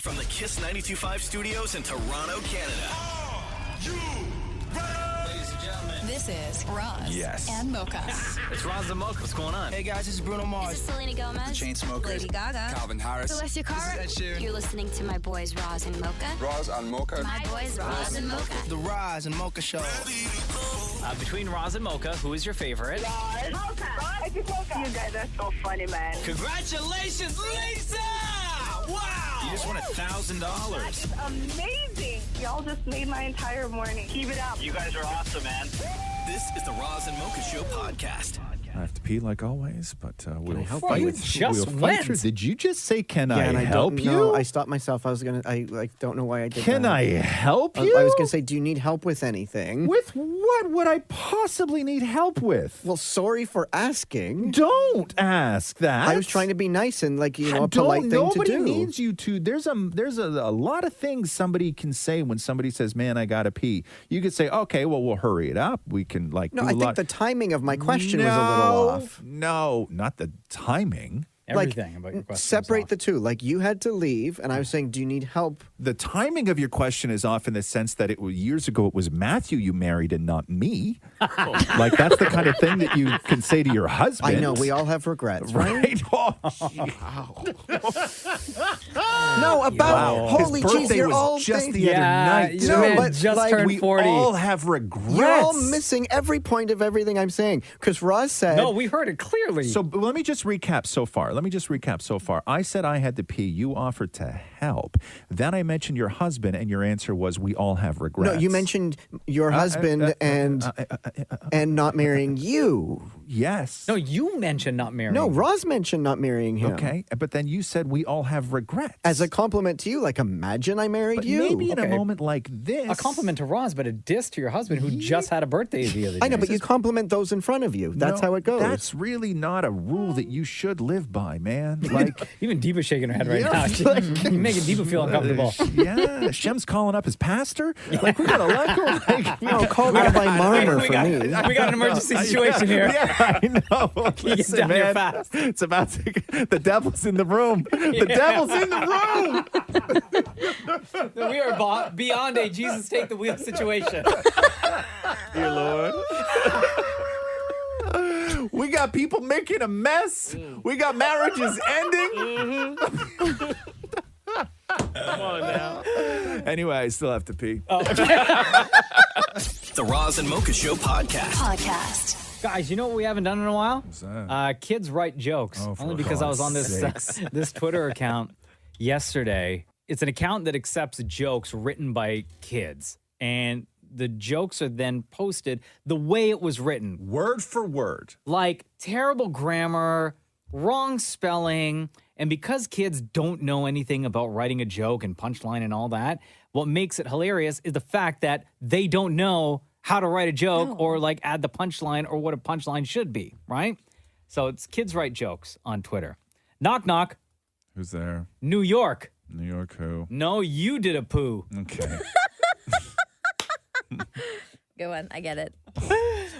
From the Kiss 92.5 studios in Toronto, Canada. Are you ready? Ladies and gentlemen. This is Roz and Mocha. It's Roz and Mocha. What's going on? Hey guys, this is Bruno Mars. This is Selena Gomez. The Chainsmokers. Lady Gaga. Calvin Harris. Celestia Cara. This is Ed Sheeran. You're listening to my boys Roz and Mocha. Roz and Mocha. My boys Roz and Mocha. The Roz and Mocha Show. Between Roz and Mocha, who is your favorite? Mocha. Roz, Mocha. You guys are so funny, man. Congratulations, Lisa! Wow! You just won $1,000. That's amazing. Y'all just made my entire morning. Keep it up. You guys are awesome, man. This is the Roz and Mocha Show podcast. I have to pee like always, but we'll help fight. you? We'll through. Did you just say, can I and help you? No, I stopped myself. I don't know why I did that. Can I help you? I was going to say, do you need help with anything? With what would I possibly need help with? Well, sorry for asking. Don't ask that. I was trying to be nice and a polite thing to do. Nobody needs you to. There's a lot of things somebody can say when somebody says, man, I got to pee. You could say, okay, well, we'll hurry it up. We can No, I think the timing of my question was a little off. No, not the timing. Everything about your question. Separate the two. You had to leave, and I was saying, do you need help? The timing of your question is off in the sense that years ago it was Matthew you married and not me. That's the kind of thing that you can say to your husband. I know, we all have regrets, right? No, about holy jeez, you're all just the other night. But just turned 40. We all have regrets. You're all missing every point of everything I'm saying. Because Roz said... No, we heard it clearly. So let me just recap so far. I said I had to pee. You offered to help. Then I mentioned your husband, and your answer was, we all have regrets. No, you mentioned your husband and not marrying you. Yes. No, you mentioned not marrying. No, Roz mentioned not marrying him. Okay, but then you said we all have regrets. As a compliment to you, imagine I married you. Maybe in a moment like this. A compliment to Roz, but a diss to your husband who just had a birthday the other day. I know, but you compliment those in front of you. That's how it goes. That's really not a rule that you should live by, man. Even Deepa's shaking her head right now. You're making Deepa feel uncomfortable. Yeah, Shem's calling up his pastor. We got to let go. Call Rabbi Marmer for me. We got an emergency situation here. Yeah, I know. Listen, get down here fast. It's about to. The devil's in the room. The devil's in the room. We are beyond a Jesus take the wheel situation. Dear Lord. We got people making a mess. We got marriages ending. Come on now. Anyway, I still have to pee. The Roz and Mocha Show podcast. Guys, you know what we haven't done in a while? What's that? Kids write jokes. Oh, for Only because I was on God's this Twitter account yesterday. It's an account that accepts jokes written by kids. And the jokes are then posted the way it was written. Word for word. Like terrible grammar, wrong spelling. And because kids don't know anything about writing a joke and punchline and all that, what makes it hilarious is the fact that they don't know how to write a joke or add the punchline or what a punchline should be, right? So it's kids write jokes on Twitter. Knock, knock. Who's there? New York. New York who? No, you did a poo. Okay. Good one. I get it.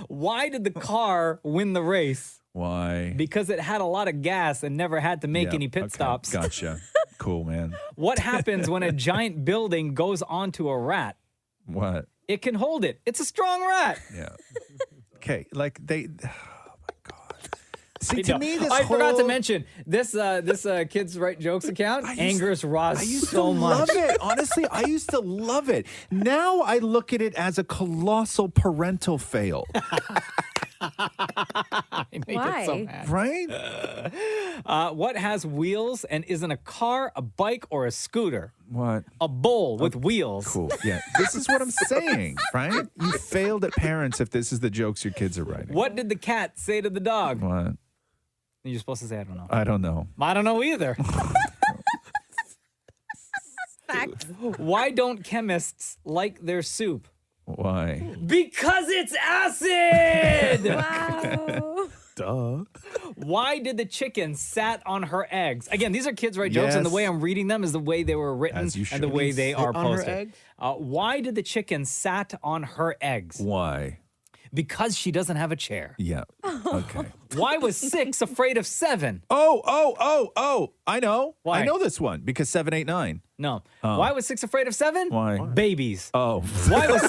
Why did the car win the race? Why? Because it had a lot of gas and never had to make any pit stops. Gotcha. Cool, man. What happens when a giant building goes onto a rat? What? It can hold it. It's a strong rat. Yeah. Okay, oh my God. See, to me, I forgot to mention this Kids Write Jokes account angers Roz so much. I used to love it. Honestly, I used to love it. Now I look at it as a colossal parental fail. Why? So mad. Right? What has wheels and isn't a car, a bike, or a scooter? What? A bowl with wheels. Cool. Yeah. This is what I'm saying, right? You failed at parents if this is the jokes your kids are writing. What did the cat say to the dog? What? You're supposed to say, I don't know. I don't know. I don't know either. Fact. Why don't chemists like their soup? Why? Because it's acid! Wow. Duh. Why did the chicken sat on her eggs? Again, these are kids write jokes, and the way I'm reading them is the way they were written and the way they are posted. Why did the chicken sat on her eggs? Why? Because she doesn't have a chair. Yeah. Okay. Why was 6 afraid of 7? Oh. I know. Why? I know this one because 7, 8, 9. No. Oh. Why was 6 afraid of 7? Why? Babies. Oh. Why was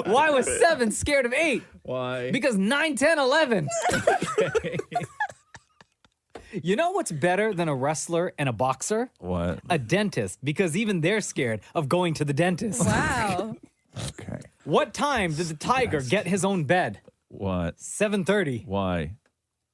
Why was 7 scared of 8? Why? Because 9, 10, 11. You know what's better than a wrestler and a boxer? What? A dentist, because even they're scared of going to the dentist. Wow. Okay. What time did the tiger get his own bed? What? 7:30. Why?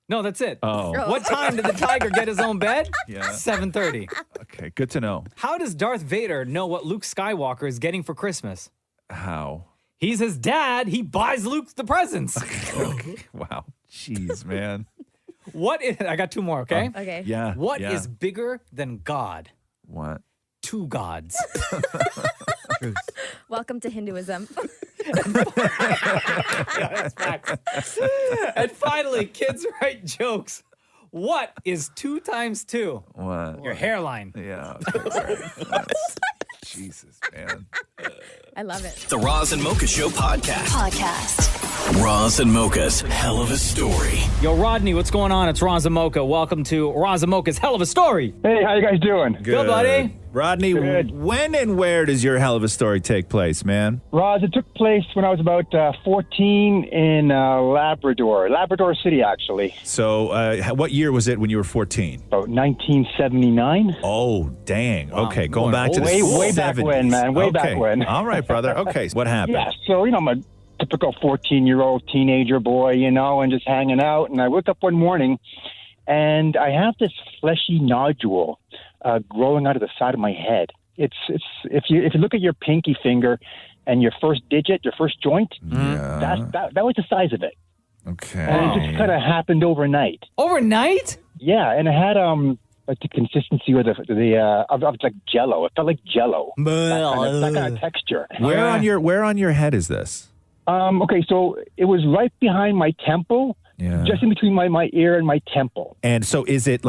No, that's it. Oh. What time did the tiger get his own bed? Yeah. 7:30. Okay. Good to know. How does Darth Vader know what Luke Skywalker is getting for Christmas? How? He's his dad. He buys Luke the presents. Okay. Wow. Jeez, man. I got 2 more, okay? Okay. Yeah. What yeah. is bigger than God? What? 2 gods. Welcome to Hinduism. Yeah, that's facts. And finally, kids write jokes. What is 2 times 2? What? Your hairline. Yeah. Okay, right. Jesus, man. I love it. The Roz and Mocha Show podcast. Roz and Mocha's Hell of a Story. Yo, Rodney, what's going on? It's Roz and Mocha. Welcome to Roz and Mocha's Hell of a Story. Hey, how you guys doing? Good, buddy. Rodney, Good. when and where does your hell of a story take place, man? Roz, it took place when I was about 14 in Labrador City, actually. So, what year was it when you were 14? About 1979. Oh, dang. Wow. Okay, going back to the Way back 70s. when, man. Way back Okay. when. All right, brother. Okay, what happened? Yeah, so, I'm a typical 14-year-old teenager boy, and just hanging out. And I woke up one morning, and I have this fleshy nodule growing out of the side of my head. It's if you look at your pinky finger and your first digit, your first joint, that was the size of it. Okay. And it just kind of happened overnight. Overnight? Yeah, and it had like the consistency of of like Jello. It felt like Jello. That kind of texture. Where on your head is this? Okay, so it was right behind my temple. Yeah. Just in between my ear and my temple. And so is it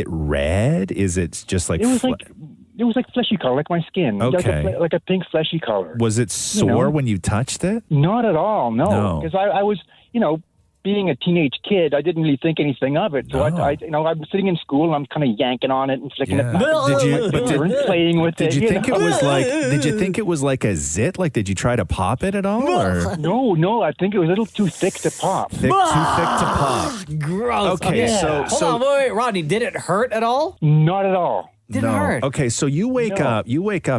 red? Is it just like... It was like fleshy color, like my skin. Okay. Like a pink fleshy color. Was it sore when you touched it? Not at all, no. Because I was, being a teenage kid, I didn't really think anything of it. So I'm sitting in school and I'm kind of yanking on it and flicking it back. Playing with it. Did you think it was like? Did you think it was like a zit? Like, did you try to pop it at all? Or? No. I think it was a little too thick to pop. Too thick to pop. Gross. Okay, Hold on, wait, Rodney. Did it hurt at all? Not at all. Didn't hurt. Okay, so you wake up,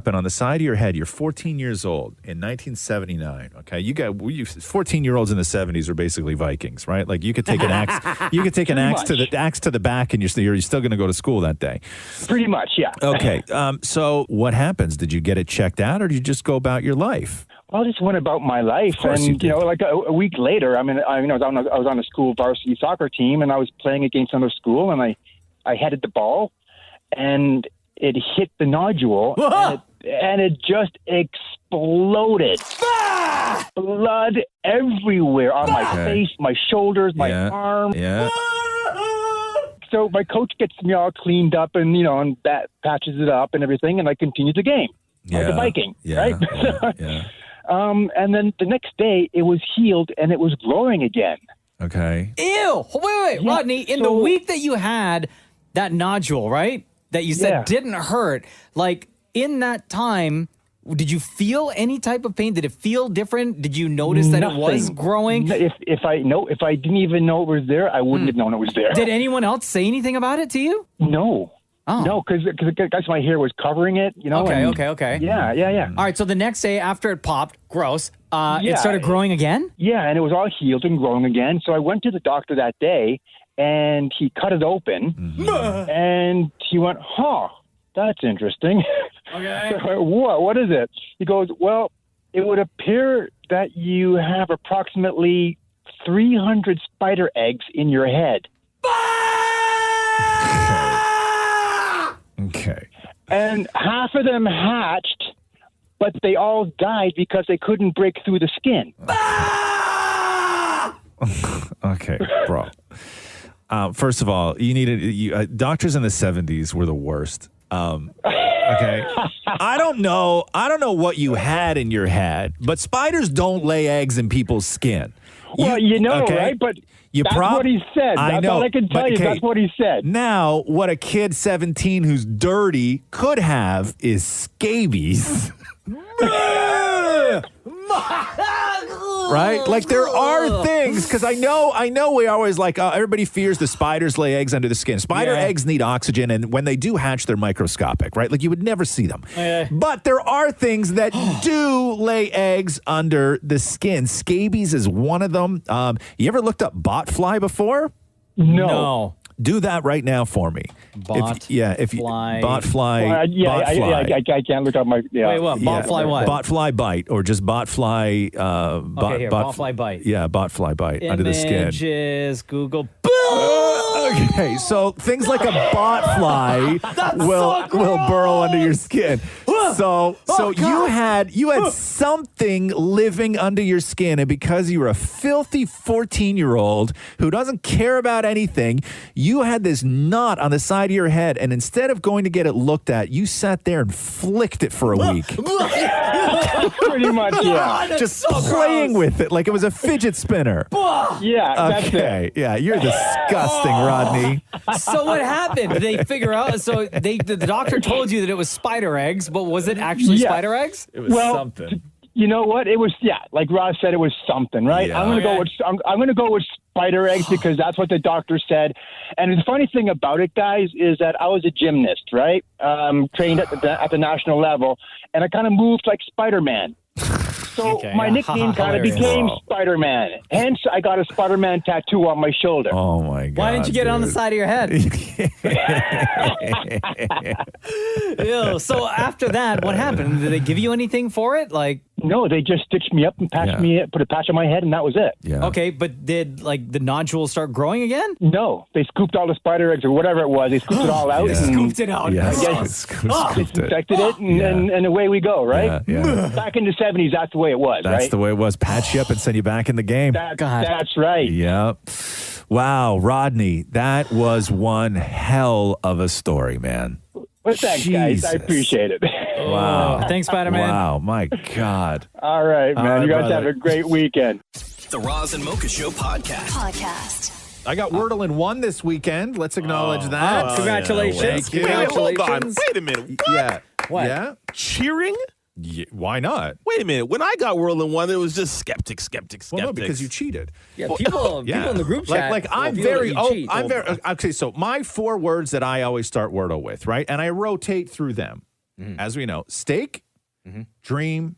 and on the side of your head, you're 14 years old in 1979. Okay, 14-year-olds in the 70s are basically Vikings, right? Like you could take an axe, axe to the back, and you're still going to go to school that day. Pretty much, yeah. Okay, so what happens? Did you get it checked out, or did you just go about your life? I just went about my life, and like a week later, I was on a school varsity soccer team, and I was playing against another school, and I headed the ball. And it hit the nodule, and it just exploded. Blood everywhere on my face, my shoulders, my arm. Yeah. So my coach gets me all cleaned up and, and patches it up and everything, and I continue the game. Like a Viking, right? And then the next day, it was healed, and it was growing again. Okay. Ew. Wait. Yeah, Rodney, in the week that you had that nodule, right? That you said didn't hurt. Like, in that time, did you feel any type of pain? Did it feel different? Did you notice that it was growing? If I didn't even know it was there, I wouldn't have known it was there. Did anyone else say anything about it to you? No. Oh. No, because my hair was covering it, Okay. Yeah. All right, so the next day after it popped, gross, it started growing again? Yeah, and it was all healed and growing again. So I went to the doctor that day, and he cut it open, and he went, that's interesting. Okay. So I went, what is it? He goes, well, it would appear that you have approximately 300 spider eggs in your head. Okay. And half of them hatched, but they all died because they couldn't break through the skin. Okay, bro. First of all, you needed doctors in the 70s were the worst. Okay. I don't know what you had in your head, but spiders don't lay eggs in people's skin. Well, right? But that's what he said. That's all I can tell you. That's what he said. Now, what a kid 17 who's dirty could have is scabies. Right? Like there are things, because I know we always like, everybody fears the spiders lay eggs under the skin. Spider eggs need oxygen, and when they do hatch, they're microscopic, right? Like you would never see them. But there are things that do lay eggs under the skin. Scabies is one of them. You ever looked up botfly before? No. Do that right now for me. Botfly. I can't look up my. Yeah. Wait, what? Botfly what? Botfly bite, or just botfly. Botfly bite. Yeah, botfly bite under the skin. Images, Google. Okay, so things like a botfly will burrow under your skin. So you had something living under your skin, and because you were a filthy 14-year-old who doesn't care about anything, you had this knot on the side of your head, and instead of going to get it looked at, you sat there and flicked it for a week. Pretty much, yeah. Just playing with it like it was a fidget spinner. Yeah, that's okay. it. Yeah, you're disgusting, Rodney. So what happened? Did they figure out? So the doctor told you that it was spider eggs, but was it actually spider eggs? It was something. You know what? It was, like Roz said, it was something, right? Yeah. I'm going to go with spider eggs because that's what the doctor said. And the funny thing about it, guys, is that I was a gymnast, right? Trained at the national level, and I kind of moved like Spider-Man. So my nickname kind of became Spider-Man. Hence, I got a Spider-Man tattoo on my shoulder. Oh, my God. Why didn't you get it on the side of your head? Ew. So after that, what happened? Did they give you anything for it? No, they just stitched me up and put a patch on my head, and that was it. Yeah. Okay, but did the nodules start growing again? No, they scooped all the spider eggs or whatever it was. They scooped it all out. They scooped it out. Yeah, I guess disinfected it, and away we go, right? Yeah. Back in the 70s, that's the way it was, That's right? the way it was. Patch you up and send you back in the game. That's right. Yep. Wow, Rodney, that was one hell of a story, man. Well, thanks, guys. I appreciate it. Wow. Thanks, Spider-Man. Wow, my God. All right, man. You guys have a great weekend. The Roz and Mocha Show podcast. I got Wordle in 1 this weekend. Let's acknowledge that. Congratulations. Thank you. Hold on. Wait a minute. What? Yeah. What? Yeah? Cheering? Yeah. Why not? Wait a minute. When I got World in One, it was just skeptics. Well, no, because you cheated. Yeah, people in the group chat. I'm very. Okay. So my 4 words that I always start Wordle with, right? And I rotate through them, as we know: steak, dream,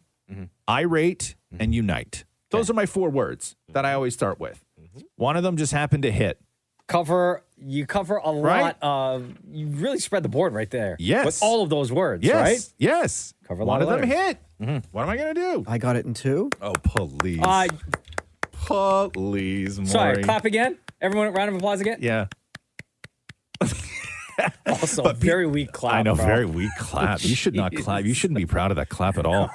irate, and unite. Those are my 4 words that I always start with. One of them just happened to hit. You cover a lot of. You really spread the board right there. Yes, with all of those words. Yes, right? Yes. Cover a lot One of them letters. hit. What am I gonna do? I got it in 2. Oh, please. Please, Maury. Sorry, clap again. Everyone, round of applause again. Yeah. Also, very weak clap. I know, bro. very weak clap. You should not clap. You shouldn't be proud of that clap at all.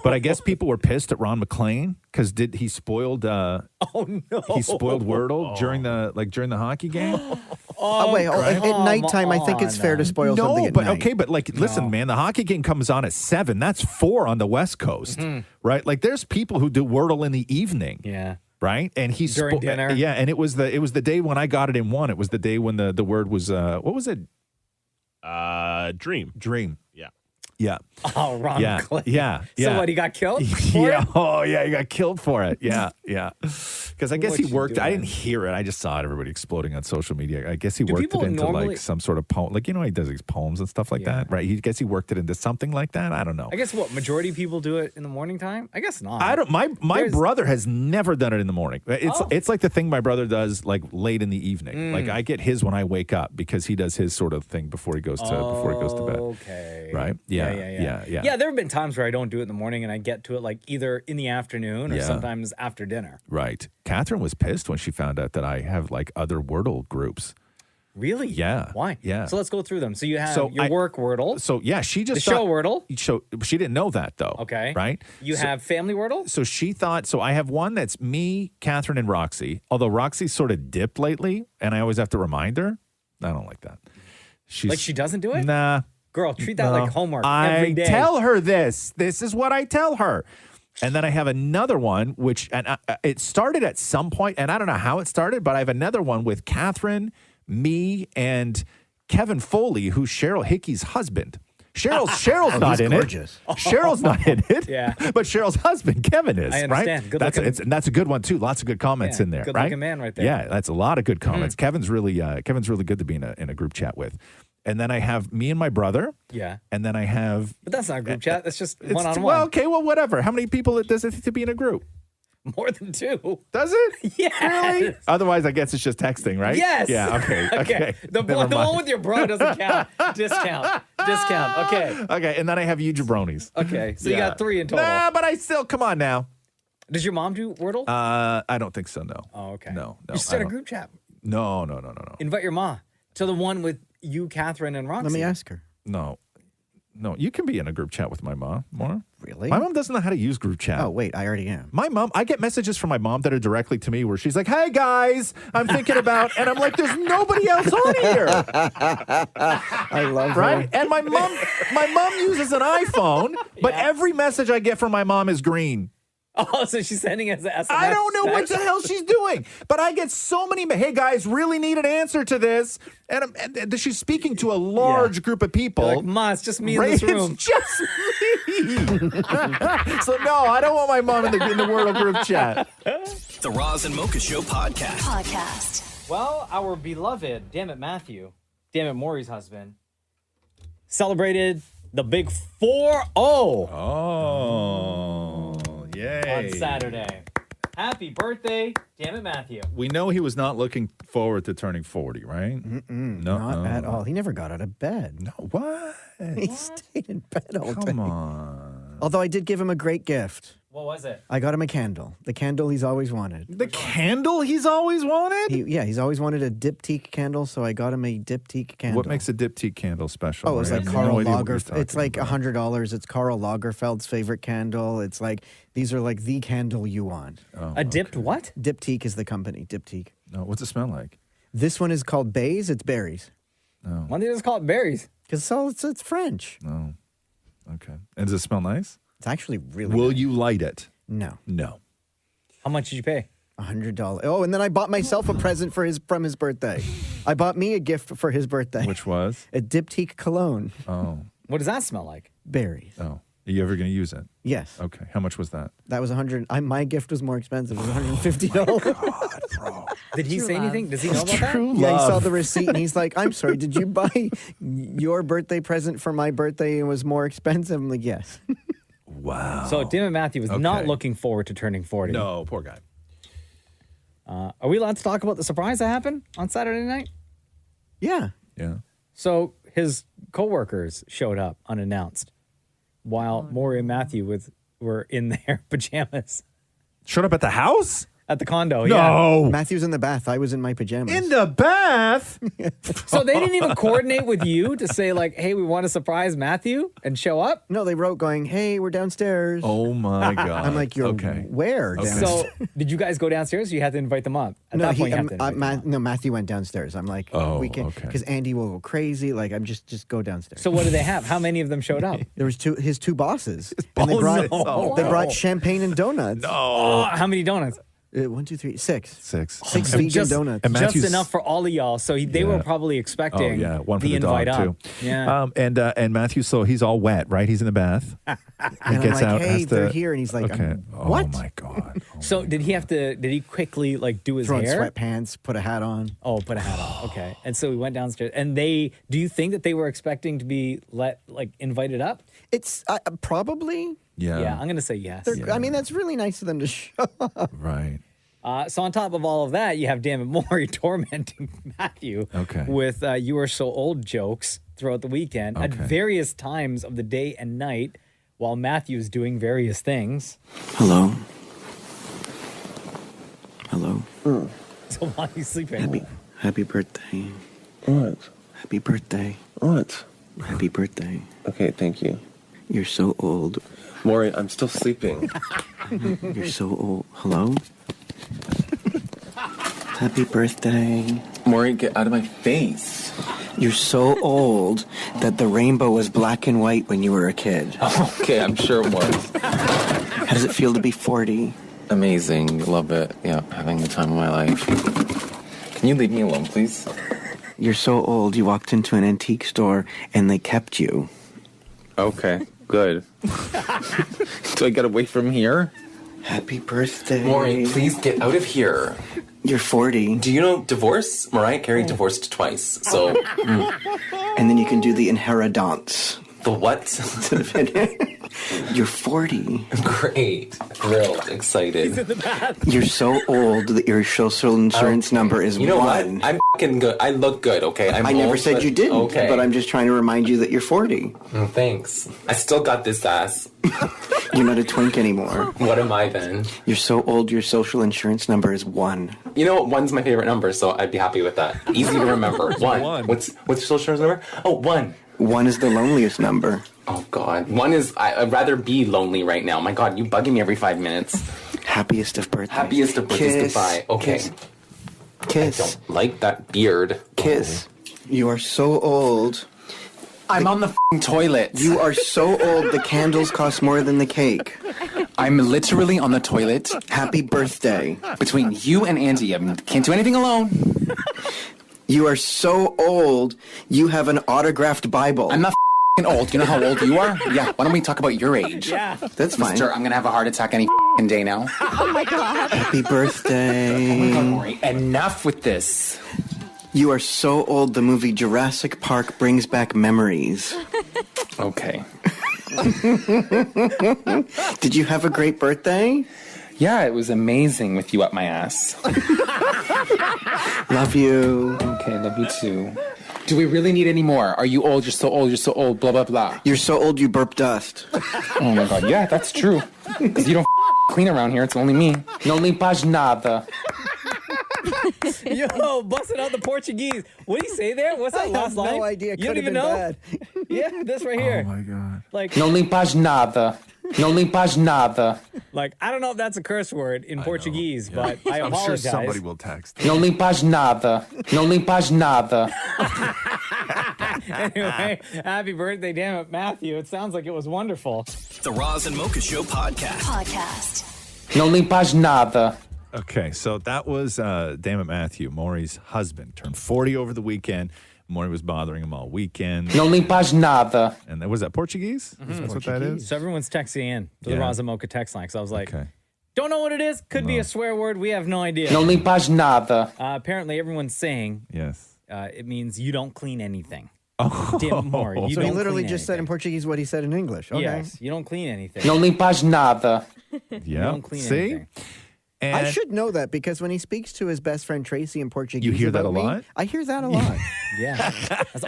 But I guess people were pissed at Ron McLean because he spoiled. He spoiled Wordle during the hockey game. At nighttime, I think it's fair to spoil something at night. But listen, man, the hockey game comes on at 7. That's 4 on the West Coast, right? Like, there's people who do Wordle in the evening. Yeah. Right, and he during dinner. Yeah, and it was the day when I got it in 1. It was the day when the word was what was it? Dream. Dream. Yeah. Yeah. Oh, Ron McLean. Yeah. So what? He got killed? Yeah. Oh, yeah. He got killed for it. Yeah. Yeah. Because I guess he worked. I didn't hear it. I just saw it. Everybody exploding on social media. I guess he worked it into like some sort of poem. Like, he does these poems and stuff like that, right? He worked it into something like that. I don't know. I guess majority of people do it in the morning time? I guess not. I don't. My brother has never done it in the morning. It's like the thing my brother does like late in the evening. Like, I get his when I wake up because he does his sort of thing before he goes to bed. Okay. Right. Yeah. Yeah, there have been times where I don't do it in the morning and I get to it like either in the afternoon or sometimes after dinner. Right. Catherine was pissed when she found out that I have like other Wordle groups. Really? Yeah. Why? Yeah. So let's go through them. So you have your work Wordle. So yeah, she just the show Wordle. She didn't know that though. Okay. Right? You have family Wordle? So she thought, so I have one that's me, Catherine, and Roxy. Although Roxy's sort of dipped lately, and I always have to remind her. I don't like that. Like she doesn't do it? Nah. Girl, treat that like homework I every day. tell her this. This is what I tell her. And then I have another one, which it started at some point, and I don't know how it started, but I have another one with Catherine, me, and Kevin Foley, who's Cheryl Hickey's husband. Cheryl's not in gorgeous. it. Cheryl's not in it. Yeah. But Cheryl's husband, Kevin, is. I understand. Right? That's a good one too. Lots of good comments in there. Good right? looking man right there. Yeah, that's a lot of good comments. Kevin's really good to be in a group chat with. And then I have me and my brother. Yeah. And then I have. But that's not a group chat. That's just one-on-one. Well, okay, well, whatever. How many people does it take to be in a group? More than 2. Does it? Yeah. Really? Otherwise, I guess it's just texting, right? Yes. Yeah, okay. The one with your bro doesn't count. Discount. Okay. Okay, and then I have you jabronis. Okay. So you got 3 in total. Nah, but I still, come on now. Does your mom do Wordle? I don't think so, no. Oh, okay. No. You start a group chat. No. Invite your ma to the one with you, Catherine, and Roxy. Let me ask her. No, you can be in a group chat with my mom. More? Really? My mom doesn't know how to use group chat. Oh, wait, I already am. My mom, I get messages from my mom that are directly to me where she's like, hey guys, I'm thinking about, and I'm like, there's nobody else on here. I love her. Right? And my mom uses an iPhone, but every message I get from my mom is green. Oh, so she's sending us SMS. I don't know what the hell she's doing, but I get so many. Hey guys, really need an answer to this, and she's speaking to a large group of people. You're like, Ma, it's just me in this room. It's just me. So no, I don't want my mom in the Wordle group chat. The Roz and Mocha Show podcast. Well, our beloved Damnit Matthew, Damnit Maury's husband, celebrated the big 4-0. Oh. Yay. On Saturday. Happy birthday, Damnit Matthew. We know he was not looking forward to turning 40, right? No, Not at all. He never got out of bed. No, what? He stayed in bed all day. Come on. Although I did give him a great gift. What was it? I got him a candle. The candle he's always wanted. The candle he's always wanted? He's always wanted a diptyque candle, so I got him a diptyque candle. What makes a diptyque candle special? Oh, it's right? like I have no Karl idea what you're Lagerfeld. It's talking like about. $100. It's Karl Lagerfeld's favorite candle. It's like, these are like the candle you want. Oh, A dipped what? Diptyque is the company. Diptyque. No, what's it smell like? This one is called Bays. It's berries. Oh, Why don't they just call it berries? Because it's French. no. Okay. And does it smell nice? It's actually really Will good. you light it? No. No. How much did you pay? $100. Oh, and then I bought myself a present from his birthday. I bought me a gift for his birthday. Which was? A diptyque cologne. Oh. What does that smell like? Berries. Oh. Are you ever going to use it? Yes. Okay. How much was that? That was my gift was more expensive. It was $150. God, bro. Did he True say love. anything? Does he know about that? True Yeah, he saw love. the receipt and he's like, I'm sorry, did you buy your birthday present for my birthday and it was more expensive? I'm like, yes. Wow. So Damnit Matthew was not Okay. looking forward to turning 40. No, poor guy. Are we allowed to talk about the surprise that happened on Saturday night? Yeah. Yeah. So his coworkers showed up unannounced while Maury and Matthew were in their pajamas Showed up at the house? at the condo. Yeah. No. Matthew's in the bath. I was in my pajamas. In the bath? So they didn't even coordinate with you to say like, hey, we want to surprise Matthew and show up? No, they wrote going, hey, we're downstairs. Oh, my God. I'm like, you're okay. where? Okay. Downstairs? So did you guys go downstairs or you had to invite them up? At No, that point, you have to invite them up. no, Matthew went downstairs. I'm like, Oh, we can, okay. because Andy will go crazy. Like, I'm just go downstairs. So what do they have? How many of them showed up? There was his two bosses. And bosses. they brought champagne and donuts. Oh, how many donuts? 1, 2, 3, 6. 6. 6 vegan donuts. and Just Matthew's- enough for all of y'all. So they were probably expecting Oh, yeah. One for the invite dog, up. too. Yeah. And Matthew, so he's all wet, right? He's in the bath. He And I'm like, hey, they're here. And he's like, okay. what? Oh, my God. Oh, So did he quickly like do his Throw on hair? sweatpants, put a hat on. Oh, put a hat on. Okay. And so we went downstairs. And do you think that they were expecting to be invited up? It's probably. yeah. Yeah, I'm going to say yes. I mean, that's really nice of them to show up. Right. So on top of all of that, you have Damnit Maury tormenting Matthew Okay. with you are so old jokes throughout the weekend at Okay. various times of the day and night while Matthew's doing various things. Hello. Hello. So while he's sleeping. Happy birthday. What? Happy birthday. What? Happy birthday. Okay, thank you. You're so old. Maury, I'm still sleeping. You're so old. Hello? Happy birthday. Maury, get out of my face. You're so old that the rainbow was black and white when you were a kid. Okay, I'm sure it was. How does it feel to be 40? Amazing. Love it. Yeah, having the time of my life. Can you leave me alone, please? You're so old you walked into an antique store and they kept you. Okay, good. Do I get away from here? Happy birthday. Maury, please get out of here. You're 40. Do you know divorce? Mariah Carey divorced twice, so... And then you can do the inheritance. The what? You're 40. Great. Thrilled. Excited. You're so old that your social insurance number is 1. You know what? I'm fucking good. I look good, okay? I never old, said you didn't, okay. but I'm just trying to remind you that you're 40. Thanks. I still got this ass. You're not a twink anymore. What am I then? You're so old your social insurance number is 1. You know what? 1's my favorite number, so I'd be happy with that. Easy to remember. 1. What's your social insurance number? Oh, 1. 1 is the loneliest number. Oh, God. 1 is... I'd rather be lonely right now. My God, you bugging me every 5 minutes. Happiest of birthdays. Happiest of birthdays. Kiss. Goodbye. Okay. Kiss. I don't like that beard. Kiss. You are so old. I'm on the f***ing toilet. You are so old the candles cost more than the cake. I'm literally on the toilet. Happy birthday. Between you and Andy, I can't do anything alone. You are so old, you have an autographed Bible. I'm not f***ing old. You know how old you are? Yeah, why don't we talk about your age? Yeah. That's fine. Mister, I'm going to have a heart attack any f***ing day now. Oh my God. Happy birthday. Oh my God, Maury. Enough with this. You are so old the movie Jurassic Park brings back memories. Okay. Did you have a great birthday? Yeah, it was amazing with you up my ass. Love you. Okay, love you too. Do we really need any more? Are you old? You're so old. You're so old. Blah, blah, blah. You're so old you burp dust. Oh my God. Yeah, that's true. Because you don't clean around here. It's only me. No limpas nada. Yo, busting out the Portuguese. What did he say there? What's that last line? No idea. You don't Could have even been know? bad. Yeah, this right here. Oh my God. Like, No limpas nada. No limpas nada. like I don't know if that's a curse word in Portuguese, but I I'm apologize. sure somebody will text. No limpas nada. No limpas nada. Anyway, happy birthday, Damnit Matthew. It sounds like it was wonderful. The Roz and Mocha Show podcast. No limpas nada. Okay, so that was Damnit Matthew, Maury's husband, turned 40 over the weekend. Maury was bothering him all weekend. No limpas nada. And was that Portuguese? That's what that is? So everyone's texting in to the Yeah. Roz and Mocha text line. So I was like, Okay. don't know what it is. Could be a swear word. We have no idea. No limpas nada. Apparently, everyone's saying Yes. it means you don't clean anything. Oh. Damn, Maury, you So he don't literally clean just said in anything. Portuguese what he said in English. Okay. Yes, you don't clean anything. No limpas nada. Yeah. don't clean See? anything. And I should know that because when he speaks to his best friend Tracy in Portuguese, You hear that about a me, lot? I hear that a lot. Yeah, that's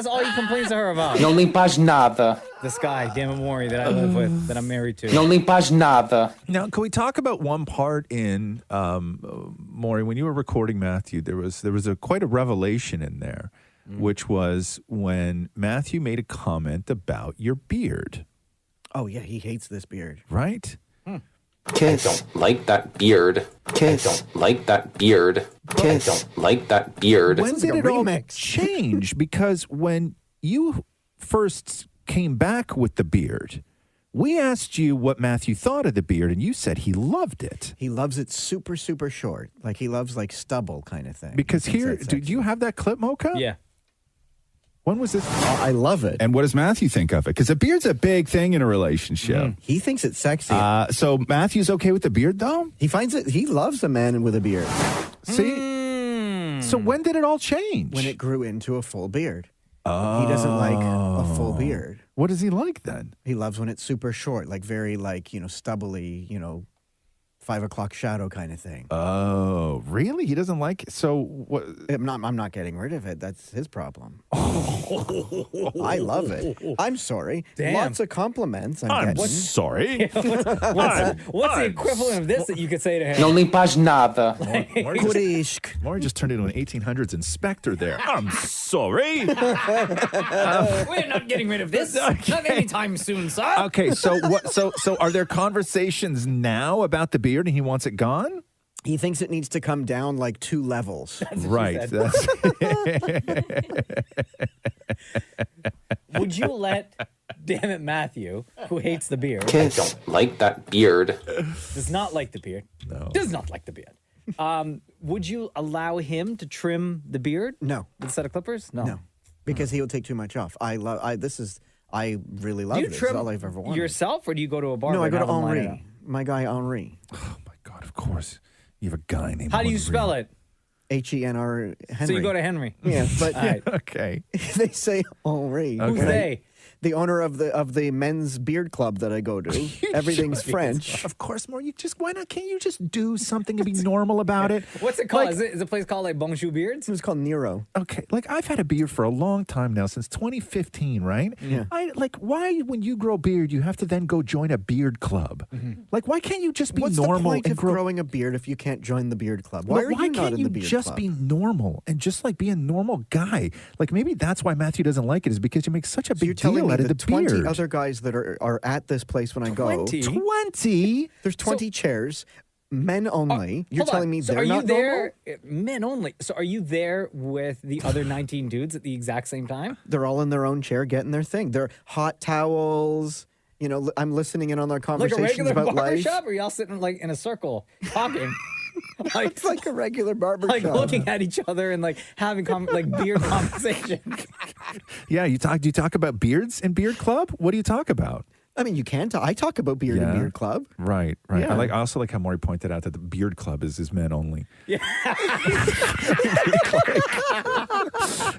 all he complains to her about. No limpas nada. This guy, damn it, Maury, that I live with, that I'm married to. No limpas nada. Now, can we talk about one part in Maury? When you were recording Matthew, there was quite a revelation in there, which was when Matthew made a comment about your beard, Oh yeah, he hates this beard. right? Kiss. I don't like that beard. Kiss. I don't like that beard. Kiss. I don't like that beard. When is did like a it all remix. change? Because when you first came back with the beard, we asked you what Matthew thought of the beard, and you said he loved it. He loves it super, super short. Like he loves like stubble kind of thing. Because He thinks here, that's do sexy. you have that clip, Mocha? Yeah. When was this? I love it. And what does Matthew think of it? Because a beard's a big thing in a relationship. He thinks it's sexy. So Matthew's okay with the beard, though? He finds it. He loves a man with a beard See? So when did it all change? when it grew into a full beard. He doesn't like a full beard. What does he like then? He loves when it's super short, like very stubbly, 5 o'clock shadow kind of thing. Oh, really? He doesn't like it? So what? I'm not getting rid of it. That's his problem. I love it. I'm sorry. Damn. Lots of compliments. I'm I'm getting. sorry. What's the equivalent of this that you could say to him? No limpas nada. Maury just turned into an 1800s inspector there. I'm sorry. We're not getting rid of this. Not anytime soon, sir. Okay, so what? So are there conversations now about the beard, and he wants it gone? He thinks it needs to come down like 2 levels. Right. Would you let Damnit Matthew, who hates the beard, I don't like that beard. does not like the beard, does not like the beard. Would you allow him to trim the beard? No. With a set of clippers? No. Because he will take too much off. I really love Do you this. trim It's all I've ever wanted. yourself, or do you go to a barber? No, I go and to have him line it up? Henri. My guy Henri. Of course. You have a guy named How do you Henry. spell it? Henry. So you go to Henry. Yeah, but All right. Okay. they say Henri. Who's they? The owner of the men's beard club that I go to. Everything's French. Of course, more. Why not? Can't you just do something and be normal about it? What's it called? Like- Is it a place called like Bonjour Beards? It was called Nero. Okay, like I've had a beard for a long time now, since 2015, right? Yeah. Why when you grow a beard, you have to then go join a beard club? Like, why can't you just be What's normal the point and of growing a beard if you can't join the beard club? Why are you not can't in you the beard just club? be normal and just like be a normal guy? Like maybe that's why Matthew doesn't like it, is because you make such a So you're big telling deal me out of the the 20 beard. other guys that are at this place when I go. 20? There's 20 chairs, men only. You're Hold on. telling me So they're are you not there? Men only. So are you there with the other 19 dudes at the exact same time? They're all in their own chair getting their thing. They're hot towels. You know, I'm listening in on their Like a conversations regular about barber life. shop, or y'all sitting like in a circle talking? It's like a regular barber Like shop. looking at each other and like having like beard conversation. Yeah, do you talk about beards in beard club? What do you talk about? I mean, you can talk. I talk about beard and beard club. Right. Yeah. I also like how Maury pointed out that the beard club is men only. Yeah.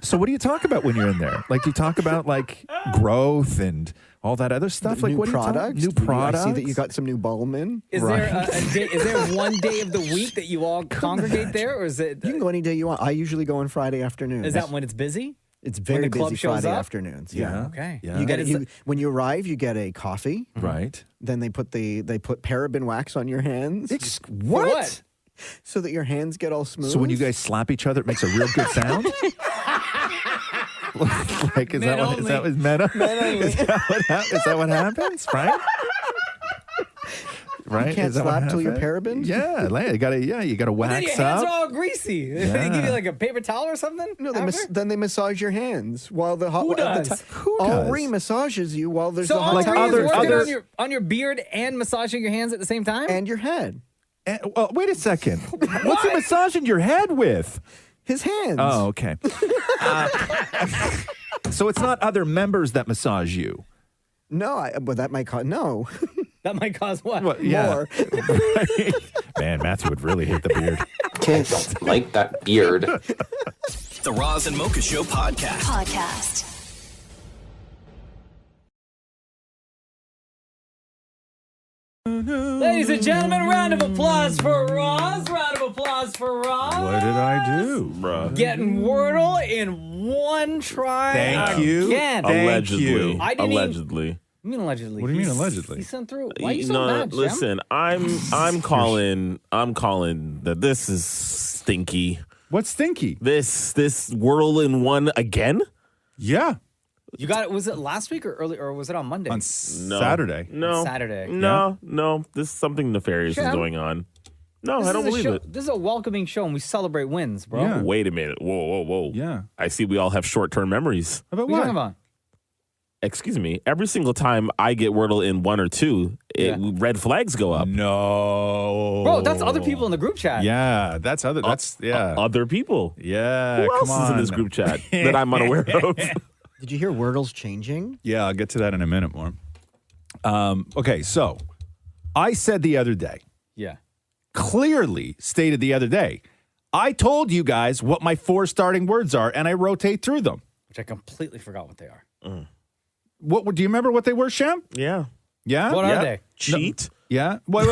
So what do you talk about when you're in there? Like, do you talk about like growth and all that other stuff? Like, New what products. do you talk? New products. I see that you got some new Ballman. Is there a day? Is there one day of the week that you all congregate there, or is it? You can go any day you want. I usually go on Friday afternoons. Is that when it's busy? It's When very the club busy shows Friday up? afternoons. Yeah. Yeah. Okay. Yeah. You get And it. When you arrive, you get a coffee. Right. Then they put paraben wax on your hands. what? So that your hands get all smooth. So when you guys slap each other, it makes a real good sound. Like, is that what only. is that what happens? Right. Right. You can't Is that what slap till you're happened? parabened? Yeah, you gotta Well, then wax your hands up. are all greasy. They give you like a paper towel or something. No, after? then they massage your hands while the hot. Who at the does? ti- Who does? Henri massages you while there's So the hot all towel three is working on your beard and massaging your hands at the same time, and your head. Well, wait a second. What's he massaging your head with? His hands. Oh, okay. So it's not other members that massage you. No, but that might cause no. that might cause what? More. Man, Matthew would really hate the beard. Kids like that beard. The Roz and Mocha Show podcast. Ladies and gentlemen, round of applause for Roz. Round of applause for Roz. What did I do, bro? Getting Wordle in one try. Thank you. Again. Allegedly. I didn't Allegedly. I mean allegedly. What do you mean He's- allegedly? He sent through. Why are you so No, mad, Shem? listen, I'm calling that this is stinky. What's stinky? This Wordle in one again? Yeah. You got it. Was it last week or early, or was it on Monday? On Saturday. No. On Saturday. No. This something nefarious is Shem? going on. No, This I don't is a believe show- it. This is a welcoming show, and we celebrate wins, bro. Yeah. Wait a minute. Whoa. Yeah. I see we all have short-term memories. About What are you talking about? Excuse me. Every single time I get Wordle in one or two, red flags go up. No. Bro, that's other people in the group chat. Yeah, that's other people. Yeah, Who else come is in on. this group chat that I'm unaware of? Did you hear Wordle's changing? Yeah, I'll get to that in a minute more. Okay, so I said the other day, Yeah. clearly stated the other day, I told you guys what my 4 starting words are, and I rotate through them. Which I completely forgot what they are. What do you remember what they were, Shem? Yeah. Yeah? What yeah. are they? Cheat. Yeah? Wait.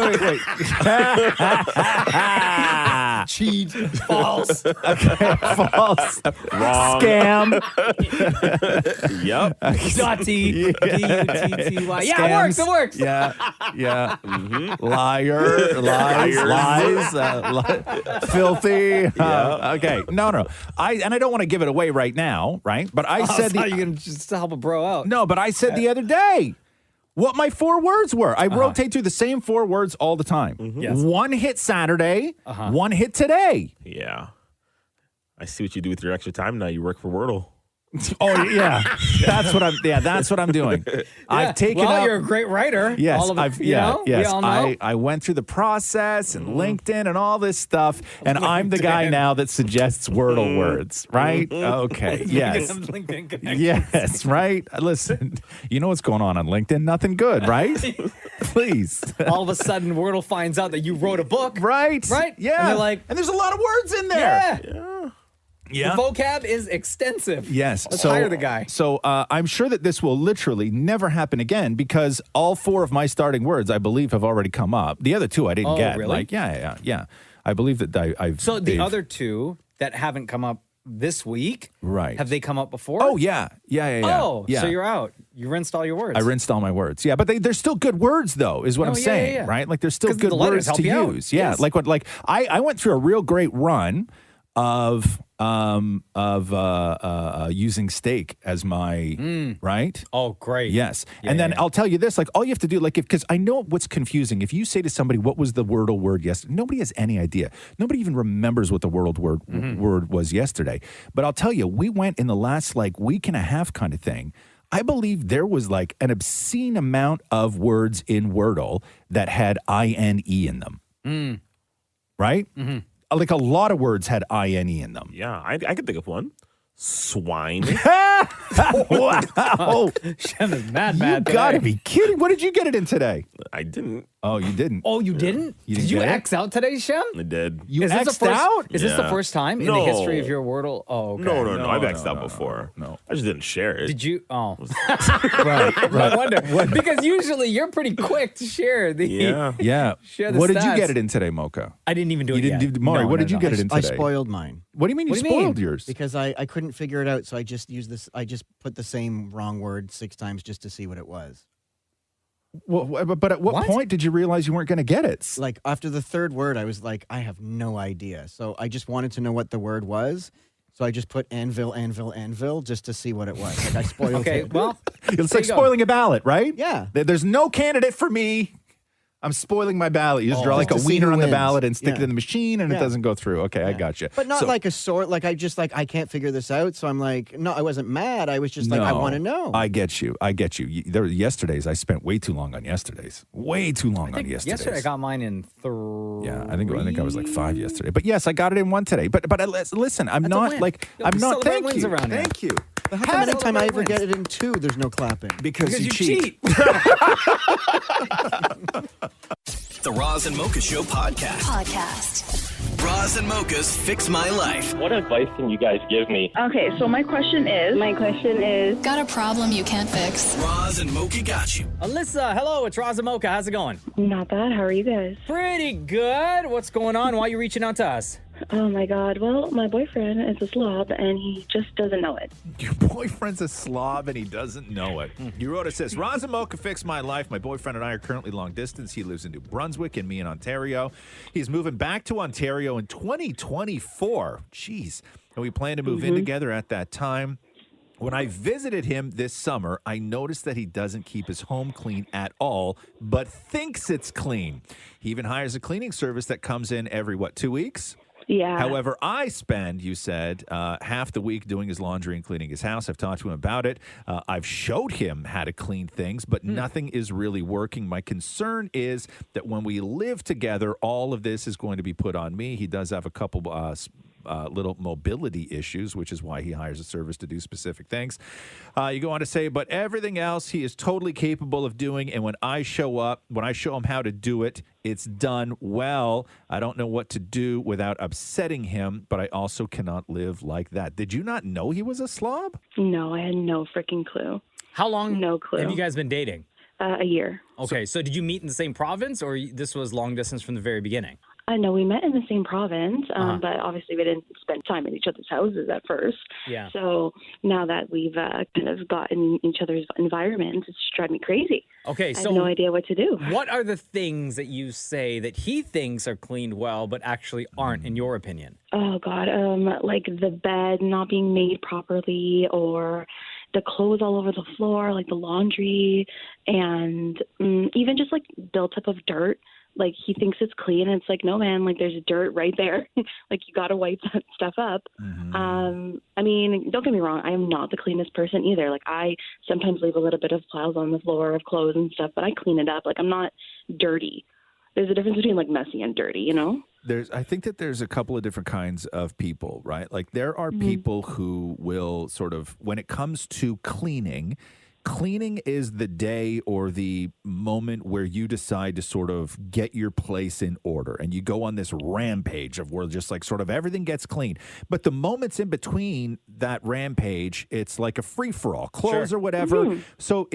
Cheat. False. Okay, false. Wrong. Scam. Yep. Dotty. D-U-T-T-Y. Yeah, it works. Yeah. Liar. Lies. Filthy. Okay. No. I don't want to give it away right now, right? But I said You're going to just help a bro out. No, but I said the other day, what my 4 words were. I rotate through the same 4 words all the time. Yes. One hit Saturday, one hit today. Yeah. I see what you do with your extra time now. You work for Wordle. Oh yeah, that's what I'm doing. I've taken well, up. you're a great writer. Yes, all of it, I've you know? yes. We all know. I went through the process and LinkedIn and all this stuff, and I'm the guy now that suggests Wordle words, right? Okay, yes, LinkedIn connections. yes, right. Listen, you know what's going on LinkedIn? Nothing good, right? Please. All of a sudden, Wordle finds out that you wrote a book. Right. Yeah. And they're like, and there's a lot of words in there. Yeah. The vocab is extensive. Yes. Let's hire the guy. So I'm sure that this will literally never happen again because all 4 of my starting words, I believe, have already come up. The other 2 I didn't get. Really? Like, yeah. I believe that I've. So the other 2 that haven't come up this week, right? Have they come up before? Oh, yeah. Oh, yeah. so you're out. You rinsed all your words. I rinsed all my words. Yeah, but they're still good words, though, is what I'm saying, right? Like, they're still good the letters words to help you use. out. Yeah, Yes. I went through a real great run of using steak as my right. Oh, great. Yes, and then I'll tell you this: like, all you have to do, like, because I know what's confusing. If you say to somebody, "What was the Wordle word yesterday?" Nobody has any idea. Nobody even remembers what the Wordle word was yesterday. But I'll tell you, we went in the last week and a half kind of thing. I believe there was like an obscene amount of words in Wordle that had INE in them. Right? Like a lot of words had INE in them. Yeah, I could think of one. Swine. Wow. Shem is mad You gotta be kidding. What did you get it in today? I didn't. Oh, you didn't? Oh, you didn't? You didn't Did you get it? X out today, Shem? I did. You Is this the X'd first, out? Is this the Yeah. first time in the No. history of your Wordle? Oh, okay. No. I've X'd out before. No. I just didn't share it. Did you? Oh. Right. I wonder. Because usually you're pretty quick to share the. Yeah. Share the What did you stats. get it in today, Mocha? I didn't even do You it didn't yet. do Maury, No, what no, did you no. get it in I today? spoiled mine. What do you mean you What do you mean? spoiled yours? Because I couldn't figure it out, so I just used this. I just put the same wrong word 6 times just to see what it was. Well, but at what point did you realize you weren't going to get it? Like after the 3rd word, I was like, I have no idea. So I just wanted to know what the word was. So I just put anvil just to see what it was. Like I spoiled Okay, it. well, It's like spoiling a ballot, right? Yeah. There's no candidate for me. I'm spoiling my ballot. You just draw like a Just to see wiener who on the wins. ballot and stick it Yeah. in the machine and it Yeah. doesn't go through. Okay, I got you. But not like a sort. Like I just I can't figure this out. So I'm like, no, I wasn't mad. I was just like, I want to know. I get you. There were yesterday's. I spent way too long on yesterdays. Way too long on yesterday's. Yesterday I got mine in 3. Yeah, I think I was like 5 yesterday. But yes, I got it in 1 today. But listen, I'm That's a not win. like Yo, I'm we not. celebrate Thank wins you. around here. Thank you. But how come anytime I ever get it in 2, there's no clapping? Because you cheat. The Roz and Mocha Show podcast. Roz and Mocha's Fix My Life. What advice can you guys give me? Okay, so my question is, Got a problem you can't fix? Roz and Mocha got you. Alyssa, hello, it's Roz and Mocha. How's it going? not bad. How are you guys? Pretty good. What's going on? Why are you reaching out to us? Oh my God. Well, my boyfriend is a slob and he just doesn't know it. Your boyfriend's a slob and he doesn't know it. You wrote, it says, Roz and Mocha fix my life. My boyfriend and I are currently long distance. He lives in New Brunswick and me in Ontario. He's moving back to Ontario in 2024. Jeez. And we plan to move in together at that time. When I visited him this summer, I noticed that he doesn't keep his home clean at all, but thinks it's clean. He even hires a cleaning service that comes in every, 2 weeks? Yeah. However, I spend, you said, half the week doing his laundry and cleaning his house. I've talked to him about it. I've showed him how to clean things, but nothing is really working. My concern is that when we live together, all of this is going to be put on me. He does have a couple little mobility issues, which is why he hires a service to do specific things. You go on to say, but everything else he is totally capable of doing. And when I show him how to do it, it's done well. I don't know what to do without upsetting him, but I also cannot live like that. Did you not know he was a slob? No, I had no freaking clue. How long No clue. have you guys been dating? A year. Okay, so did you meet in the same province or this was long distance from the very beginning? I know we met in the same province, but obviously we didn't spend time in each other's houses at first. Yeah. So now that we've kind of gotten each other's environments, it's driving me crazy. Okay, I so have no idea what to do. What are the things that you say that he thinks are cleaned well but actually aren't, in your opinion? Oh God, like the bed not being made properly, or the clothes all over the floor, like the laundry, and even just like built up of dirt. Like he thinks it's clean, and it's like, no, man, like there's dirt right there. Like you got to wipe that stuff up. I mean, don't get me wrong, I am not the cleanest person either. Like I sometimes leave a little bit of piles on the floor of clothes and stuff, but I clean it up. Like I'm not dirty. There's a difference between like messy and dirty, you know? I think that there's a couple of different kinds of people, right? Like there are people who will sort of, when it comes to cleaning is the day or the moment where you decide to sort of get your place in order, and you go on this rampage of where just like sort of everything gets clean. But the moments in between that rampage, it's like a free-for-all, clothes or whatever. So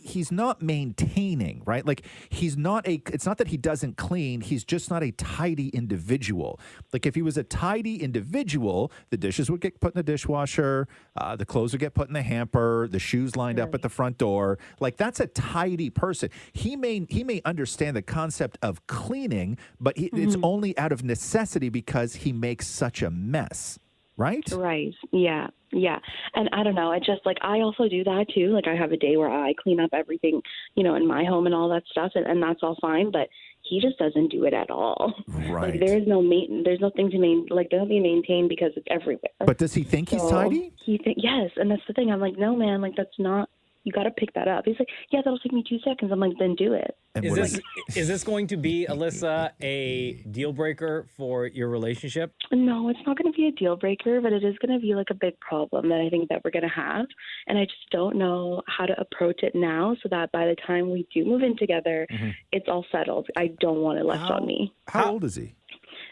he's not maintaining, right? Like it's not that he doesn't clean, he's just not a tidy individual. Like if he was a tidy individual, the dishes would get put in the dishwasher, the clothes would get put in the hamper, the shoes lined up at the front door. Like that's a tidy person. He may understand the concept of cleaning, but it's only out of necessity because he makes such a mess. Right? Right. Yeah. Yeah. And I don't know. I just like, I also do that too. Like I have a day where I clean up everything, you know, in my home and all that stuff. And that's all fine. But he just doesn't do it at all. Right. Like there's nothing to maintain because it's everywhere. But does he think he's tidy? Yes. And that's the thing. I'm like, no, man, like that's not, you got to pick that up. He's like, yeah, that'll take me 2 seconds. I'm like, then do it. Is this going to be, Alyssa, a deal breaker for your relationship? No, it's not going to be a deal breaker, but it is going to be like a big problem that I think that we're going to have. And I just don't know how to approach it now so that by the time we do move in together, it's all settled. I don't want it left on me. How old is he?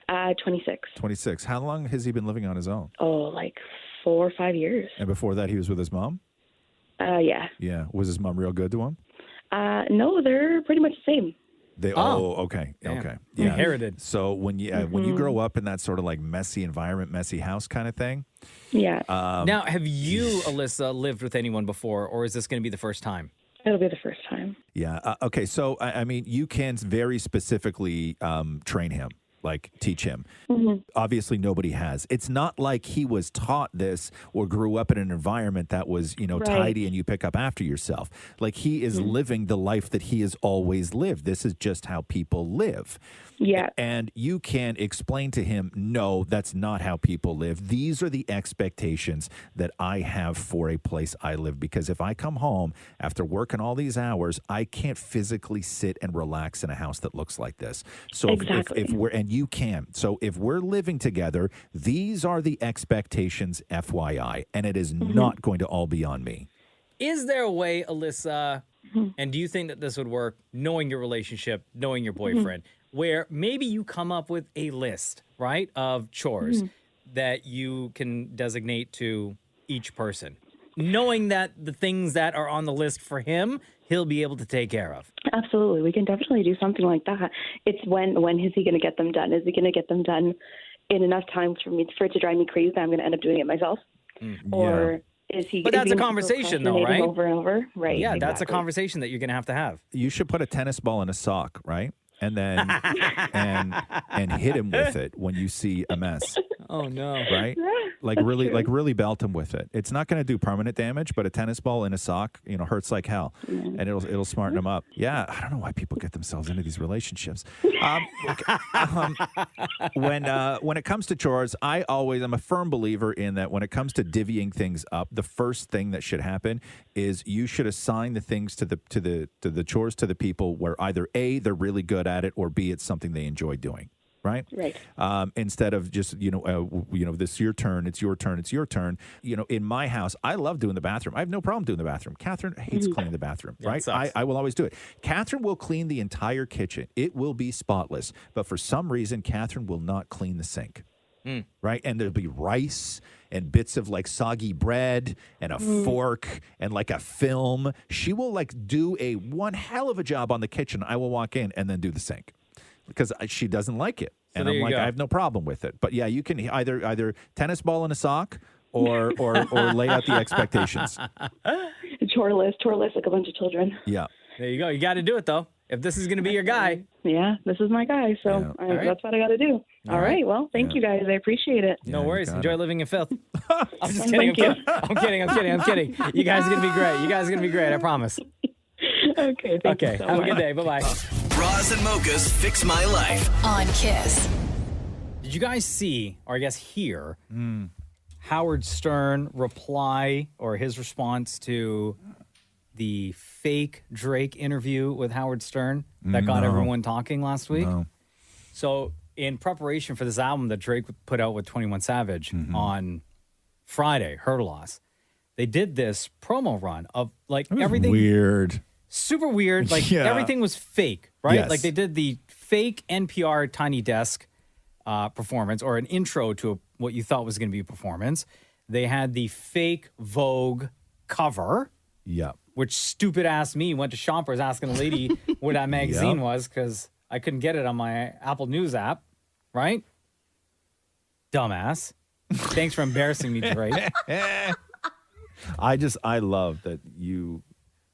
26. 26. How long has he been living on his own? Oh, like 4 or 5 years. And before that, he was with his mom? Yeah. Yeah. Was his mom real good to him? No, they're pretty much the same. Okay. Damn. Okay. Yeah. Inherited. So when you grow up in that sort of like messy environment, messy house kind of thing. Yeah. Now, have you, Alyssa, lived with anyone before, or is this going to be the first time? It'll be the first time. Yeah. Okay. So, I mean, you can very specifically train him. Like teach him. Obviously, nobody has. It's not like he was taught this or grew up in an environment that was, tidy and you pick up after yourself. Like he is living the life that he has always lived. This is just how people live. Yeah. And you can explain to him, no, that's not how people live. These are the expectations that I have for a place I live. Because if I come home after working all these hours, I can't physically sit and relax in a house that looks like this. So if we're, and you can. So if we're living together, these are the expectations, FYI. And it is not going to all be on me. Is there a way, Alyssa, and do you think that this would work, knowing your relationship, knowing your boyfriend, where maybe you come up with a list, right, of chores that you can designate to each person, knowing that the things that are on the list for him, he'll be able to take care of? Absolutely. We can definitely do something like that. It's when is he going to get them done? Is he going to get them done in enough time for it to drive me crazy that I'm going to end up doing it myself? Or is he? But that's a conversation, though, right? Over and over, right? Yeah, that's a conversation that you're going to have. You should put a tennis ball in a sock, right? And then and hit him with it when you see a mess. Oh no! Right? Like really belt him with it. It's not going to do permanent damage, but a tennis ball in a sock, hurts like hell, and it'll smarten him up. Yeah, I don't know why people get themselves into these relationships. When it comes to chores, I'm a firm believer in that. When it comes to divvying things up, the first thing that should happen is you should assign the things to the chores to the people where either A, they're really good at it, or B, it's something they enjoy doing. Right. Instead of just this your turn, it's your turn, it's your turn. In my house, I love doing the bathroom. I have no problem doing the bathroom. Catherine hates cleaning the bathroom. Right. I will always do it. Catherine will clean the entire kitchen. It will be spotless. But for some reason, Catherine will not clean the sink. Right. And there'll be rice and bits of like soggy bread and a fork and like a film. She will like do one hell of a job on the kitchen. I will walk in and then do the sink because she doesn't like it. So and I'm like, I have no problem with it. But yeah, you can either tennis ball in a sock or lay out the expectations. Chore list like a bunch of children. Yeah. There you go. You got to do it though. if this is going to be your guy. Yeah, this is my guy. So right. that's what I got to do. All right. Well, thank you guys. I appreciate it. No worries. Enjoy living in filth. I'm just Thank kidding. you. I'm kidding. You guys are going to be great. You guys are going to be great. I promise. Okay. Thank you so Have a much. good day. Bye-bye. Roz and Mocha's Fix My Life. On Kiss. Did you guys see, or I guess hear, Howard Stern reply or his response to the fake Drake interview with Howard Stern that got everyone talking last week? No. So in preparation for this album that Drake put out with 21 Savage on Friday, Her Loss, they did this promo run of like everything Weird. super weird. Like Yeah. everything was fake, right? Yes. Like they did the fake NPR Tiny Desk performance or an intro to what you thought was going to be a performance. They had the fake Vogue cover. Yep. Which stupid ass me went to Shoppers asking a lady what that magazine was because I couldn't get it on my Apple News app, right? Dumbass. Thanks for embarrassing me, Drake. I love that you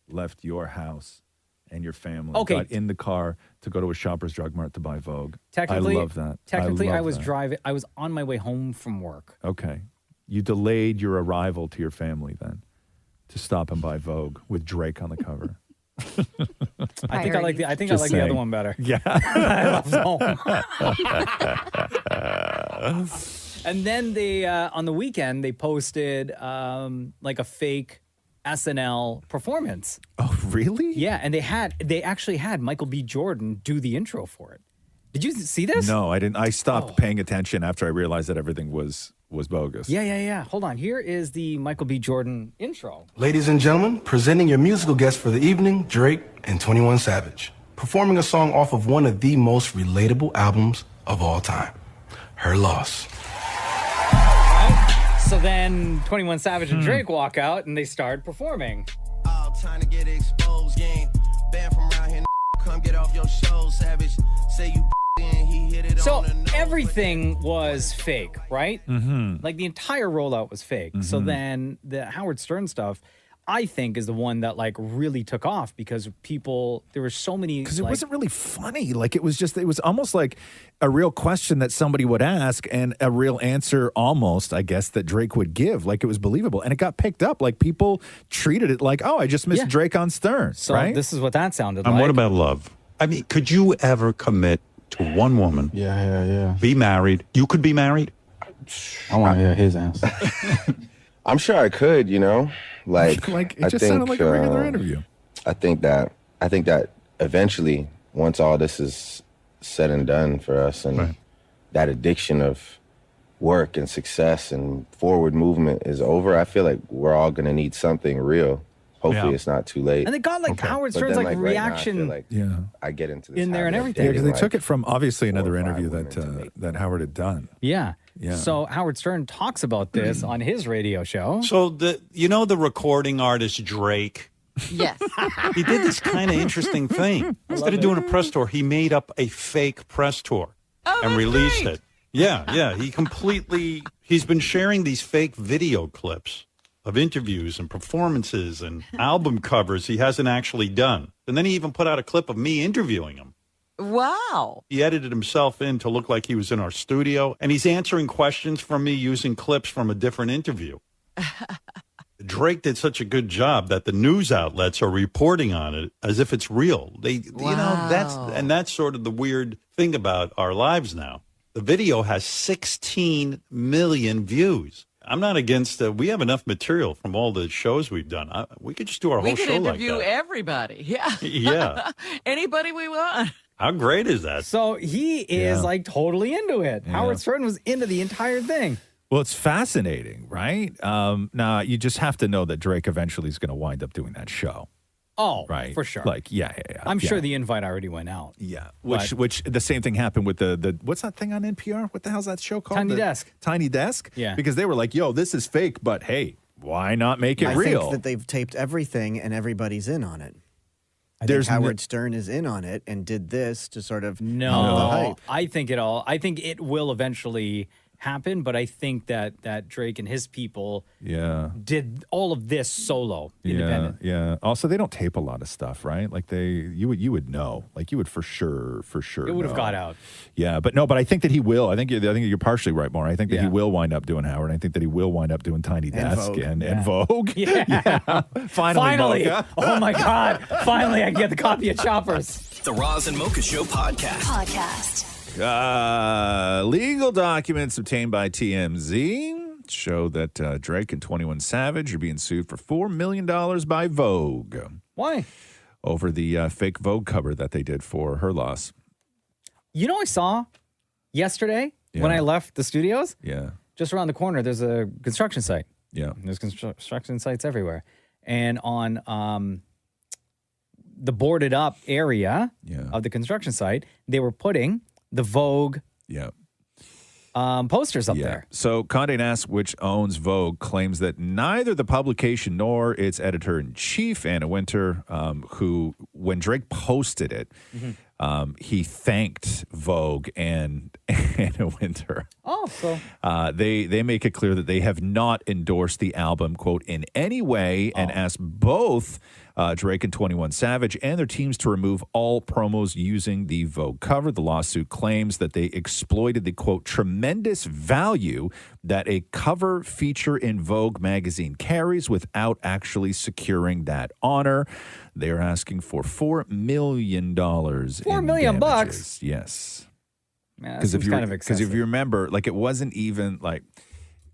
left your house and your family got in the car to go to a Shoppers Drug Mart to buy Vogue. Technically, I love that. Technically, I love was that. driving. I was on my way home from work. Okay. You delayed your arrival to your family then to stop and buy Vogue with Drake on the cover. I think I like the other one better. Yeah. I love home. And then they on the weekend they posted like a fake SNL performance. Oh, really? Yeah, and they actually had Michael B. Jordan do the intro for it. Did you see this? No, I didn't. I stopped paying attention after I realized that everything was bogus. Yeah. Hold on. Here is the Michael B. Jordan intro. Ladies and gentlemen, presenting your musical guest for the evening, Drake and 21 Savage, performing a song off of one of the most relatable albums of all time, Her Loss. So then 21 Savage and Drake walk out and they start performing. All time to get exposed, gang. Banned from around here, come get off your show, Savage. Say you and he hit it So on the nose. everything was fake, right? Mm-hmm. Like the entire rollout was fake. So then the Howard Stern stuff, I think, is the one that like really took off because there were so many. Because it wasn't really funny. Like it was almost like a real question that somebody would ask and a real answer almost, I guess, that Drake would give. Like it was believable. And it got picked up. Like people treated it like, oh, I just missed Drake on Stern. So right? this is what that sounded And like. what about love? I mean, could you ever commit to one woman? Yeah. Be married. You could be married? I want to hear his answer. I'm sure I could, Like it just sounded like a regular interview. I think that eventually, once all this is said and done for us, and that addiction of work and success and forward movement is over, I feel like we're all gonna need something real. Hopefully, it's not too late. And they got like Howard But Stern's then, like right now, I feel reaction. like I get into this in there and habit of everything. Yeah, because they dating, took like, it from obviously another interview that Howard had done. Yeah. Yeah. So Howard Stern talks about this on his radio show. So the recording artist Drake? Yes. He did this kind of interesting thing. Instead of doing a press tour, he made up a fake press tour and released it. Yeah. He's been sharing these fake video clips of interviews and performances and album covers he hasn't actually done. And then he even put out a clip of me interviewing him. Wow. He edited himself in to look like he was in our studio, and he's answering questions from me using clips from a different interview. Drake did such a good job that the news outlets are reporting on it as if it's real. That's sort of the weird thing about our lives now. The video has 16 million views. I'm not against we have enough material from all the shows we've done. We could just do our whole show like that. We could interview everybody. Yeah. Yeah. Anybody we want. How great is that? So he is like totally into it. Yeah. Howard Stern was into the entire thing. Well, it's fascinating, right? Now, you just have to know that Drake eventually is going to wind up doing that show. Oh, right. for sure. Like, yeah. I'm sure the invite already went out. Yeah. Which the same thing happened with the what's that thing on NPR? What the hell's that show called? Tiny Desk. Tiny Desk? Yeah. Because they were like, yo, this is fake, but hey, why not make it I real? think that they've taped everything and everybody's in on it. I think Howard Stern is in on it and did this to sort of help the hype. I think it will eventually happen, but I think that Drake and his people Yeah. did all of this solo, independent. Yeah. Also, they don't tape a lot of stuff, right? Like you would know. Like you would for sure. It would have know. got out. Yeah, but I think that he will. I think you're partially right, Maura. I think that he will wind up doing Howard. I think that he will wind up doing Tiny Desk Vogue. and Vogue. Yeah. Finally. Mocha. Oh my God. Finally, I get the copy of Choppers. The Roz and Mocha Show podcast. Legal documents obtained by TMZ show that Drake and 21 Savage are being sued for $4 million by Vogue. Why? Over the fake Vogue cover that they did for Her Loss. You know, I saw yesterday when I left the studios. Yeah. Just around the corner, there's a construction site. Yeah. There's construction sites everywhere. And on the boarded up area of the construction site, they were putting the Vogue posters up there. So Condé Nast, which owns Vogue, claims that neither the publication nor its editor-in-chief, Anna Wintour, who, when Drake posted it, he thanked Vogue and Anna Wintour. Oh, so they make it clear that they have not endorsed the album, quote, in any way, and asked both Drake and 21 Savage and their teams to remove all promos using the Vogue cover. The lawsuit claims that they exploited the, quote, tremendous value that a cover feature in Vogue magazine carries without actually securing that honor. They are asking for $4 million. $4 million bucks? Yes. Man, that seems kind of excessive. Because if you remember, like, it wasn't even like,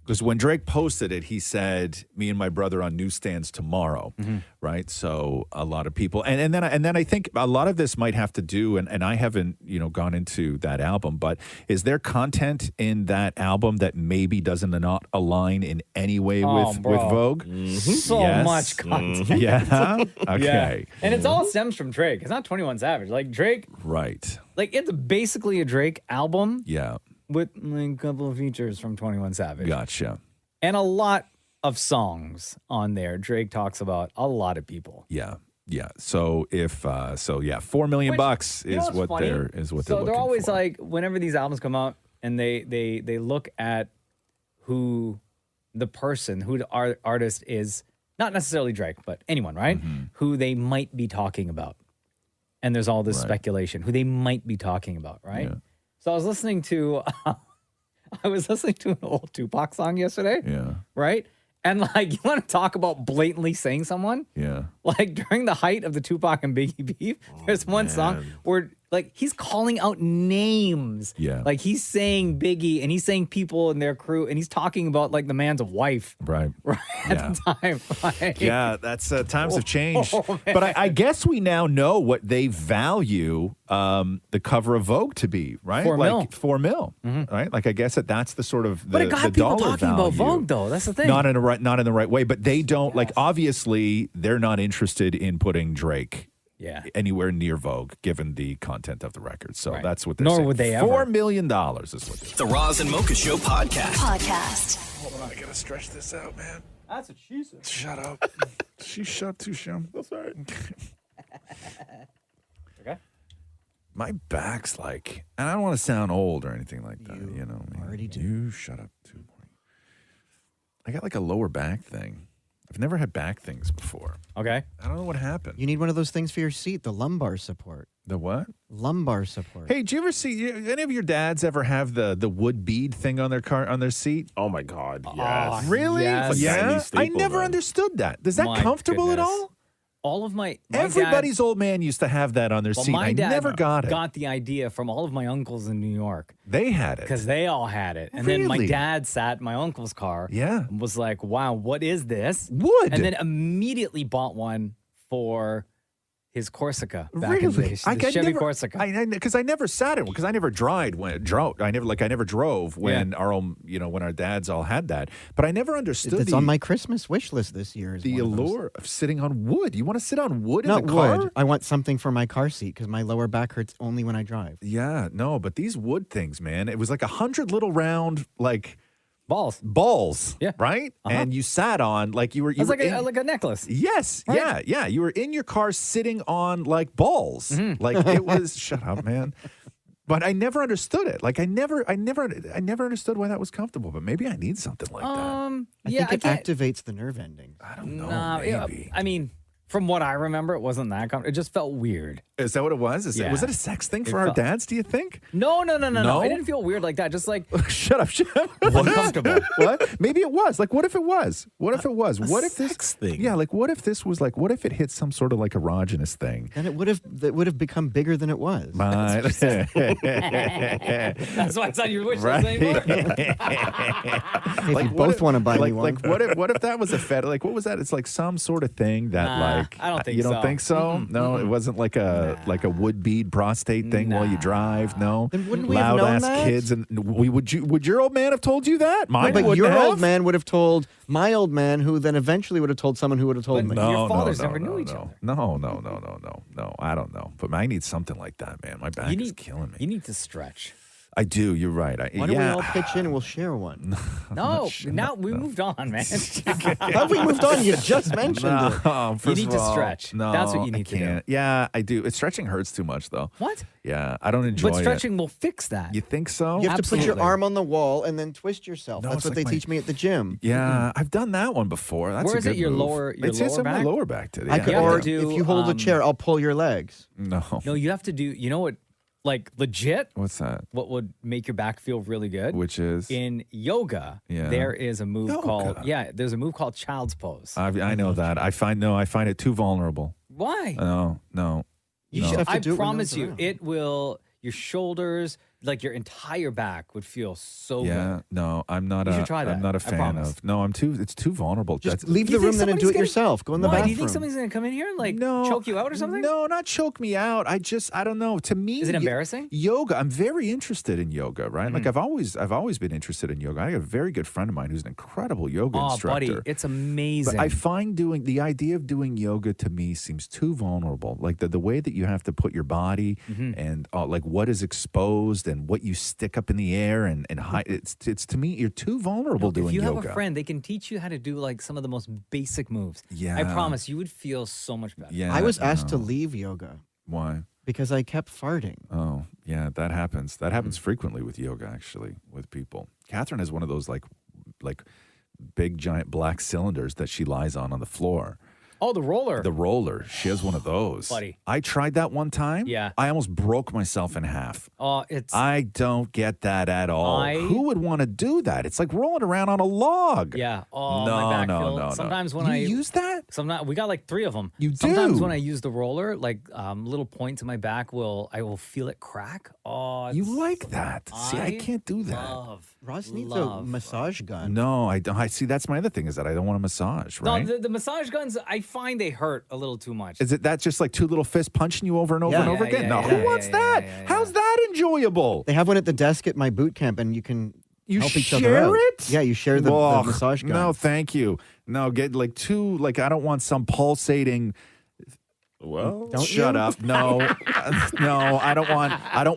because when Drake posted it, he said, "Me and my brother on newsstands tomorrow," right? So a lot of people, and then I think a lot of this might have to do, and I haven't gone into that album, but is there content in that album that maybe doesn't not align in any way with Vogue? So much content. Yeah. Okay. Yeah. And it's all stems from Drake. It's not 21 Savage. Like Drake. Right. Like it's basically a Drake album. Yeah. With like, a couple of features from 21 Savage. Gotcha. And a lot of songs on there. Drake talks about a lot of people. Yeah. Yeah. So $4 million bucks is what they're looking for. So they're always like, whenever these albums come out and they look at who the person, who the artist is, not necessarily Drake, but anyone, right? Who they might be talking about. And there's all this speculation, who they might be talking about, right? Yeah. So I was listening to an old Tupac song yesterday. Yeah. Right? And like, you want to talk about blatantly saying someone? Yeah. Like during the height of the Tupac and Biggie beef, there's one song where like he's calling out names. Yeah. Like he's saying Biggie and he's saying people in their crew and he's talking about like the man's wife. Right. At the time. Like, yeah, that's times have changed. Oh, but I guess we now know what they value the cover of Vogue to be, right? $4 million, right? Like I guess that's the sort of the, but it got the people dollar talking value. about Vogue though. That's the thing. Not in the right way, but they don't like. Obviously, they're not interested in putting Drake anywhere near Vogue, given the content of the record. So that's what they're saying. Nor would they ever. $4 million is what they're The Roz and Mocha Show podcast. Hold on, I gotta stretch this out, man. That's what she said. Shut up. She shut too, Shum. That's all right. Okay. My back's like, and I don't want to sound old or anything like that. Already do. You shut up too. I got like a lower back thing. I've never had back things before. Okay. I don't know what happened. You need one of those things for your seat, the lumbar support. The what? Lumbar support. Hey, do you ever see any of your dads ever have the wood bead thing on their car on their seat? Oh my God, yes. Really? yes. Yeah. Staple, I never though. understood that. Is that My comfortable at goodness. all? All of my Everybody's old man used to have that on their seat. my I dad never got it. Got the idea from all of my uncles in New York. They had it. Because they all had it. And then my Really? dad sat in my uncle's car. Yeah. And was like, wow, what is this? Wood. And then immediately bought one for his Corsica back in the day. The Chevy Corsica. Because I never sat in one. Because I never I never drove when our dads all had that. But I never understood. It's on my Christmas wish list this year. The allure of sitting on wood. You want to sit on wood Not in the car? wood. I want something for my car seat because my lower back hurts only when I drive. Yeah, no, but these wood things, man. It was like 100 little round like balls. Yeah. Right? And you sat on like you were. It's like a necklace. Yes. Right? Yeah. You were in your car sitting on like balls. Like it was. Shut up, man. But I never understood it. Like I never understood why that was comfortable. But maybe I need something like that. I think it activates the nerve endings. I don't know. No, maybe. I mean, from what I remember, it wasn't that comfortable. It just felt weird. Is that what it was? Was it a sex thing for our dads? Do you think? No. No? It didn't feel weird like that. Just like Shut up. uncomfortable. What? Maybe it was. Like, what if it was? What if it was? A What if this sex thing? Yeah, like what if this was like? What if it hit some sort of like erogenous thing? And it would have become bigger than it was. Right. That's why it's on your wish list anymore. If you both want to buy me one. Like what if that was a fed? Like what was that? It's like some sort of thing that like I don't think you don't so. think so? No, it wasn't like a wood bead prostate thing while you drive. No, Then wouldn't we have loud known ass that? kids and would your old man have told you that? Mine But wouldn't your have. old man would have told my old man, who then eventually would have told someone who would have told me. Your fathers never knew each other. No. I don't know. But I need something like that, man. My back is killing me. You need to stretch. I do. You're right. Why don't we all pitch in and we'll share one? No, now we moved on, man. How we moved on? You just mentioned it. You need to stretch. That's what you need to do. Yeah, I do. Stretching hurts too much, though. What? Yeah, I don't enjoy But it. stretching will fix that. You think so? You have to put your Absolutely. arm on the wall and then twist yourself. No, That's it's what like they teach me at the gym. Yeah, I've done that one before. That's Where a is it? good Your move. lower It's lower in my back? lower back today. I could, You have or to do, if you hold a chair, I'll pull your legs. No. No, you have to do. You know what? Like legit. What's that? What would make your back feel really good? Which is in yoga. Yeah. There is a move Yoga. called there's a move called child's pose. I know that. I find it too vulnerable. Why? No. You should have to I do it when no promise one's you, around. it will. Your shoulders, like your entire back, would feel so Yeah, good. no, I'm not. You should try that. I'm not a I fan promise. of. No, it's too vulnerable. Just leave the room then and do it yourself. Go in the Why? bathroom. Do you think somebody's going to come in here and like choke you out or something? No, not choke me out. I don't know. To me, Is it embarrassing? Yoga. I'm very interested in yoga. Right? Mm-hmm. Like I've always been interested in yoga. I have a very good friend of mine who's an incredible yoga Oh, instructor. buddy, it's amazing. But I find the idea of doing yoga to me seems too vulnerable. Like the way that you have to put your body Mm-hmm. and like what is exposed and what you stick up in the air and hide. It's to me you're too vulnerable doing if you yoga. have a friend, they can teach you how to do like some of the most basic moves. Yeah. I promise you would feel so much better. Yeah, I was asked to no. leave yoga Why? because I kept farting. Oh, yeah, that happens. That happens frequently with yoga, actually, with people. Catherine has one of those like big giant black cylinders that she lies on the floor. Oh, the roller. The roller. She has one of those. Buddy. I tried that one time. Yeah. I almost broke myself in half. Oh, it's. I don't get that at all. Who would want to do that? It's like rolling around on a log. Yeah. Oh, No, my back no, feels. no, no. Sometimes when You I use that? Sometimes we got like 3 of them. You Sometimes do? when I use the roller, like little points in my back I will feel it crack. Oh, You like that? See, I can't do that. Ross needs a massage gun. No, I don't. I see. That's my other thing is that I don't want a massage. Right? No, the massage guns, I find they hurt a little too much. Is it that just like 2 little fists punching you over and over and over again? No, who wants that? How's that enjoyable? They have one at the desk at my boot camp, and you can help each other share out. it? Yeah, you share the Ugh, massage gun. No, thank you. No, get like 2. Like I don't want some pulsating. Well, Don't shut you? up. No, no, I don't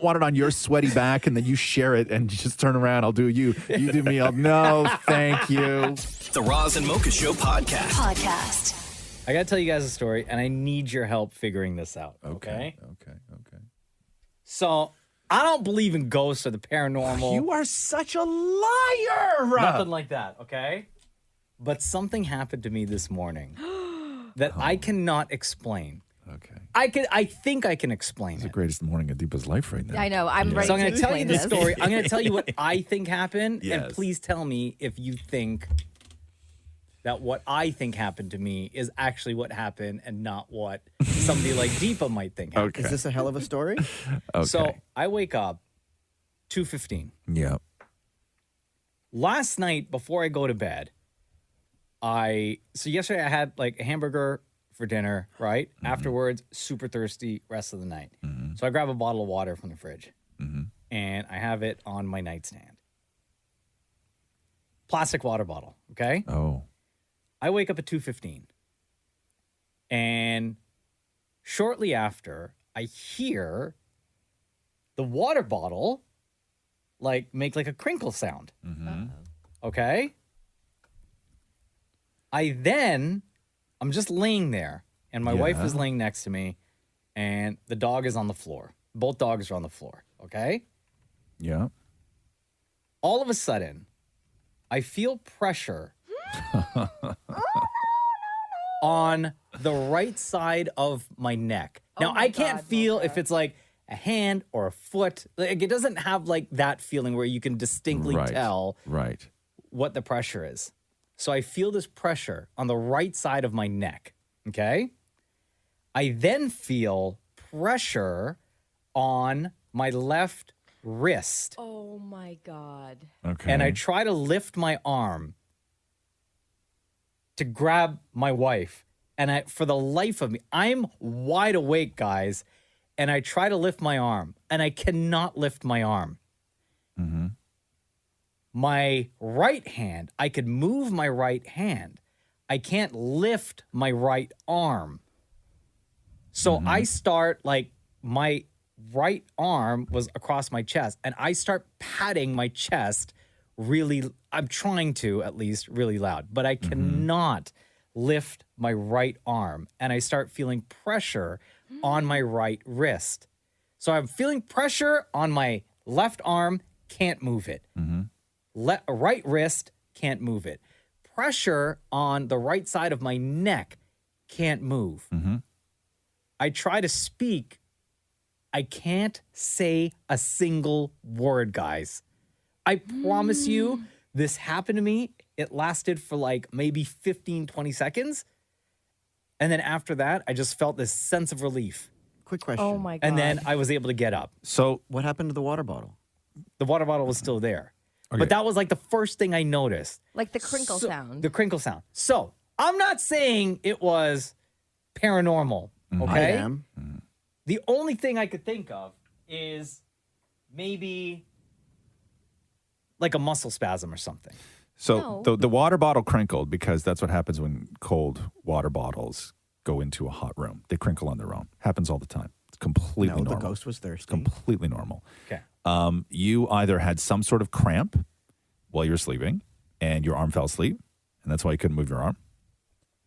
want it on your sweaty back, and then you share it and you just turn around. I'll do you. You do me. No, thank you. The Roz and Mocha Show podcast. I got to tell you guys a story, and I need your help figuring this out. Okay. So I don't believe in ghosts or the paranormal. You are such a liar. Nothing like that. Okay. But something happened to me this morning that I cannot explain. Okay. I think I can explain It's it. the greatest morning of Deepa's life right now. I know. I'm ready So I'm to going to tell you explain the this. story. I'm going to tell you what I think happened, Yes. and please tell me if you think that what I think happened to me is actually what happened and not what somebody like Deepa might think happened. Okay. Is this a hell of a story? Okay. So I wake up 2:15. Yeah. Last night before I go to bed, yesterday I had like a hamburger for dinner, right? Mm-hmm. Afterwards, super thirsty rest of the night. So I grab a bottle of water from the fridge and I have it on my nightstand. Plastic water bottle, okay? Oh. I wake up at 2:15. And shortly after, I hear the water bottle like make like a crinkle sound. Okay? I'm just laying there, and my wife is laying next to me, and the dog is on the floor. Both dogs are on the floor. okay? Yeah. All of a sudden, I feel pressure on the right side of my neck. Now, I can't feel if it's like a hand or a foot. Like, it doesn't have like that feeling where you can distinctly tell what the pressure is. So I feel this pressure on the right side of my neck, okay? I then feel pressure on my left wrist. Oh my God. Okay. And I try to lift my arm to grab my wife. And for the life of me, I'm wide awake, guys. And I try to lift my arm, and I cannot lift my arm. Mm-hmm. My right hand, I could move my right hand. I can't lift my right arm. So I start, like, my right arm was across my chest, and I start patting my chest really, I'm trying to at least, really loud, but I cannot lift my right arm, and I start feeling pressure on my right wrist. So I'm feeling pressure on my left arm, can't move it. Right wrist, can't move it. Pressure on the right side of my neck, can't move. I try to speak. I can't say a single word, guys. I promise you, this happened to me. It lasted for like maybe 15, 20 seconds. And then after that, I just felt this sense of relief. Quick question. Oh my God. And then I was able to get up. So what happened to the water bottle? The water bottle was still there. Okay. But that was like the first thing I noticed. Like the crinkle sound. The crinkle sound. So I'm not saying it was paranormal, okay? I am. The only thing I could think of is maybe like a muscle spasm or something. So the water bottle crinkled because that's what happens when cold water bottles go into a hot room. They crinkle on their own. Happens all the time. It's completely normal. The ghost was thirsty. It's completely normal. Okay. You either had some sort of cramp while you were sleeping and your arm fell asleep, and that's why you couldn't move your arm.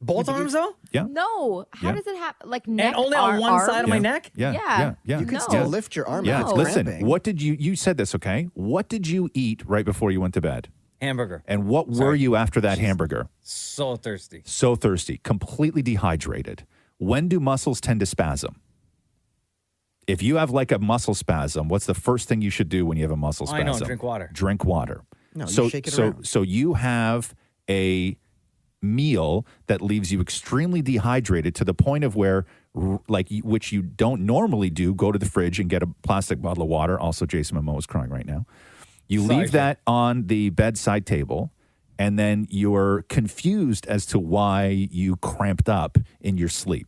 Both arms, though? Yeah. No. How Yeah. does it happen? Like neck, And only on one side of my neck? Yeah. You can still lift your arm. Yeah. If it's Listen, cramping. what did you said this, okay? What did you eat right before you went to bed? Hamburger. And what were you after that hamburger? So thirsty. So thirsty, completely dehydrated. When do muscles tend to spasm? If you have like a muscle spasm, what's the first thing you should do when you have a muscle I spasm? know, drink water. Drink water. No, you so, shake it so, around. so you have a meal that leaves you extremely dehydrated to the point of where, which you don't normally do, go to the fridge and get a plastic bottle of water. Also, Jason Momoa is crying right now. You leave that on the bedside table, and then you're confused as to why you cramped up in your sleep.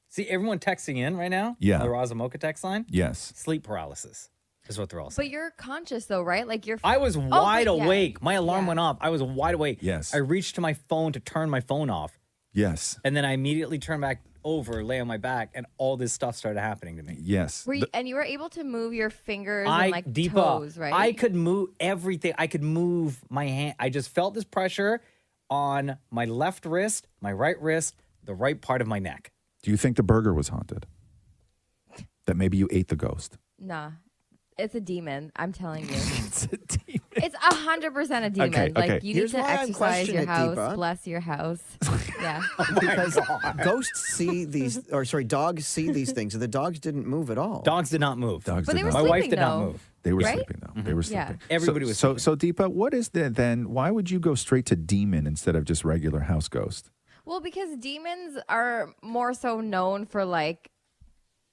See, everyone texting in right now? Yeah. The Roz Mocha text line? Yes. Sleep paralysis is what they're all saying. But you're conscious though, right? Like you're. I was Oh, wide but yeah. awake. My alarm went off. I was wide awake. Yes. I reached to my phone to turn my phone off. Yes. And then I immediately turned back over, lay on my back, and all this stuff started happening to me. Yes. Were you, and you were able to move your fingers and like Deepa, toes, right? I could move everything. I could move my hand. I just felt this pressure on my left wrist, my right wrist, the right part of my neck. Do you think the burger was haunted? That maybe you ate the ghost? Nah, it's a demon. I'm telling you. It's a demon. It's 100% a demon. Okay, Like okay. you Here's need to why I'm exercise your questioning it, house, Deepa. bless your house. Yeah. Because ghosts see these, or sorry, dogs see these things, and the dogs didn't move at all. Dogs did not move. Dogs But did they were not. My wife sleeping, did not though. move. They were Right? sleeping, though. They were Yeah. sleeping. Everybody was So Deepa, what is then, why would you go straight to demon instead of just regular house ghost? Well, because demons are more so known for like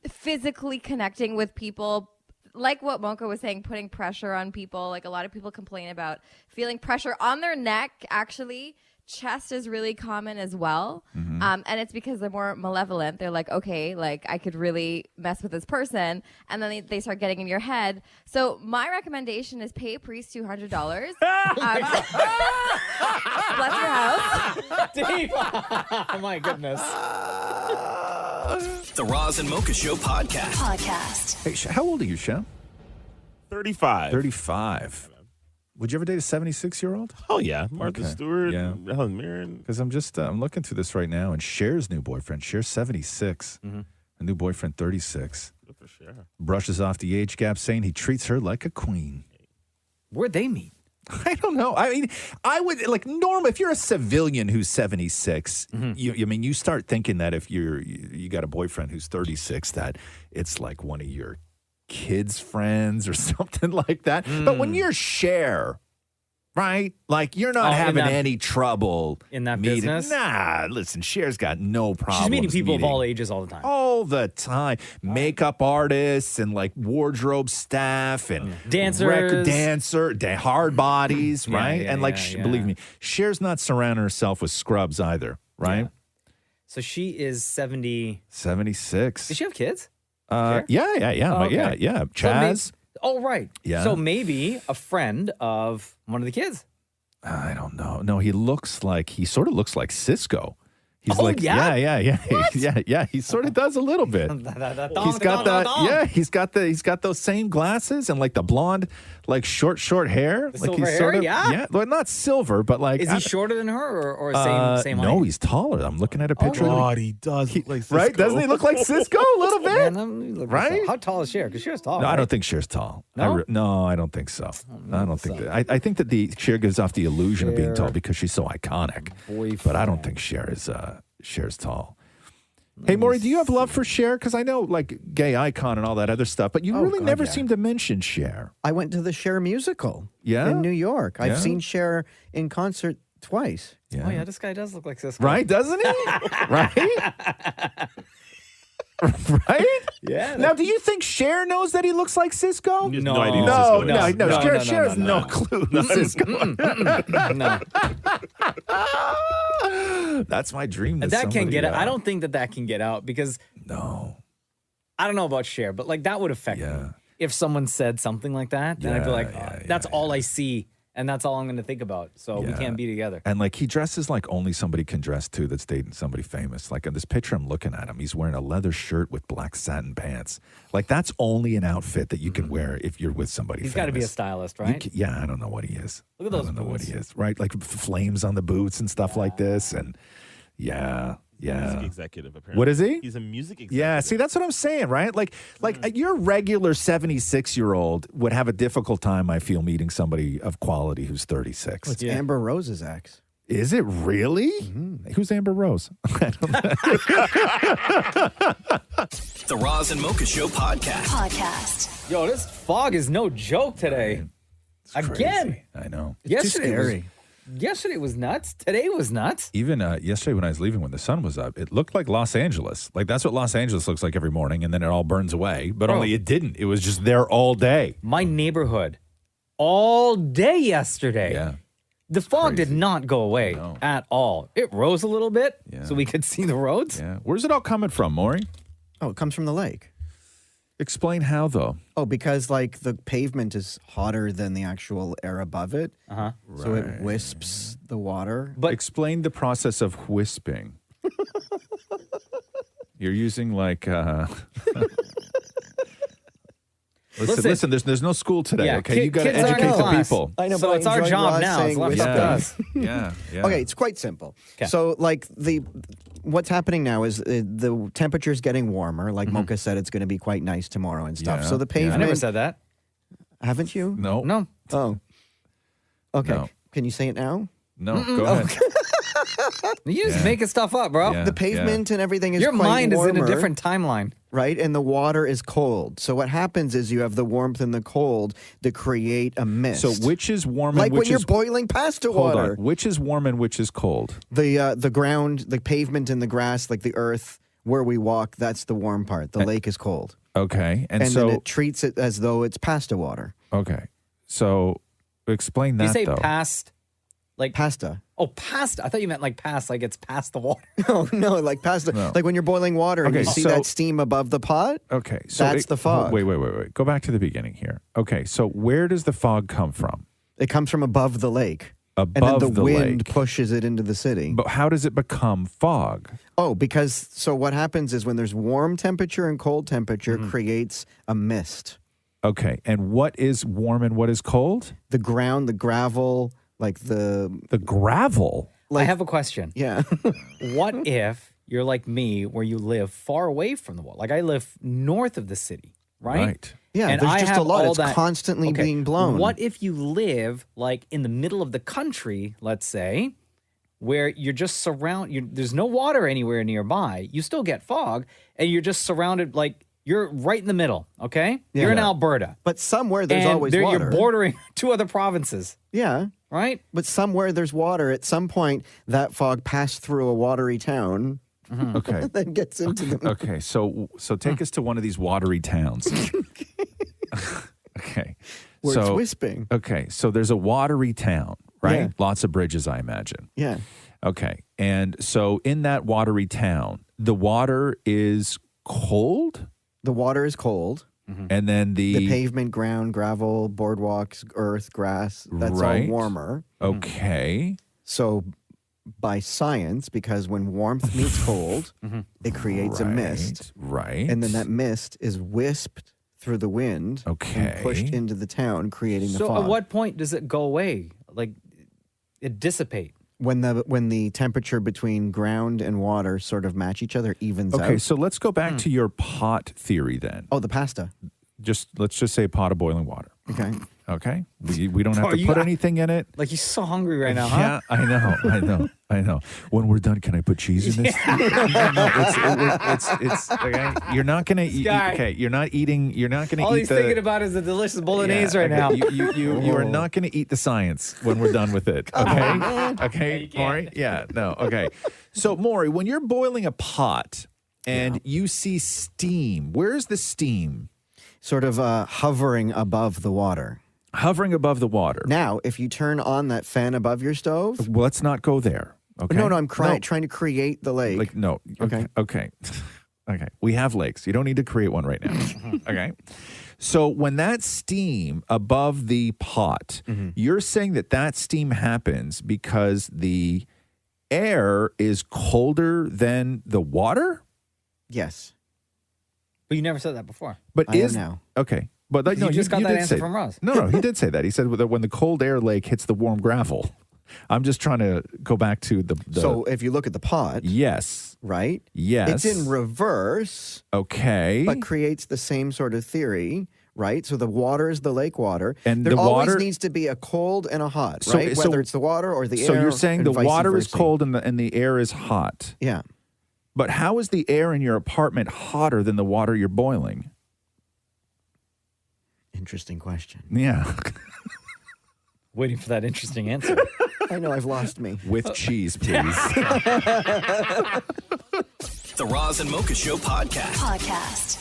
physically connecting with people. Like what Mocha was saying, putting pressure on people. Like a lot of people complain about feeling pressure on their neck, actually. Chest is really common as well. And it's because they're more malevolent. They're like, okay, like I could really mess with this person. And then they start getting in your head. So my recommendation is pay a priest $200. Bless your house. Deep. Oh, my goodness. The Roz and Mocha Show podcast. Hey, how old are you, Shem? 35. 35. Would you ever date a 76-year-old? Oh, yeah. Martha Stewart, Yeah. Helen Mirren. Because I'm looking through this right now, and Cher's new boyfriend, Cher's 76. Her new boyfriend, 36. sure. Brushes off the age gap, saying he treats her like a queen. Where'd they meet? I don't know. I mean, I would like normal. If you're a civilian who's 76, you start thinking that if you got a boyfriend who's 36, that it's like one of your kids' friends or something like that. But when you're Cher, right? Like you're not having any trouble in that meeting. business. Nah, listen, Cher's got no problems. She's meeting people of all ages all the time. All the time. Makeup artists and like wardrobe staff and Dancers. hard bodies, Yeah, right? yeah, and like, yeah, believe me, Cher's not surrounding herself with scrubs either, right? Yeah. So she is 70. 76. Does she have kids? Yeah. Oh, okay. Yeah. So Chaz. Oh, right. Yeah. So maybe a friend of one of the kids. I don't know. No, he sort of looks like Cisco. He's Oh, like, yeah? yeah. He sort of does a little bit. He's got he's got those same glasses and like the blonde, like short hair. The like silver hair, yeah. Well, not silver, but like. Is he shorter than her or same height? No, he's taller. I'm looking at a picture. of him. God, he does look like Cisco. Right? Doesn't he look like Cisco a little bit? Right? How tall is Cher? Because Cher's tall. No, right? I don't think Cher's tall. No? I don't think so. I don't think that. I think that the Cher gives off the illusion of being tall because she's so iconic. But I don't think Cher's tall. Hey, Maury, do you have love for Cher? Because I know, like, gay icon and all that other stuff, but you really never seem to mention Cher. I went to the Cher musical in New York. Yeah? I've seen Cher in concert twice. Oh, yeah, this guy does look like Cisco. Right, doesn't he? Right? Right? Yeah. Now, do you think Cher knows that he looks like Cisco? No idea who Cisco is. Cher has no clue who Cisco. No. That's my dream. That can get out. I don't think that can get out because I don't know about Cher, but like that would affect me. If someone said something like that, then I'd be like, that's all I see. And that's all I'm going to think about. So we can't be together. And like he dresses like only somebody can dress too that's dating somebody famous. Like in this picture, I'm looking at him. He's wearing a leather shirt with black satin pants. Like that's only an outfit that you can wear if you're with somebody He's famous. got to be a stylist, right? I don't know what he is. Look at those I don't know what boots. he is. Right? Like flames on the boots and stuff like this. And yeah. Music executive, apparently. What is he? He's a music executive. Yeah, see, that's what I'm saying, right? Like your regular 76-year-old would have a difficult time, I feel, meeting somebody of quality who's 36. It's Amber Rose's ex. Is it really? Who's Amber Rose? The Roz and Mocha Show podcast. Yo, this fog is no joke today. Again. I know. Yesterday was nuts. Today was nuts. Even yesterday when I was leaving, when the sun was up, it looked like Los Angeles. Like that's what Los Angeles looks like every morning, and then it all burns away. But only it didn't. It was just there all day. My neighborhood, all day yesterday. Yeah. The fog did not go away at all. It rose a little bit so we could see the roads. Yeah. Where's it all coming from, Maury? Oh, it comes from the lake. Explain how, though. Oh, because like the pavement is hotter than the actual air above it. So it wisps the water. But explain the process of wisping. You're using like Listen, there's no school today, Yeah, okay? You got to kids aren't educate in the class. people. I know, So but it's I our enjoy job Roz now. It's saying left up to us. Yeah. Okay, it's quite simple. So, like what's happening now is the temperature's getting warmer. Like Mocha said, it's going to be quite nice tomorrow and stuff. Yeah, So the pavement. I never said that. Haven't you? No. No. Oh. Okay. No. Can you say it now? No, go ahead. You just making stuff up, bro. Yeah. The pavement and everything is Your quite mind is in a warmer, different timeline. right? And the water is cold. So what happens is you have the warmth and the cold that create a mist. So which is warm like and when which you're is boiling pasta Hold water. on. Which is warm and which is cold? The ground, the pavement and the grass, like the earth where we walk, that's the warm part. The lake is cold. Okay. And And so then it treats it as though it's pasta water. okay. So explain that You say though. past, like Pasta. Oh, pasta. I thought you meant like past, like it's past the water. No, like pasta. No. Like when you're boiling water and Okay, you see so- that steam above the pot. Okay. So That's the fog. Wait. Go back to the beginning here. Okay. So where does the fog come from? It comes from above the lake. Above and then the wind lake. pushes it into the city. But how does it become fog? Oh, because so what happens is when there's warm temperature and cold temperature creates a mist. Okay. And what is warm and what is cold? The ground, the gravel, like the gravel. I have a question. Yeah. What if you're like me, where you live far away from the water. Like I live north of the city, right? Yeah, And there's I just a have lot. all It's that- constantly Okay, being blown. What if you live like in the middle of the country, let's say, where you're just there's no water anywhere nearby. You still get fog, and you're just surrounded, like you're right in the middle, okay? Yeah. You're in Yeah. Alberta. But somewhere there's And always water. You're bordering two other provinces. Yeah. Right? But somewhere there's water. At some point, that fog passed through a watery town. Okay. And then gets into the... Okay, so take us to one of these watery towns. Okay. Where it's wisping. Okay, so there's a watery town, right? Yeah. Lots of bridges, I imagine. Yeah. Okay, and so in that watery town, the water is cold? The water is cold. And then The pavement, ground, gravel, boardwalks, earth, grass, that's Right. all warmer. Okay. So by science, because when warmth meets cold, it creates a mist. Right. And then that mist is wisped through the wind and pushed into the town, creating the So fog. at what point does it go away? Like it dissipate? When the temperature between ground and water sort of match each other, evens out. Okay, so let's go back to your pot theory then. Oh, the pasta. Let's just say a pot of boiling water. Okay. Okay? We don't have Oh, to you put got- anything in it. Like you're so hungry right now, huh? Yeah, I know. When we're done, can I put cheese in this? No, it's okay. You're not gonna eat. Guy. Okay, you're not eating. You're not gonna All eat he's the. thinking about is the delicious bolognese Yeah, right okay, now. You are not going to eat the science when we're done with it. Okay. Okay, Maury. Yeah. No. Okay. So, Maury, when you're boiling a pot and you see steam, where's the steam? Sort of hovering above the water. Hovering above the water. Now, if you turn on that fan above your stove. Well, let's not go there. Okay. No, I'm trying to create the lake. Like, no. Okay. Okay. Okay. We have lakes. You don't need to create one right now. Okay. So when that steam above the pot, you're saying that steam happens because the air is colder than the water? Yes. But you never said that before. But I am is now. Okay. But like, You no, just got that did answer say- from Roz. No, he did say that. He said that when the cold air lake hits the warm gravel. I'm just trying to go back to the So if you look at the pot. Yes. Right? Yes. It's in reverse. Okay. But creates the same sort of theory, right? So the water is the lake water. And there the always water- needs to be a cold and a hot, So- right? so- Whether it's the water or the So air. you're saying and the vice water is versa. cold and the air is hot. Yeah. But how is the air in your apartment hotter than the water you're boiling? Interesting question. Yeah. Waiting for that interesting answer. I know, I've lost me. With cheese, please. The Roz and Mocha Show podcast.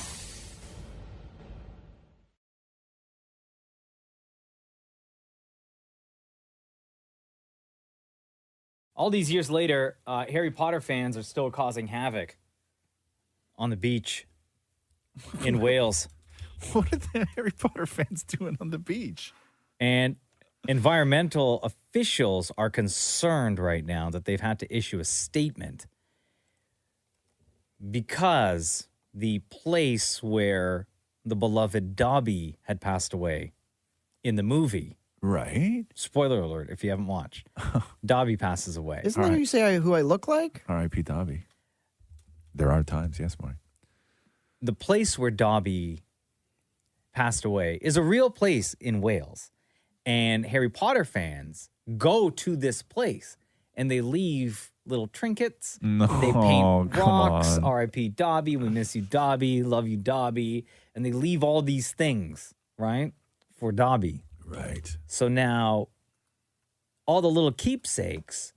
All these years later, Harry Potter fans are still causing havoc on the beach in Wales. What are the Harry Potter fans doing on the beach? And environmental officials are concerned right now that they've had to issue a statement because the place where the beloved Dobby had passed away in the movie. Right. Spoiler alert if you haven't watched. Dobby passes away. Isn't that who you say who I look like? R.I.P. Dobby. There are times, yes, Maury. The place where Dobby passed away is a real place in Wales. And Harry Potter fans go to this place and they leave little trinkets. No, They paint come rocks. on. R.I.P. Dobby. We miss you, Dobby. Love you, Dobby. And they leave all these things, right, for Dobby. Right. So now all the little keepsakes,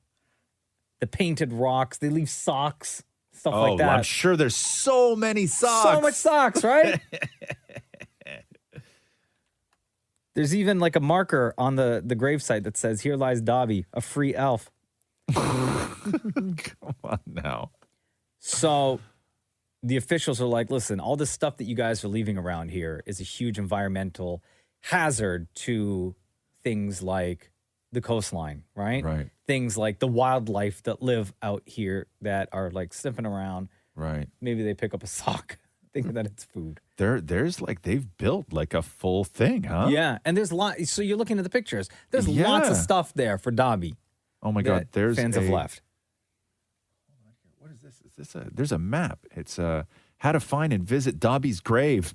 the painted rocks, they leave socks, stuff like that. I'm sure there's so many socks. So much socks, right? There's even like a marker on the gravesite that says, "Here lies Dobby, a free elf." Come on now. So the officials are like, listen, all this stuff that you guys are leaving around here is a huge environmental hazard to things like the coastline, right? Right. Things like the wildlife that live out here that are like sniffing around. Right. Maybe they pick up a sock thinking that it's food. There's like they've built like a full thing, huh? Yeah, and there's lots. So you're looking at the pictures. There's lots of Yeah. stuff there for Dobby. Oh my God, that there's fans have left. What is this? There's a map. It's how to find and visit Dobby's grave.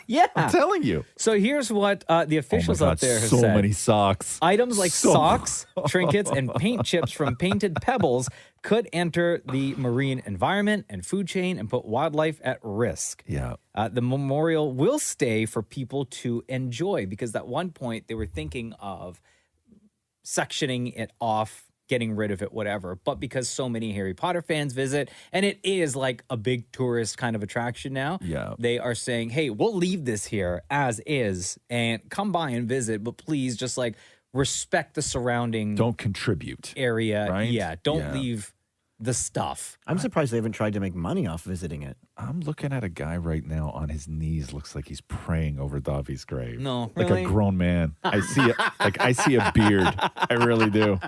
Yeah. I'm telling you. So here's what the officials Oh my God, out there have so said. many socks. Items like So- socks, trinkets, and paint chips from Painted Pebbles could enter the marine environment and food chain and put wildlife at risk. Yeah. The memorial will stay for people to enjoy because at one point they were thinking of sectioning it off, getting rid of it, whatever. But because so many Harry Potter fans visit, and it is like a big tourist kind of attraction now, they are saying, hey, we'll leave this here as is and come by and visit, but please just like respect the surrounding Don't contribute. area. Right? Yeah, don't Yeah. leave the stuff. I'm surprised they haven't tried to make money off visiting it. I'm looking at a guy right now on his knees. Looks like he's praying over Dobby's grave. No, like really? a grown man. I see it. Like I see a beard. I really do.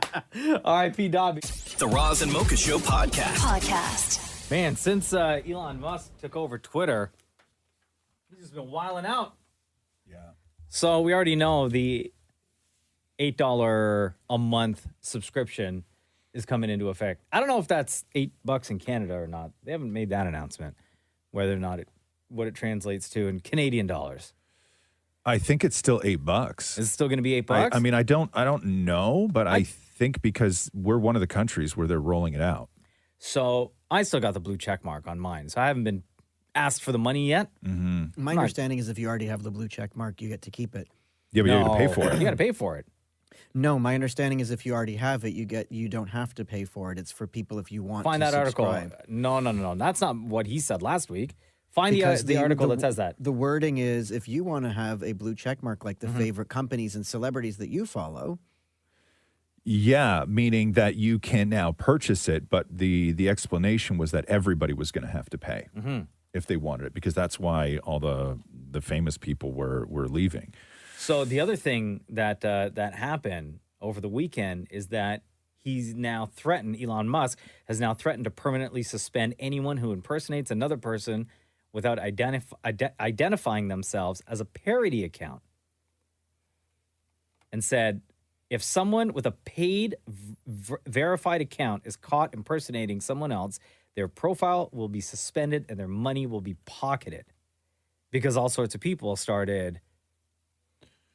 R.I.P. Dobby. The Roz and Mocha Show podcast. Man, since Elon Musk took over Twitter, he's just been wilding out. Yeah. So we already know the $8 a month subscription is coming into effect. I don't know if that's $8 in Canada or not. They haven't made that announcement, whether or not what it translates to in Canadian dollars. I think it's still $8. Is it still going to be $8? I mean, I don't know, but I think because we're one of the countries where they're rolling it out. So I still got the blue check mark on mine. So I haven't been asked for the money yet. Mm-hmm. My understanding is if you already have the blue check mark, you get to keep it. Yeah, but you got to pay for it. You got to pay for it. No, my understanding is if you already have it, you don't have to pay for it. It's for people if you want Find to that article. subscribe. No. That's not what he said last week. Find Because the article that says that. The wording is if you want to have a blue check mark like the favorite companies and celebrities that you follow. Yeah, meaning that you can now purchase it, but the explanation was that everybody was going to have to pay if they wanted it, because that's why all the famous people were leaving. So the other thing that that happened over the weekend is that Elon Musk has now threatened to permanently suspend anyone who impersonates another person without identifying themselves as a parody account. And said, if someone with a paid verified account is caught impersonating someone else, their profile will be suspended and their money will be pocketed. Because all sorts of people started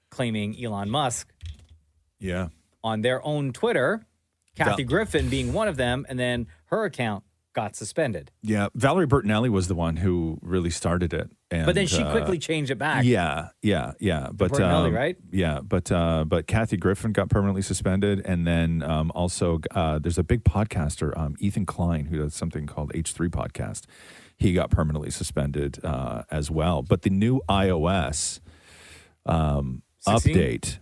claiming Elon Musk on their own Twitter, Kathy Griffin being one of them, and then her account got suspended. Yeah, Valerie Bertinelli was the one who really started it. And, but then she quickly changed it back. Yeah. But Bertinelli, right? Yeah, but Kathy Griffin got permanently suspended, and then also there's a big podcaster, Ethan Klein, who does something called H3 Podcast. He got permanently suspended as well. But the new iOS update.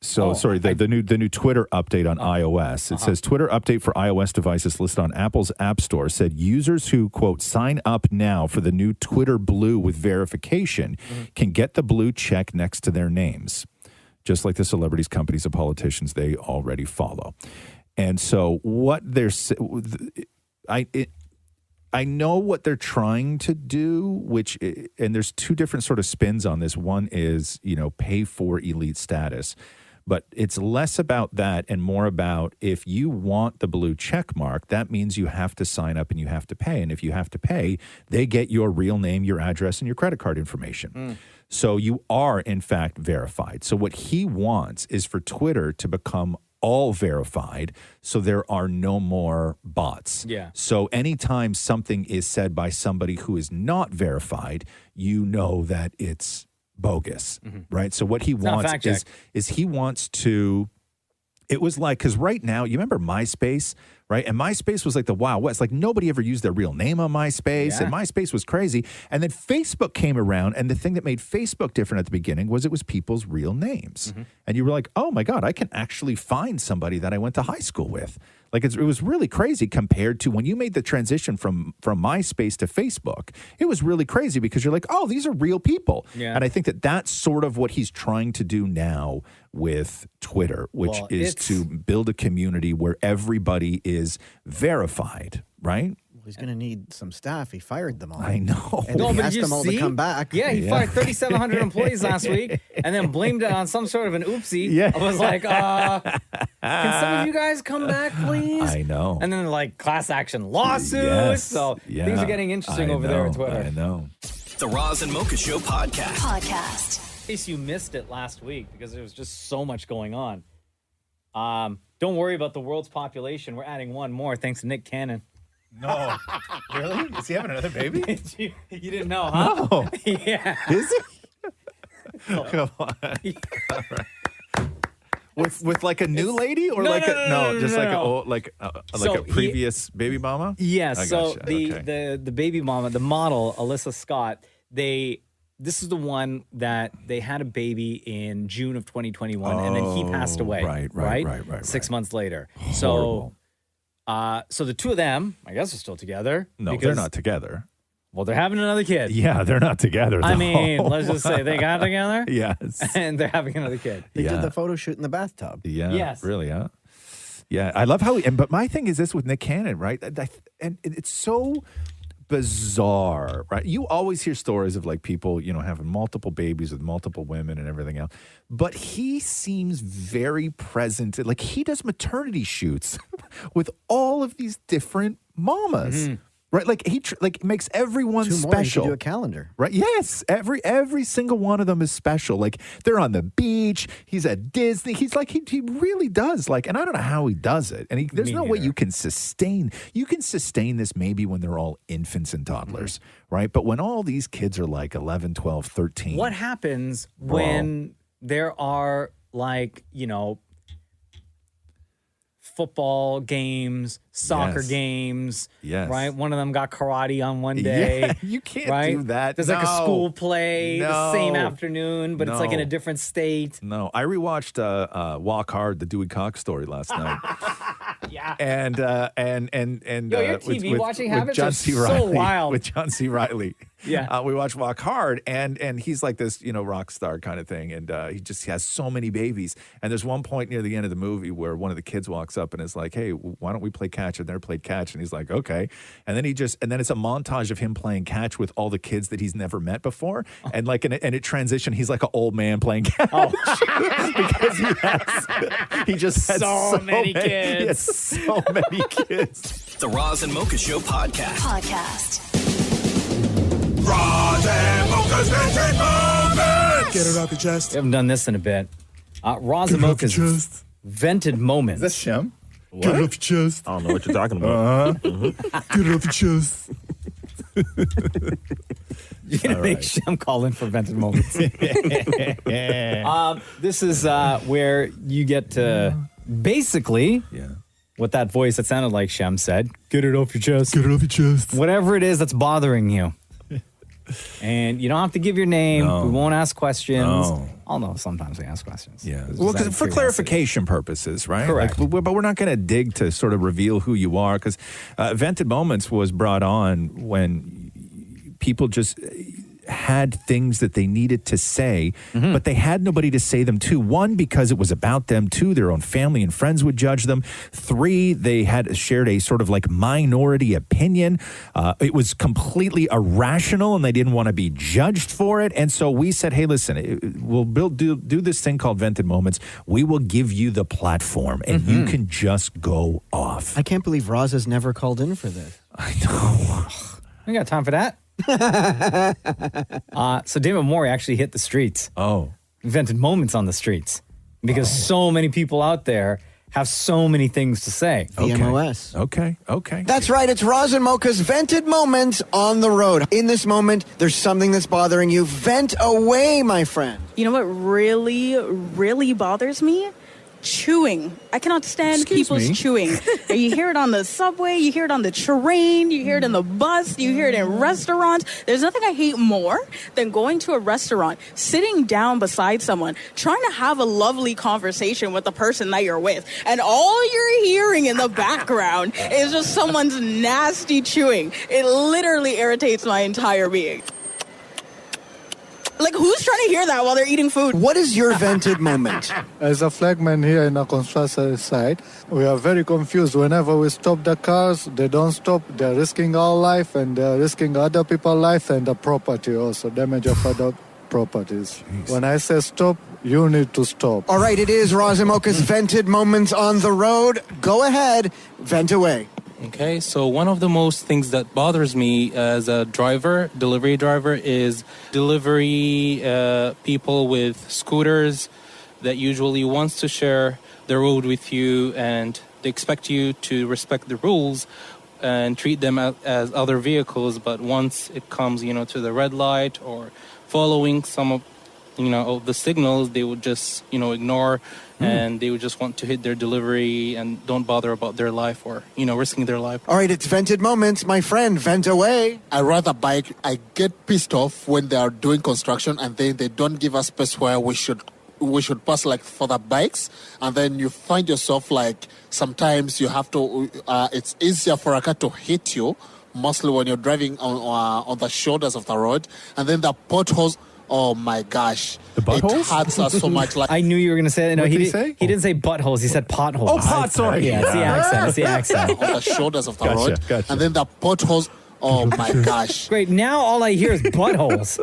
So sorry, the new Twitter update on iOS. It says Twitter update for iOS devices listed on Apple's App Store said users who, quote, sign up now for the new Twitter Blue with verification can get the blue check next to their names, just like the celebrities, companies, and politicians they already follow. And so what they're I know what they're trying to do, and there's two different sort of spins on this. One is, pay for elite status. But it's less about that and more about if you want the blue check mark, that means you have to sign up and you have to pay. And if you have to pay, they get your real name, your address, and your credit card information. So you are, in fact, verified. So what he wants is for Twitter to become all verified so there are no more bots. Yeah. So anytime something is said by somebody who is not verified, you know that it's bogus, right? So what he wants is he wants to, it was like, because right now, you remember MySpace, right? And MySpace was like the Wild West. Like nobody ever used their real name on MySpace, and MySpace was crazy. And then Facebook came around, and the thing that made Facebook different at the beginning was it was people's real names. And you were like, oh my God, I can actually find somebody that I went to high school with. Like it was really crazy compared to when you made the transition from MySpace to Facebook. It was really crazy because you're like, oh, these are real people. Yeah. And I think that that's sort of what he's trying to do now with Twitter, which is to build a community where everybody is verified, right? He's going to need some staff. He fired them all. I know. And No, he but asked did you them all see? to come back. Yeah, he fired 3,700 employees last week and then blamed it on some sort of an oopsie. Yeah. I was like, can some of you guys come back, please? I know. And then like class action lawsuits. Yes. So Yeah. things are getting interesting I over there on know, Twitter. I know. The Roz and Mocha Show podcast. In case you missed it last week because there was just so much going on. Don't worry about the world's population. We're adding one more thanks to Nick Cannon. No. Really? Is he having another baby? you didn't know, huh? No. Yeah. Is he? Come on. With like a new lady or No, like no, just like no. a previous baby mama? Yes. I So gotcha. the, Okay. the baby mama, the model, Alyssa Scott, this is the one that they had a baby in June of 2021 and then he passed away. Right. 6 months later. Horrible. So the two of them, I guess, are still together. No, they're not together. Well, they're having another kid. Yeah, they're not together. I though. mean, let's just say they got together. Yes. And they're having another kid. They did the photo shoot in the bathtub. Yeah. Yes. Really, huh? Yeah. I love how but my thing is this with Nick Cannon, right? And it's so bizarre, right? You always hear stories of like people, having multiple babies with multiple women and everything else. But he seems very present. Like he does maternity shoots with all of these different mamas. Right, like he makes everyone Two more, special. you could do a calendar. Right? Yes, every single one of them is special. Like they're on the beach. He's at Disney. He's like he really does. Like, and I don't know how he does it. And there's no way you can sustain. You can sustain this maybe when they're all infants and toddlers, right? But when all these kids are like 11, 12, 13. What happens when there are like, football games, soccer games, right? One of them got karate on one day. Yeah, you can't right? do that. There's like a No. school play the same afternoon, but it's like in a No. different state. No, I rewatched Walk Hard, the Dewey Cox story last night. Yeah. And Yo, your TV watching habits John are C. so Reilly, wild. With John C. Reilly. Yeah. We watched Walk Hard, and he's like this, rock star kind of thing, and he just has so many babies. And there's one point near the end of the movie where one of the kids walks up and is like, "Hey, why don't we play catch?" And they're played catch, and he's like, "Okay." And then it's a montage of him playing catch with all the kids that he's never met before, and like, and it transitioned. He's like an old man playing catch because he just has So many kids. He has so many kids. The Roz and Mocha Show podcast. Roz and Mocha's Vintage Moments. Get it off your chest. We haven't done this in a bit. Roz and Mocha's vented moments. Is that Shem? Get it off your chest. I don't know what you're talking about. Get it off your chest. You're going to make Shem call in for vented moments. This is where you get to basically, what that voice that sounded like Shem said, get it off your chest. Get it off your chest. Whatever it is that's bothering you. And you don't have to give your name. No. We won't ask questions. No. Although sometimes we ask questions. Yeah. It's Well, just out 'cause of for curiosity. clarification purposes, right? Correct. Like, but we're not going to dig to sort of reveal who you are, because Vented Moments was brought on when people just had things that they needed to say, but they had nobody to say them to. One, because it was about them. Two, their own family and friends would judge them. Three, they had shared a sort of like minority opinion. It was completely irrational and they didn't want to be judged for it. And so we said, hey, listen, we'll do this thing called Vented Moments. We will give you the platform and you can just go off. I can't believe Roz has never called in for this. I know. We got time for that. So David Morey actually hit the streets. Invented moments on the streets because so many people out there have so many things to say. VMOS. Okay. That's right. It's Roz and Mocha's Vented Moments on the road. In this moment, there's something that's bothering you. Vent away, my friend. You know what really, really bothers me? Chewing. I cannot stand people's chewing. You hear it on the subway, you hear it on the train, you hear it in the bus, you hear it in restaurants. There's nothing I hate more than going to a restaurant, sitting down beside someone, trying to have a lovely conversation with the person that you're with, and all you're hearing in the background is just someone's nasty chewing. It literally irritates my entire being. Like, who's trying to hear that while they're eating food? What is your vented moment? As a flagman here in a construction site, we are very confused. Whenever we stop the cars, they don't stop. They're risking our life and they're risking other people's life and the property also, damage of other properties. When I say stop, you need to stop. All right, it is Roz Mocha's vented moments on the road. Go ahead, vent away. Okay, so one of the most things that bothers me as a delivery driver, is delivery people with scooters that usually wants to share the road with you, and they expect you to respect the rules and treat them as other vehicles. But once it comes, to the red light or following some of the signals, they would just, ignore, and they would just want to hit their delivery and don't bother about their life or, risking their life. All right, it's vented moments. My friend, vent away. I ride a bike. I get pissed off when they are doing construction and then they don't give us space where we should pass, like, for the bikes. And then you find yourself, like, sometimes you have to, it's easier for a car to hit you, mostly when you're driving on the shoulders of the road. And then the potholes, oh my gosh. The buttholes? It hurts us so much. Like, I knew you were going to say that. No, What he did he say? He didn't say buttholes. He said potholes. Oh, sorry. Yeah, it's the accent. It's the accent. on the shoulders of the Gotcha, road. gotcha. And then the potholes, oh my gosh. Great. Now all I hear is buttholes.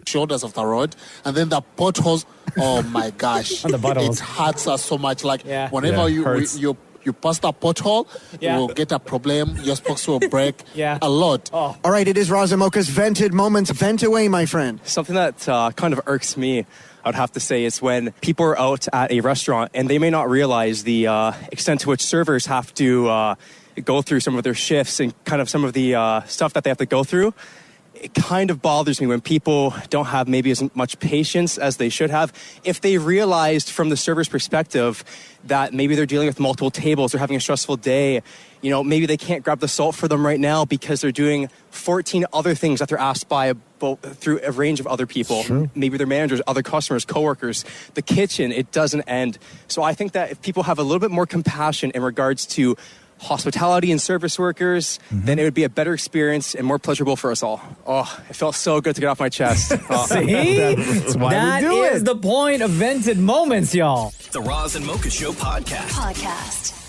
Shoulders of the road. And then the potholes, oh my gosh. On the buttholes. It hurts us so much. Like, Yeah. whenever hurts. you pass the pothole, Yeah. you will get a problem. Your spokes will break Yeah. a lot. Oh. All right, it is Roz Mocha's vented moments. Vent away, my friend. Something that kind of irks me, I would have to say, is when people are out at a restaurant and they may not realize the extent to which servers have to go through some of their shifts and kind of some of the stuff that they have to go through. It kind of bothers me when people don't have maybe as much patience as they should have. If they realized from the server's perspective that maybe they're dealing with multiple tables, they're having a stressful day, maybe they can't grab the salt for them right now because they're doing 14 other things that they're asked by through a range of other people. Sure. Maybe their managers, other customers, coworkers. The kitchen, it doesn't end. So I think that if people have a little bit more compassion in regards to hospitality and service workers, then it would be a better experience and more pleasurable for us all. Oh, it felt so good to get off my chest. Oh. See? That's why That we do is it. the point of vented moments, y'all. The Roz and Mocha Show podcast.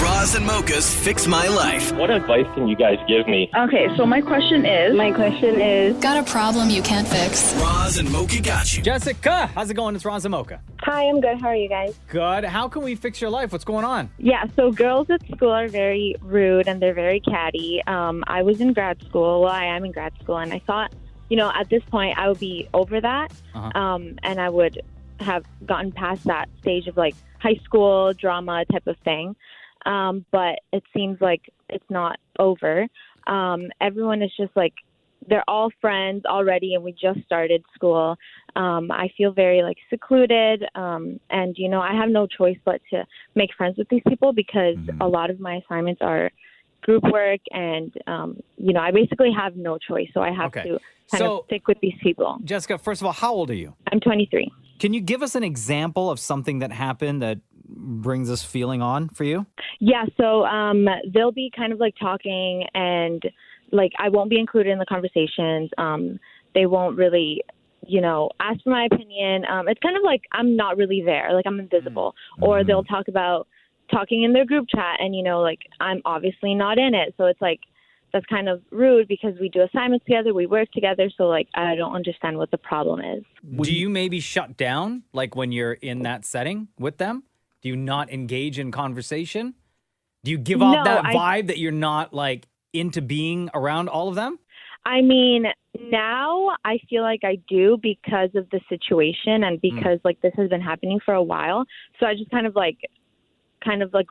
Roz and Mocha's Fix My Life. What advice can you guys give me? Okay, so my question is. Got a problem you can't fix? Roz and Mocha got you. Jessica, how's it going? It's Roz Mocha. Hi, I'm good. How are you guys? Good. How can we fix your life? What's going on? Yeah, so girls at school are very rude and they're very catty. I was in grad school. Well, I am in grad school, and I thought, at this point I would be over that, and I would have gotten past that stage of like high school drama type of thing. But it seems like it's not over. Everyone is just like, they're all friends already, and we just started school. I feel very like secluded, and I have no choice but to make friends with these people because a lot of my assignments are group work, and I basically have no choice, so I have to kind of stick with these people. Jessica, first of all, how old are you? I'm 23. Can you give us an example of something that happened that brings this feeling on for you? Yeah, so they'll be kind of like talking, and like I won't be included in the conversations. They won't really, ask for my opinion. It's kind of like I'm not really there, like I'm invisible. Or they'll talk about talking in their group chat, and like I'm obviously not in it. So it's like that's kind of rude because we do assignments together, we work together. So like I don't understand what the problem is. Do you maybe shut down like when you're in that setting with them? Do you not engage in conversation? Do you give off that vibe that you're not like into being around all of them? I mean, now I feel like I do because of the situation and because like this has been happening for a while. So I just kind of like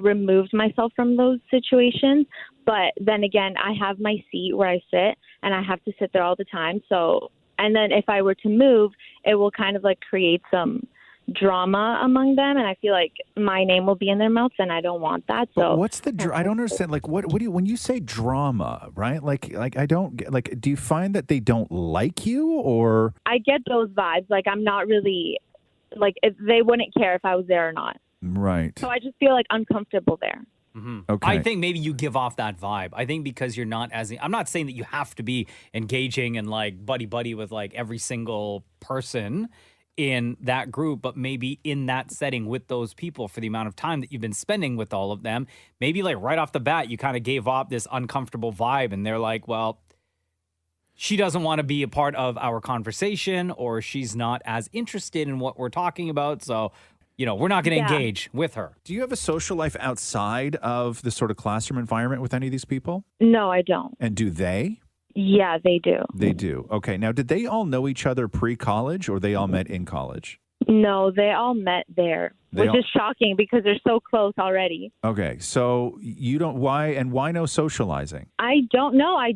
removed myself from those situations. But then again, I have my seat where I sit, and I have to sit there all the time. So, and then if I were to move, it will kind of like create some drama among them, and I feel like my name will be in their mouths, and I don't want that. So But what's the I don't understand, like what do you, when you say drama, right? Like I don't get, like, do you find that they don't like you, or I get those vibes. Like I'm not really like, if they wouldn't care if I was there or not. right? So I just feel like uncomfortable there. Okay. I think maybe you give off that vibe. I think because you're not I'm not saying that you have to be engaging and like buddy with like every single person in that group, but maybe in that setting with those people for the amount of time that you've been spending with all of them, maybe like right off the bat, you kind of gave off this uncomfortable vibe and they're like, well, she doesn't want to be a part of our conversation or she's not as interested in what we're talking about. So, we're not going to engage with her. Do you have a social life outside of the sort of classroom environment with any of these people? No, I don't. And do they? Yeah, they do. They do. Okay. Now, did they all know each other pre-college or they all met in college? No, they all met there, which is shocking because they're so close already. Okay. So you don't, why no socializing? I don't know. I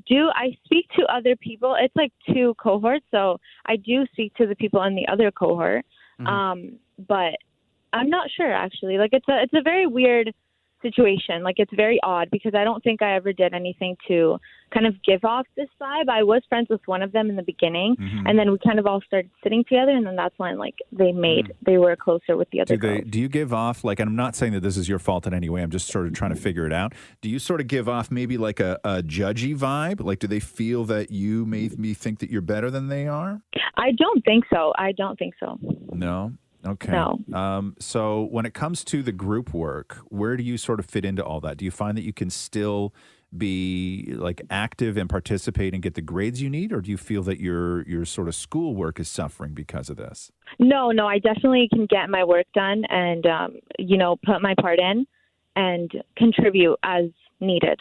speak to other people. It's like 2 cohorts, so I do speak to the people in the other cohort. But I'm not sure actually. Like it's a very weird situation. Like it's very odd because I don't think I ever did anything to kind of give off this vibe. I was friends with one of them in the beginning, and then we kind of all started sitting together, and then that's when like they were closer with the other girls. Do you give off like, and I'm not saying that this is your fault in any way, I'm just sort of trying to figure it out. Do you sort of give off maybe like a judgy vibe? Like do they feel that you made me think that you're better than they are? I don't think so. No? Okay. No. So when it comes to the group work, where do you sort of fit into all that? Do you find that you can still be like active and participate and get the grades you need, or do you feel that your sort of schoolwork is suffering because of this? No, I definitely can get my work done and put my part in and contribute as needed.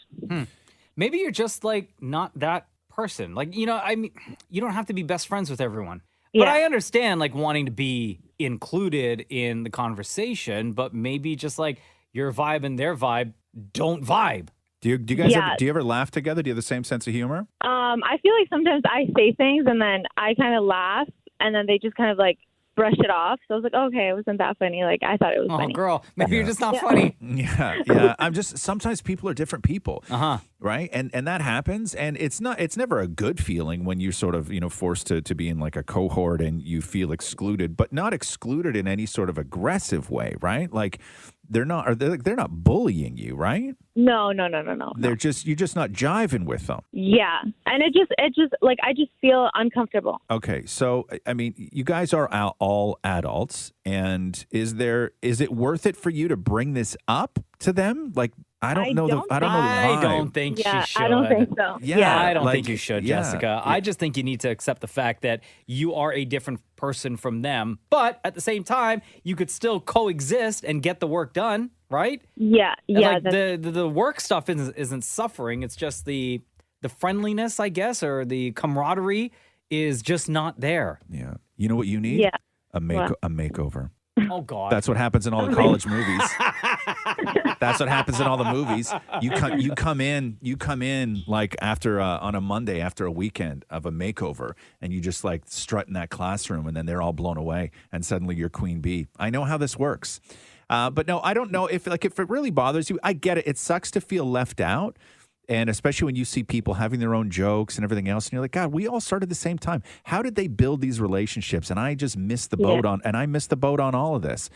Maybe you're just like not that person. Like, I mean, you don't have to be best friends with everyone. But I understand like wanting to be included in the conversation, but maybe just like your vibe and their vibe don't vibe. Do you guys ever laugh together? Do you have the same sense of humor? I feel like sometimes I say things and then I kind of laugh and then they just kind of like brush it off. So I was like, okay, it wasn't that funny. Like I thought it was funny. Oh, girl, maybe you're just not funny. Yeah. Sometimes people are different people. Right. And that happens. And it's never a good feeling when you're sort of, forced to be in like a cohort and you feel excluded, but not excluded in any sort of aggressive way. Right. Like they're not bullying you. Right. No. You're just not jiving with them. Yeah. And it just like, I just feel uncomfortable. Okay. So, I mean, you guys are all adults, and is it worth it for you to bring this up to them? Like, I don't know why. I don't think she should. I don't think so. Yeah, I don't think you should, Jessica. I just think you need to accept the fact that you are a different person from them, but at the same time, you could still coexist and get the work done, right? Yeah. Like the work stuff isn't suffering. It's just the friendliness, I guess, or the camaraderie is just not there. Yeah. You know what you need? Yeah. A makeover. Oh God. That's what happens in all the college movies. That's what happens in all the movies. You come in like after on a Monday after a weekend of a makeover, and you just like strut in that classroom, and then they're all blown away, and suddenly you're queen bee. I know how this works, but no, I don't know if it really bothers you. I get it. It sucks to feel left out. And especially when you see people having their own jokes and everything else, and you're like, God, we all started at the same time. How did they build these relationships? And I just missed the boat on all of this.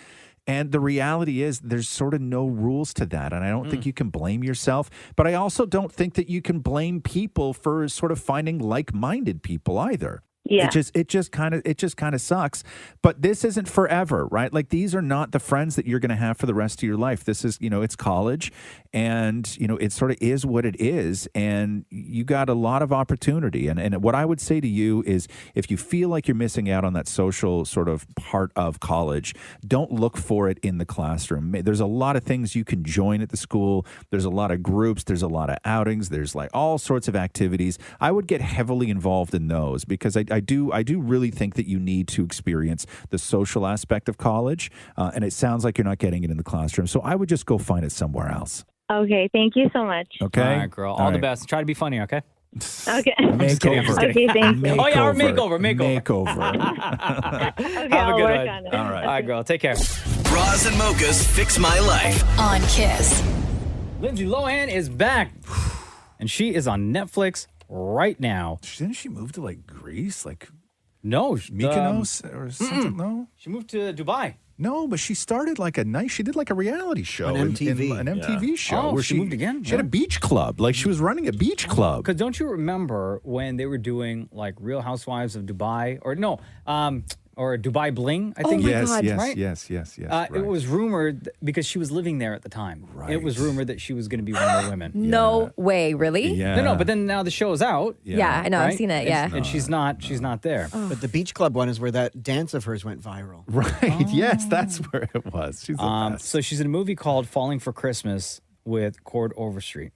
And the reality is there's sort of no rules to that. And I don't think you can blame yourself. But I also don't think that you can blame people for sort of finding like-minded people either. Yeah. It just kind of sucks. But this isn't forever, right? Like these are not the friends that you're going to have for the rest of your life. This is, it's college, and it sort of is what it is, and you got a lot of opportunity. And what I would say to you is, if you feel like you're missing out on that social sort of part of college, don't look for it in the classroom. There's a lot of things you can join at the school. There's a lot of groups. There's a lot of outings. There's like all sorts of activities. I would get heavily involved in those because I do really think that you need to experience the social aspect of college, and it sounds like you're not getting it in the classroom. So I would just go find it somewhere else. Okay, thank you so much. Okay, all right, girl. All the best. Try to be funny, okay? Okay. Makeover. Okay, thank you. Oh yeah, or makeover. Okay, Have a I'll good work one. on it. All right, girl. Take care. Roz and Mocha's Fix My Life on Kiss. Lindsay Lohan is back, and she is on Netflix right now. Didn't she move to like Greece? Like, No. Mykonos or something? No? She moved to Dubai. No, but she started she did like a reality show. On MTV. An MTV show. Oh, where she moved again? She had a beach club. Like she was running a beach club. Because don't you remember when they were doing like Real Housewives of Dubai? Or Dubai Bling, I think. Yes, right? yes. It was rumored because she was living there at the time. Right. It was rumored that she was going to be one of the women. No way, really? Yeah. No, but then now the show's out. Yeah, I know. I've seen it. Yeah. And she's not there. But the beach club one is where that dance of hers went viral. Right. Yes, that's where it was. She's the best. So she's in a movie called Falling for Christmas with Chord Overstreet.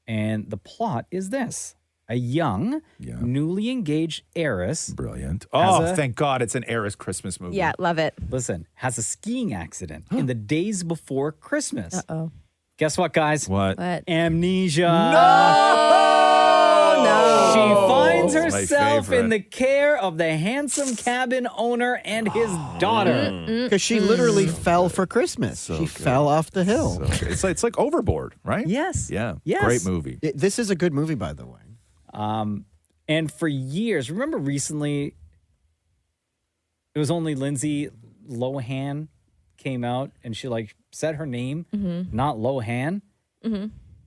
And the plot is this. A young, newly engaged heiress. Brilliant. has Thank God it's an heiress Christmas movie. Yeah, love it. Listen, has a skiing accident in the days before Christmas. Uh-oh. Guess what, guys? What? Amnesia. No! She finds That's my herself favorite. in the care of the handsome cabin owner and his daughter. Because she literally fell for Christmas. She fell off the hill. So it's like Overboard, right? Yes. Yeah. Yes. Great movie. This is a good movie, by the way. And for years, remember recently, it was only Lindsay Lohan came out and she said her name, not Lohan.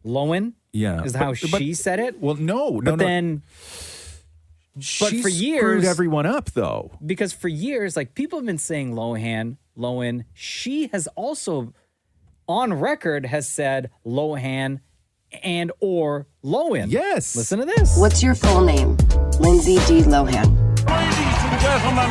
Lohan. Yeah. Is how she said it. Well, no. But then, she for years, screwed everyone up, though. Because for years, people have been saying Lohan. She has also, on record, has said Lohan and or Lohan. Yes. Listen to this. What's your full name? Lindsay D. Lohan. Ladies and gentlemen,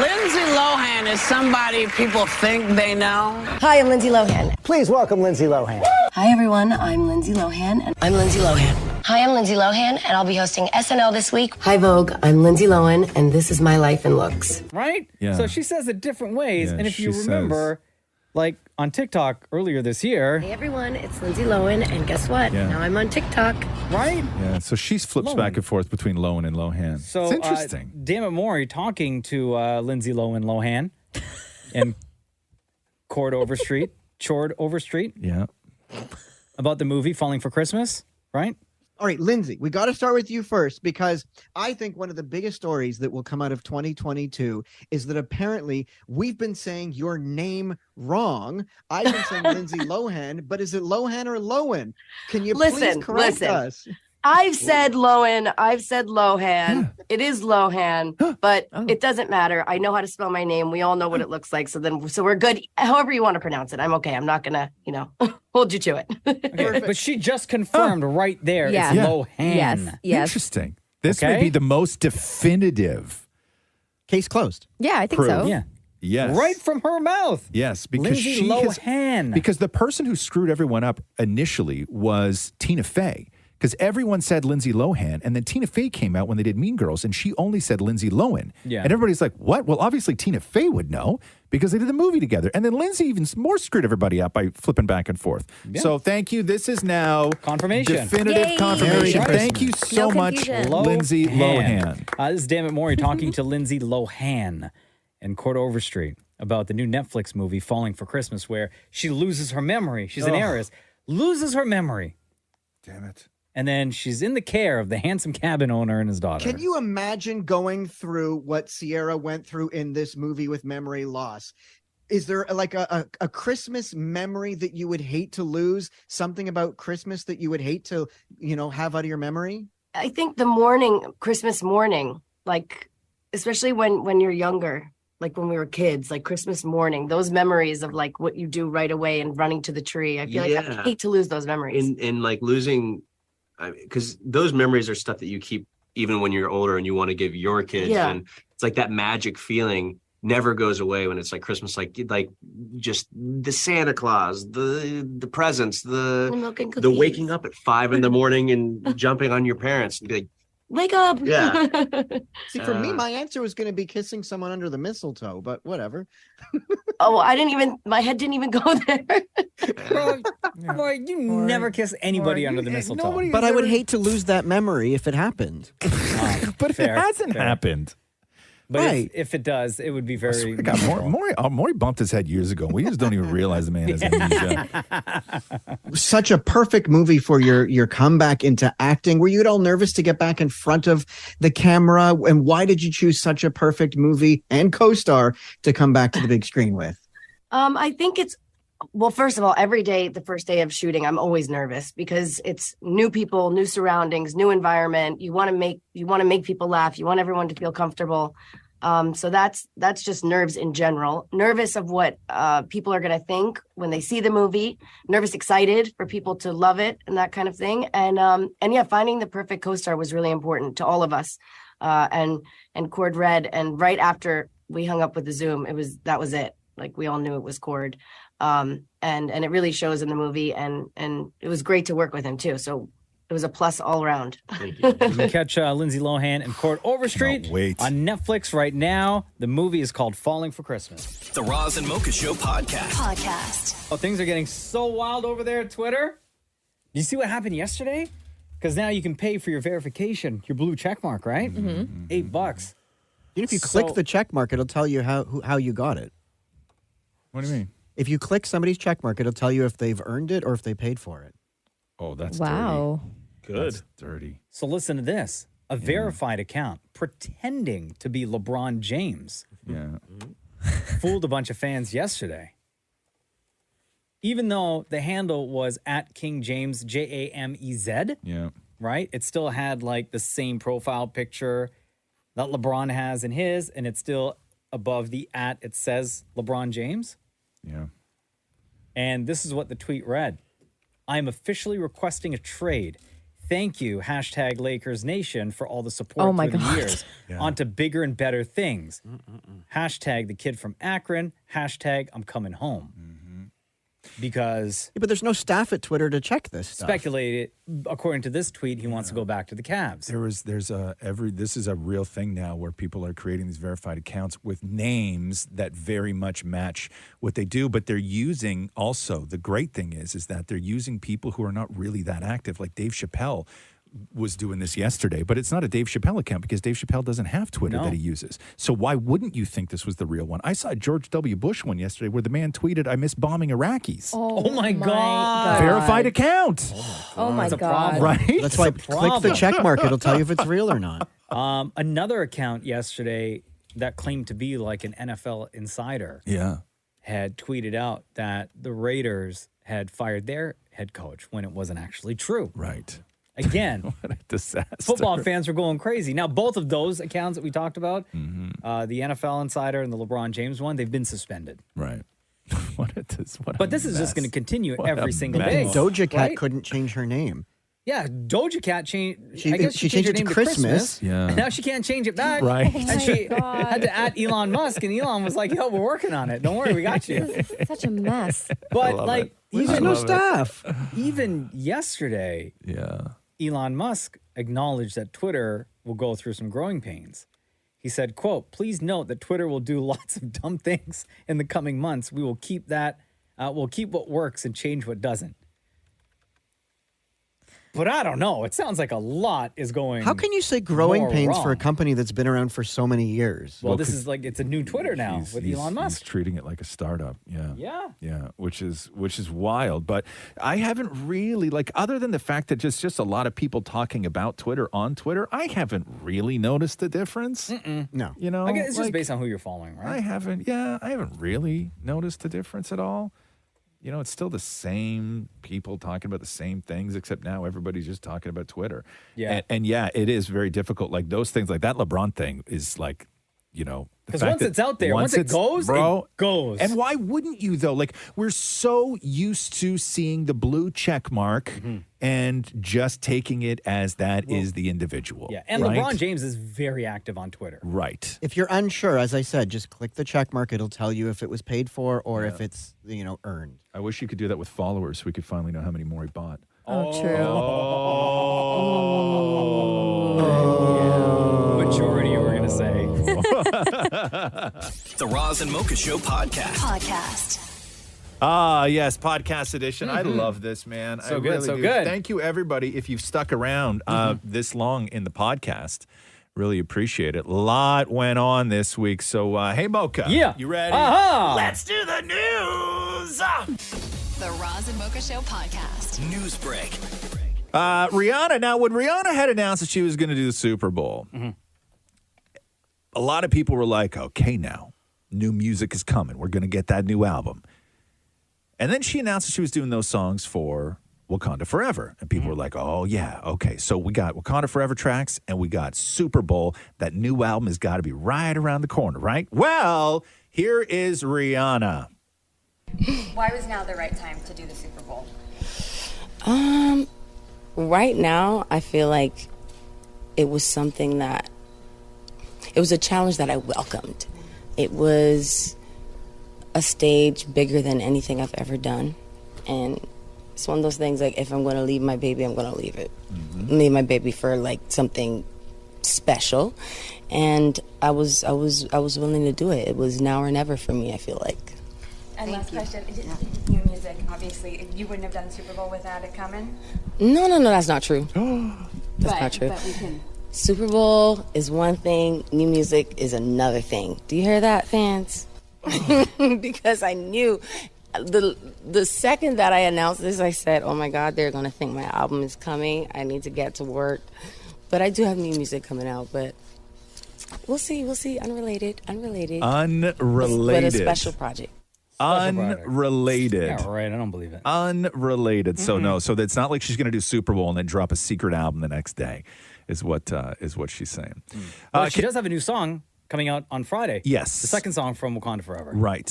Lindsay Lohan is somebody people think they know. Hi, I'm Lindsay Lohan. Please welcome Lindsay Lohan. Hi, everyone. I'm Lindsay Lohan, and I'm Lindsay Lohan. Hi, I'm Lindsay Lohan, and I'll be hosting SNL this week. Hi, Vogue. I'm Lindsay Lohan, and this is my life and looks. Right? Yeah. So she says it different ways. Yeah, and if you she remember, on TikTok earlier this year. Hey, everyone. It's Lindsay Lohan, and guess what? Yeah. Now I'm on TikTok. Right? Yeah. So she flips back and forth between Lohan and Lohan. So it's interesting. Damnit Matthew talking to Lindsay Lohan and Chord Overstreet. Yeah. About the movie Falling for Christmas, right? All right, Lindsay, we got to start with you first because I think one of the biggest stories that will come out of 2022 is that apparently we've been saying your name wrong. I've been saying Lindsay Lohan, but is it Lohan or Lohan? Can you please correct us? I've said Lohan. I've said Lohan. It is Lohan, but it doesn't matter. I know how to spell my name. We all know what it looks like. So we're good. However you want to pronounce it, I'm okay. I'm not gonna, hold you to it. Okay, but she just confirmed right there. Yeah. It's Yeah. Lohan. Yes. Interesting. This may be the most definitive case closed. Yeah, I think proof. so. Yeah. Yes. Right from her mouth. Yes, because Lindsay she Lohan. because the person who screwed everyone up initially was Tina Fey. Because everyone said Lindsay Lohan, and then Tina Fey came out when they did Mean Girls, and she only said Lindsay Lohan. Yeah. And everybody's like, what? Well, obviously Tina Fey would know because they did the movie together. And then Lindsay even more screwed everybody up by flipping back and forth. Yeah. So thank you. This is now Confirmation. definitive Yay. confirmation. Merry Thank you so No much, confusion. Lindsay Lohan. This is Damnit Matthew talking to Lindsay Lohan and Chord Overstreet about the new Netflix movie Falling for Christmas, where she loses her memory. She's an heiress, loses her memory. Damn it. And then she's in the care of the handsome cabin owner and his daughter. Can you imagine going through what Sierra went through in this movie with memory loss? Is there like a Christmas memory that you would hate to lose? Something about Christmas that you would hate to, have out of your memory? I think the morning, Christmas morning, especially when you're younger, like when we were kids, like Christmas morning, those memories of what you do right away and running to the tree. I feel like I hate to lose those memories. And losing, because those memories are stuff that you keep even when you're older and you want to give your kids. Yeah. And it's like that magic feeling never goes away when it's like Christmas, like just the Santa Claus, the presents, The milk and the cookies. waking up at 5 a.m. and jumping on your parents and be like, Wake up. Yeah. See, for me, my answer was going to be kissing someone under the mistletoe, but whatever. Oh, my head didn't even go there. Boy, you never kiss anybody under the mistletoe. But I would hate to lose that memory if it happened. But it hasn't happened. But Right. if it does, it would be very. God, Maury bumped his head years ago. We just don't even realize the man has amnesia. Such a perfect movie for your comeback into acting. Were you at all nervous to get back in front of the camera? And why did you choose such a perfect movie and co-star to come back to the big screen with? I think well, first of all, every day, the first day of shooting, I'm always nervous because it's new people, new surroundings, new environment. You want to make people laugh. You want everyone to feel comfortable. So that's just nerves in general. Nervous of what people are going to think when they see the movie. Nervous, excited for people to love it and that kind of thing. And yeah, finding the perfect co-star was really important to all of us. And Chord read, and right after we hung up with the Zoom, that was it. Like we all knew it was Chord. And it really shows in the movie, and it was great to work with him too. So it was a plus all around. You can catch Lindsay Lohan and Chord Overstreet on Netflix right now. The movie is called Falling for Christmas. The Roz and Mocha Show podcast. Oh, things are getting so wild over there at Twitter. You see what happened yesterday? Because now you can pay for your verification, your blue check mark, right? Mm-hmm. $8. If you click the check mark, it'll tell you how you got it. What do you mean? If you click somebody's check mark, it'll tell you if they've earned it or if they paid for it. Oh, that's Wow. dirty. Good. That's dirty. So listen to this. A verified account pretending to be LeBron James. Yeah. Fooled a bunch of fans yesterday. Even though the handle was at King James, Jamez. Yeah. Right? It still had like the same profile picture that LeBron has in his, and it's still above the at, it says LeBron James. Yeah. And this is what the tweet read. I am officially requesting a trade. Thank you, hashtag Lakers Nation, for all the support through the years. Yeah. On to bigger and better things. Hashtag the kid from Akron. Hashtag I'm coming home. Because but there's no staff at Twitter to check this stuff. speculated, according to this tweet, he wants to go back to the Cavs. This is a real thing now where people are creating these verified accounts with names that very much match what they do, but they're using also, the great thing is that they're using people who are not really that active, like Dave Chappelle was doing this yesterday, but it's not a Dave Chappelle account because Dave Chappelle doesn't have Twitter that he uses. So why wouldn't you think this was the real one? I saw a George W. Bush one yesterday where the man tweeted, I miss bombing Iraqis. Oh my God. Verified account. Oh my That's a God. problem. Right? That's why click the check mark. It'll tell you if it's real or not. Another account yesterday that claimed to be like an NFL insider had tweeted out that the Raiders had fired their head coach when it wasn't actually true. Right. Again, what a disaster. Football fans were going crazy. Now, both of those accounts that we talked about, the NFL Insider and the LeBron James one, they've been suspended. Right. But this is just going to continue every single day. Doja Cat right? couldn't change her name. Yeah, Doja Cat changed. She I guess she changed her it to name Christmas. Yeah. And now she can't change it back. Right. Oh And she had to add Elon Musk, and Elon was like, "Yo, we're working on it. Don't worry, we got you." This is such a mess. But like, There's no staff. Even yesterday, Elon Musk acknowledged that Twitter will go through some growing pains. He said, quote, please note that Twitter will do lots of dumb things in the coming months. We will keep that. We'll keep what works and change what doesn't. But I don't know. It sounds like a lot is going. How can you say growing more pains wrong. for a company that's been around for so many years? Well, this is like, it's a new Twitter now with Elon Musk. He's treating it like a startup. Yeah. Yeah. Yeah, which is wild. But I haven't really, like, other than the fact that just a lot of people talking about Twitter on Twitter, I haven't really noticed the difference. No. You know, I guess it's just like, based on who you're following, right? I haven't really noticed the difference at all. You know, it's still the same people talking about the same things, except now everybody's just talking about Twitter. Yeah. And yeah, it is very difficult. Like those things, like that LeBron thing is like, you know, Because once it's out there, once it goes, bro, it goes. And why wouldn't you though? Like we're so used to seeing the blue check mark and just taking it as that is the individual. Yeah, and right? LeBron James is very active on Twitter. Right. If you're unsure, as I said, just click the check mark. It'll tell you if it was paid for or if it's, earned. I wish you could do that with followers so we could finally know how many more he bought. Oh, true. Majority, you were going to say. The Roz and Mocha Show podcast. Ah, yes, podcast edition. I love this, man. So I good, really so do. good. Thank you, everybody, if you've stuck around this long in the podcast. Really appreciate it. A lot went on this week. So, hey, Mocha. Yeah. You ready? Let's do the news. The Roz and Mocha Show podcast. News break. Rihanna. Now, when Rihanna had announced that she was going to do the Super Bowl, a lot of people were like, okay, now, new music is coming. We're going to get that new album. And then she announced that she was doing those songs for Wakanda Forever. And people were like, oh, yeah, okay. So we got Wakanda Forever tracks and we got Super Bowl. That new album has got to be right around the corner, right? Well, here is Rihanna. Why was now the right time to do the Super Bowl? Right now, I feel like it was something that, it was a challenge that I welcomed. It was a stage bigger than anything I've ever done. And it's one of those things, like, if I'm going to leave my baby, I'm going to leave it. Leave my baby for, like, something special. And I was willing to do it. It was now or never for me, I feel like. And last question, new music, obviously. You wouldn't have done the Super Bowl without it coming? No, that's not true. That's not true. But we can... Super Bowl is one thing, new music is another thing. Do you hear that, fans? Because I knew the second that I announced this, I said, oh my God, they're going to think my album is coming. I need to get to work. But I do have new music coming out, but we'll see. Unrelated. Unrelated. But a special project. Unrelated. Yeah, right. I don't believe it. Unrelated. So no. So it's not like she's going to do Super Bowl and then drop a secret album the next day. Is what she's saying. Well, she does have a new song coming out on Friday. Yes, the second song from Wakanda Forever. Right.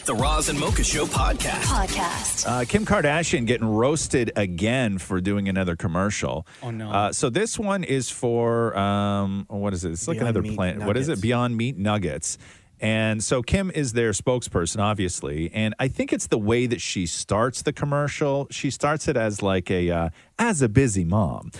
The Roz and Mocha Show podcast. Kim Kardashian getting roasted again for doing another commercial. Oh no. So this one is for what is it? It's like Beyond another Meat plant. What is it? Nuggets. Beyond Meat Nuggets. And so Kim is their spokesperson, obviously, and I think it's the way that she starts the commercial. She starts it as like as a busy mom.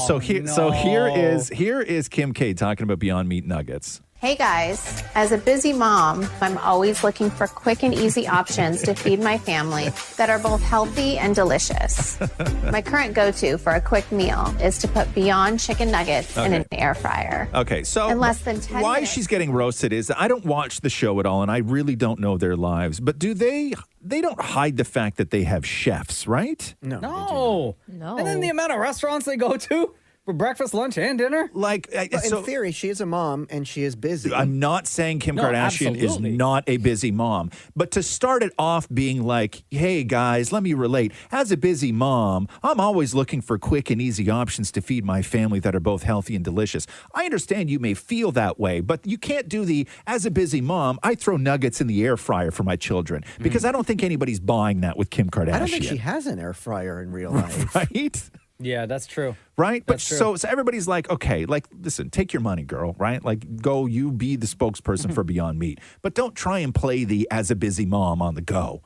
So here is Kim K talking about Beyond Meat Nuggets. Hey guys, as a busy mom, I'm always looking for quick and easy options to feed my family that are both healthy and delicious. My current go-to for a quick meal is to put Beyond chicken nuggets in an air fryer. Okay, so in less than 10 why minutes. she's getting roasted is I don't watch the show at all, and I really don't know their lives. But do they don't hide the fact that they have chefs, right? No. And then the amount of restaurants they go to for breakfast, lunch, and dinner. Like, But in theory, she is a mom and she is busy. I'm not saying Kim No, Kardashian absolutely. is not a busy mom, but to start it off being like, hey guys, let me relate. As a busy mom, I'm always looking for quick and easy options to feed my family that are both healthy and delicious. I understand you may feel that way, but you can't do as a busy mom, I throw nuggets in the air fryer for my children because I don't think anybody's buying that with Kim Kardashian. I don't think she has an air fryer in real life. Right? Yeah, that's true. Right? But That's true. so everybody's like, okay, like, listen, take your money, girl, right? Like, go, you be the spokesperson for Beyond Meat. But don't try and play the as a busy mom on the go,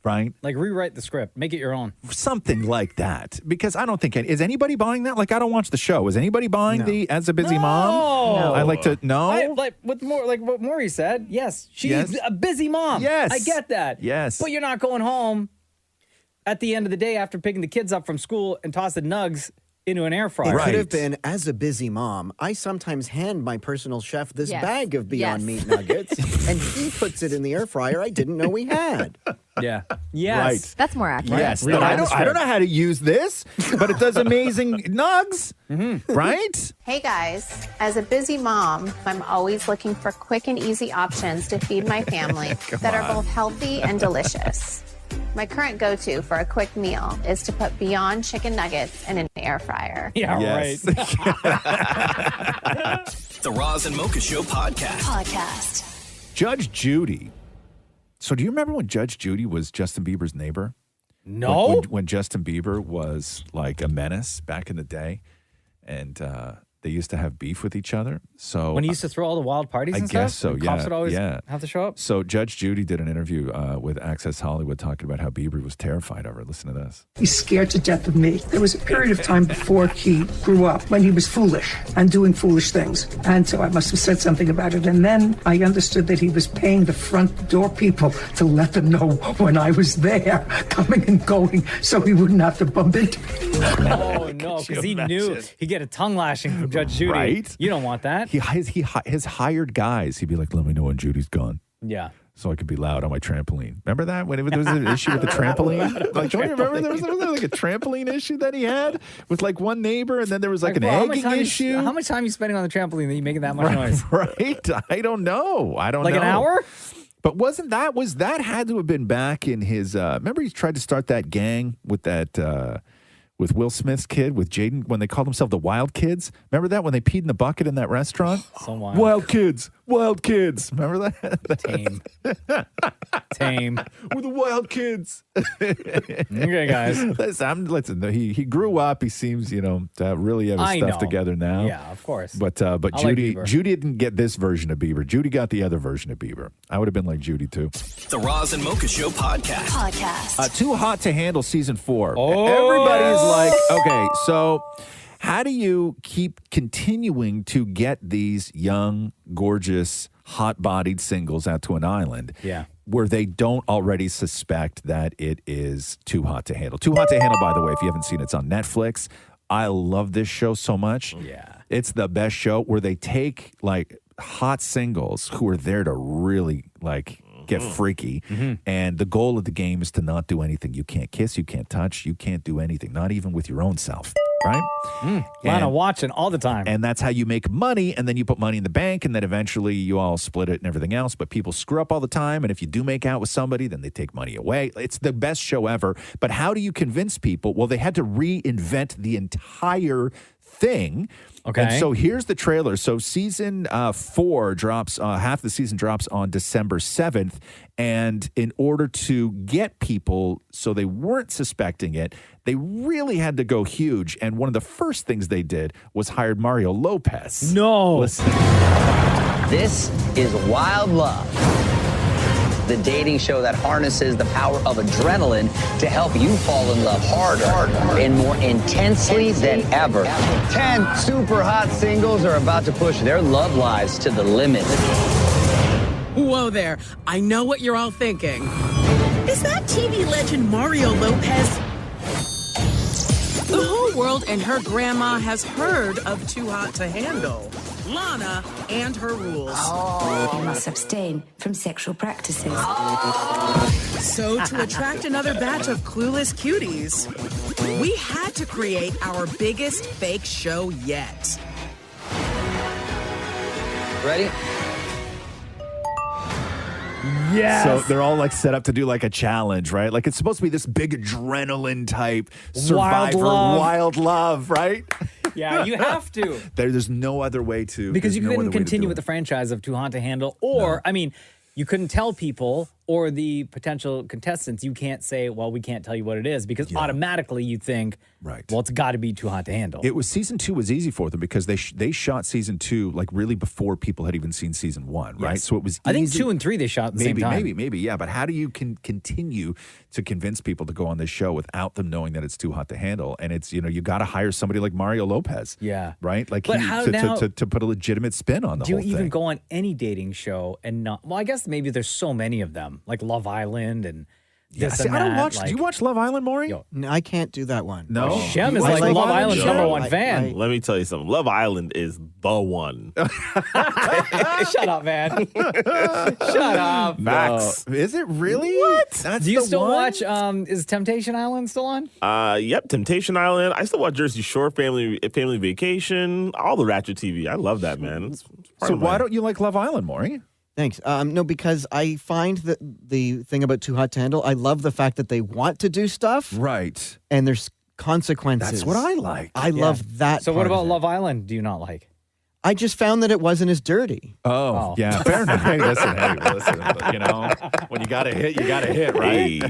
right? Like, rewrite the script. Make it your own. Something like that. Because I don't think, is anybody buying that? Like, I don't watch the show. Is anybody buying the as a busy mom? No. I like to, no? Like what Maury said, yes, she's Yes. a busy mom. Yes. I get that. Yes. But you're not going home at the end of the day after picking the kids up from school and tossing nugs into an air fryer. It could have been, as a busy mom, I sometimes hand my personal chef this Yes. bag of Beyond Yes. Meat Nuggets, and he puts it in the air fryer I didn't know we had. Yeah. Yes. Right. That's more accurate. Yes. But I don't know how to use this, but it does amazing nugs, right? Hey guys, as a busy mom, I'm always looking for quick and easy options to feed my family Come that are on. both healthy and delicious. My current go-to for a quick meal is to put Beyond chicken nuggets in an air fryer. Yeah, Yes. The Roz and Mocha Show podcast. Judge Judy. So do you remember when Judge Judy was Justin Bieber's neighbor? No. When Justin Bieber was like a menace back in the day, and they used to have beef with each other. So When he used to throw all the wild parties I and guess stuff? so, and yeah. Cops would always yeah. have to show up? So Judge Judy did an interview with Access Hollywood talking about how Bieber was terrified of her. Listen to this. He's scared to death of me. There was a period of time before he grew up when he was foolish and doing foolish things. And so I must have said something about it. And then I understood that he was paying the front door people to let them know when I was there, coming and going, so he wouldn't have to bump into me. Oh, no, because he knew he'd get a tongue lashing from Judge Judy. Right? You don't want that. His hired guys, he'd be like, let me know when Judy's gone. Yeah. So I could be loud on my trampoline. Remember that? When there was an issue with the trampoline? Like, don't you remember there was like a trampoline issue that he had with like one neighbor, and then there was like an egging issue? How much time are you spending on the trampoline that you making that much noise? Right? I don't know. Like an hour? But was that had to have been back in his, remember he tried to start that gang with that, with Will Smith's kid, with Jaden, when they called themselves the Wild Kids? Remember that when they peed in the bucket in that restaurant? So wild. Wild Kids. Remember that? Tame. We're the Wild Kids. Okay, guys. Listen, he grew up. He seems, to really have his stuff together now. Yeah, of course. But Judy didn't get this version of Bieber. Judy got the other version of Bieber. I would have been like Judy, too. The Roz and Mocha Show podcast. Too Hot to Handle Season 4. Oh. Everybody's like, okay, so how do you keep continuing to get these young, gorgeous, hot-bodied singles out to an island where they don't already suspect that it is too hot to handle? Too Hot to Handle, by the way, if you haven't seen it, it's on Netflix. I love this show so much. Yeah. It's the best show where they take, like, hot singles who are there to really, like, get freaky. And the goal of the game is to not do anything. You can't kiss, you can't touch, you can't do anything, not even with your own self, right? Lana watching all the time. And that's how you make money, and then you put money in the bank, and then eventually you all split it and everything else. But people screw up all the time, and if you do make out with somebody, then they take money away. It's the best show ever. But how do you convince people? Well, they had to reinvent the entire thing. Okay. And so here's the trailer. So season 4 drops, half the season drops on December 7th. And in order to get people so they weren't suspecting it, they really had to go huge. And one of the first things they did was hired Mario Lopez. No. Listen. This is Wild Love, the dating show that harnesses the power of adrenaline to help you fall in love harder and more intensely than ever. 10 super hot singles are about to push their love lives to the limit. Whoa there. I know what you're all thinking. Is that TV legend Mario Lopez? The whole world and her grandma has heard of Too Hot to Handle, Lana and her rules. You must abstain from sexual practices. So to attract another batch of clueless cuties, we had to create our biggest fake show yet. Ready? Yes. So they're all like set up to do like a challenge, right? Like it's supposed to be this big adrenaline type survivor, wild love, right? Yeah, you have to. There's no other way to. Because you there's no couldn't other way to continue do with it. the franchise of Too Hot to Handle. Or, I mean, you couldn't tell people or the potential contestants, you can't say, well, we can't tell you what it is. Because automatically you think, well, it's got to be Too Hot to Handle. It was season 2 was easy for them because they shot season 2 like really before people had even seen season 1, right? Yes. So it was easy. I think 2 and 3 they shot at the same time. Maybe, yeah. But how do you continue to convince people to go on this show without them knowing that it's too hot to handle? And it's, you got to hire somebody like Mario Lopez. Yeah. Right? Like But how now- to put a legitimate spin on the Do you whole thing. even go on any dating show and not? Well, I guess maybe there's so many of them, like Love Island and this and I don't that, watch. Do you watch Love Island, Maury? No, I can't do that one. No. Shem is like Love Island's number one fan. Let me tell you something. Love Island is the one. Shut up, man. Shut up. Facts. Is it really? What? That's Do you the still one? watch? Is Temptation Island still on? Yep, Temptation Island. I still watch Jersey Shore, Family Vacation, all the Ratchet TV. I love that, man. It's part So of my- why don't you like Love Island, Maury? Thanks. No, because I find that the thing about Too Hot to Handle, I love the fact that they want to do stuff. Right. And there's consequences. That's what I like. I love that. So what part of about it. Love Island? Do you not like? I just found that it wasn't as dirty. Oh. Yeah, fair enough. Hey, listen, when you got to hit, you got to hit, right?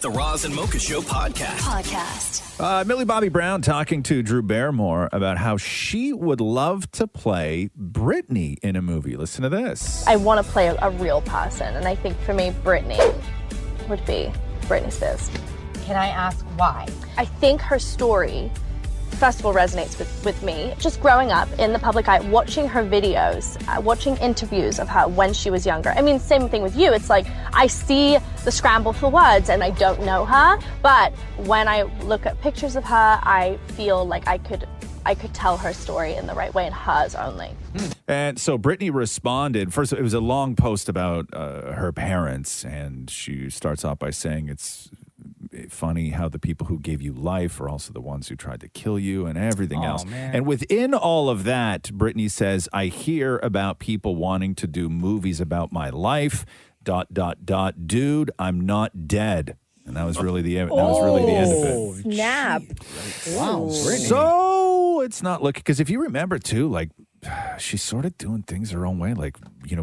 The Roz and Mocha Show podcast. Millie Bobby Brown talking to Drew Barrymore about how she would love to play Britney in a movie. Listen to this. I want to play a real person, and I think for me, Britney would be Britney Spears. Can I ask why? I think her story, first of all, resonates with me. Just growing up in the public eye, watching her videos, watching interviews of her when she was younger. I mean, same thing with you. It's like I see the scramble for words and I don't know her, but when I look at pictures of her, I feel like I could I could tell her story in the right way and hers only. And so Brittany responded. First, it was a long post about her parents, and she starts off by saying it's funny how the people who gave you life are also the ones who tried to kill you and everything else. Man. And within all of that, Brittany says, I hear about people wanting to do movies about my life, ... Dude, I'm not dead. And that was really the end of it. Snap. Wow, Brittany. So it's not looking, because if you remember too, like she's sort of doing things her own way. Like,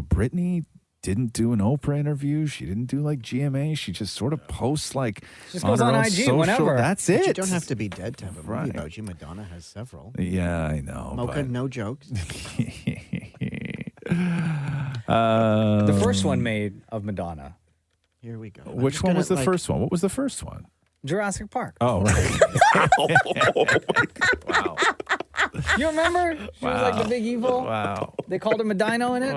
Brittany didn't do an Oprah interview. She didn't do like GMA. She just sort of posts like Just goes on her own IG social. whenever. That's But it. you don't have to be dead to have a movie Right. about you. Madonna has several. Yeah, I know. Mocha, but- no jokes. The first one made of Madonna. Here we go. Which one was the first one? What was the first one? Jurassic Park. Oh, right. Wow. You remember? She was like the big evil. Wow. They called him a dino in it.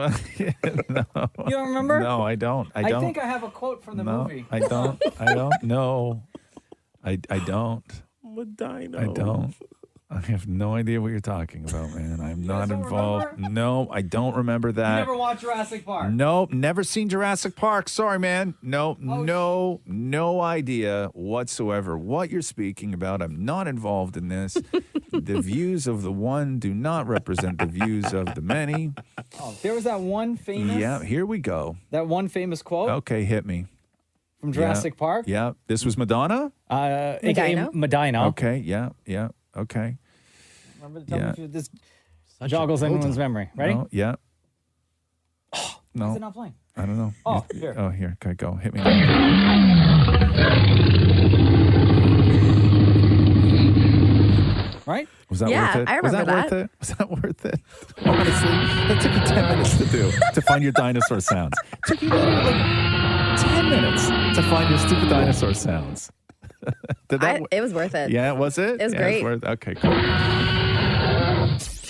No. You don't remember? No, I don't. I don't. think I have a quote from the no, movie. I don't. I don't. No. I don't. Medina. I don't. I have no idea what you're talking about, man. I'm not involved. No, I don't remember You that. never watched Jurassic Park? Nope, never seen Jurassic Park. Sorry, man. No, no idea whatsoever what you're speaking about. I'm not involved in this. The views of the one do not represent the views of the many. Oh, there was that one famous. Yeah, here we go. That one famous quote Okay, hit me. from Jurassic Park. Yeah, this was Madonna? AKA Medina. Okay, yeah, okay. Remember, tell me if this Such joggles a anyone's memory. Ready? No, yeah. No. Is it not playing? I don't know. Oh, here. Oh, here. Okay, go. Hit me. Right? Was that Yeah, worth it? I remember Was that worth it? Was that worth it? Honestly, that took you 10 minutes to do, to find your dinosaur sounds. It took you literally like 10 minutes to find your stupid dinosaur sounds. It was worth it. Yeah, was it? It was Yeah, great. Okay, cool.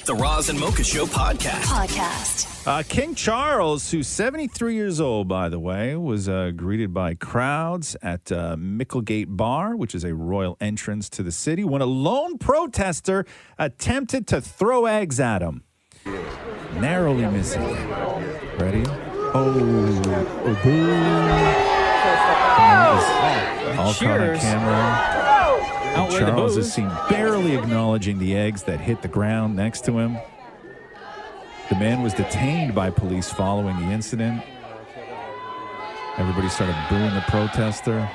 The Roz and Mocha Show podcast. King Charles, who's 73 years old, by the way, was greeted by crowds at Micklegate Bar, which is a royal entrance to the city, when a lone protester attempted to throw eggs at him. Narrowly missing. Ready? Oh, boo. All caught on camera. Outweigh the Charles booze. is seen barely acknowledging the eggs that hit the ground next to him. The man was detained by police following the incident. Everybody started booing the protester.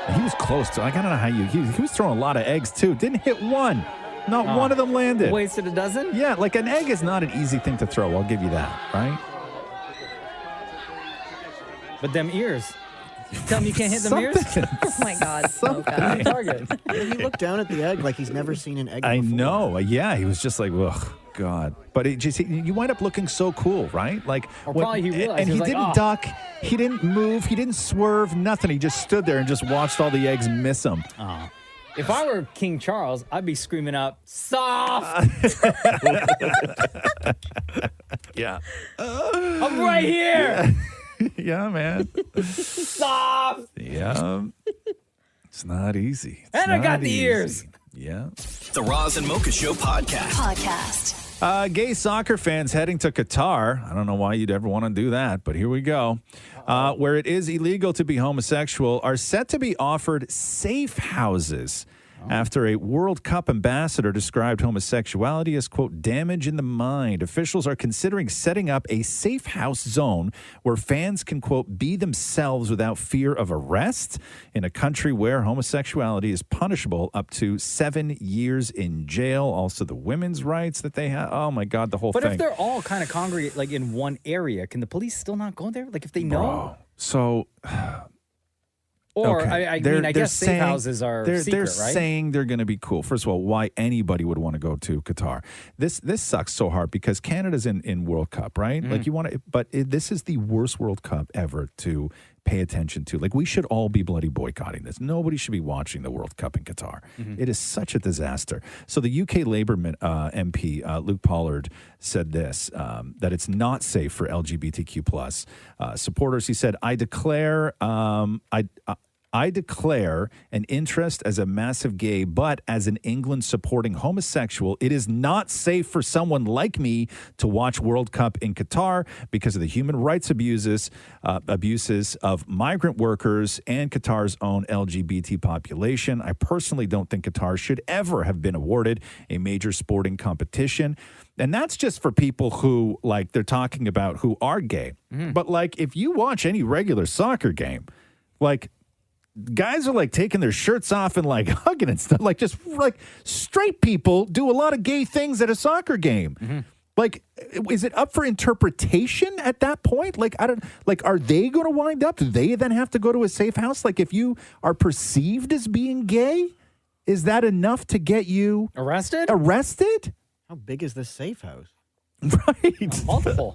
And he was close to. I don't know how he was throwing a lot of eggs too. Didn't hit one. Not one of them landed. Wasted a dozen? Yeah, like an egg is not an easy thing to throw. I'll give you that, right? But them ears. Tell me you can't hit them ears? Oh my God. Mocha. Target. He looked down at the egg like he's never seen an egg I before. know. Yeah, he was just like, ugh, God. But it just you wind up looking so cool, right? Like, Or probably he realized, and he he was like, didn't "Oh." duck, he didn't move, he didn't swerve, nothing. He just stood there and just watched all the eggs miss him. If I were King Charles, I'd be screaming out, soft! Yeah. I'm right here! Yeah, man. Soft! Yeah. It's not easy. It's And I got not the easy. ears. Yeah. The Roz and Mocha Show podcast. Gay soccer fans heading to Qatar. I don't know why you'd ever want to do that, but here we go. Where it is illegal to be homosexual, are set to be offered safe houses after a World Cup ambassador described homosexuality as, quote, damage in the mind. Officials are considering setting up a safe house zone where fans can, quote, be themselves without fear of arrest in a country where homosexuality is punishable up to 7 years in jail. Also, the women's rights that they have. Oh, my God, the whole But thing. if they're all kind of congregate like in one area, can the police still not go there? Like if they know? Bro, so... Or, Okay. I They're- mean, I they're guess safe saying- houses are they're secret, right? saying they're going to be cool. First of all, why anybody would want to go to Qatar? This sucks so hard because Canada's in World Cup, right? Like you want to, but this is the worst World Cup ever to pay attention to. Like we should all be bloody boycotting this. Nobody should be watching the World Cup in Qatar. It is such a disaster. So the UK Labour MP Luke Pollard said this that it's not safe for LGBTQ plus supporters. He said, "I declare I declare an interest as a massive gay, but as an England supporting homosexual, it is not safe for someone like me to watch World Cup in Qatar because of the human rights abuses of migrant workers and Qatar's own LGBT population. I personally don't think Qatar should ever have been awarded a major sporting competition. And that's just for people who, like, they're talking about who are gay. But, like, if you watch any regular soccer game, like, guys are, like, taking their shirts off and, like, hugging and stuff. Like, just, like, straight people do a lot of gay things at a soccer game. Like, is it up for interpretation at that point? Like, are they going to wind up? Do they then have to go to a safe house? Like, if you are perceived as being gay, is that enough to get you arrested? How big is this safe house? Right. Multiple.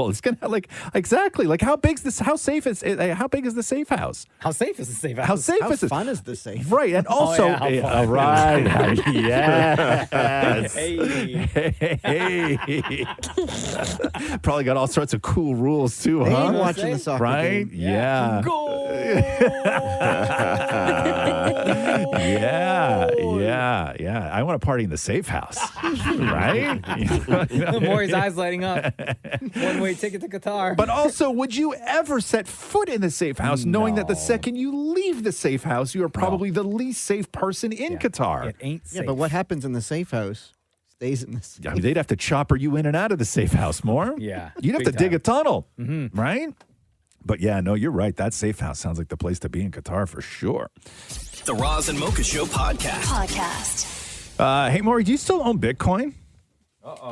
It's gonna exactly like how big is this? How safe is it? How big is the safe house? How safe is the safe house? How safe How is it? fun is the safe? Right, and also, right, yes. Hey. Probably got all sorts of cool rules too, They huh? ain't watching the soccer right? game. Yeah. Yeah. I want to party in the safe house, right? Maury's eyes lighting up. One-way ticket to Qatar. But also, would you ever set foot in the safe house knowing that the second you leave the safe house, you are probably the least safe person in Qatar? It ain't safe. Yeah, but what happens in the safe house stays in the safe. I mean, they'd have to chopper you in and out of the safe house more. Yeah. You'd have to Big dig a time. tunnel, right? But yeah, no, you're right. That safe house sounds like the place to be in Qatar for sure. The Roz and Mocha Show podcast. Hey, Maury, do you still own Bitcoin?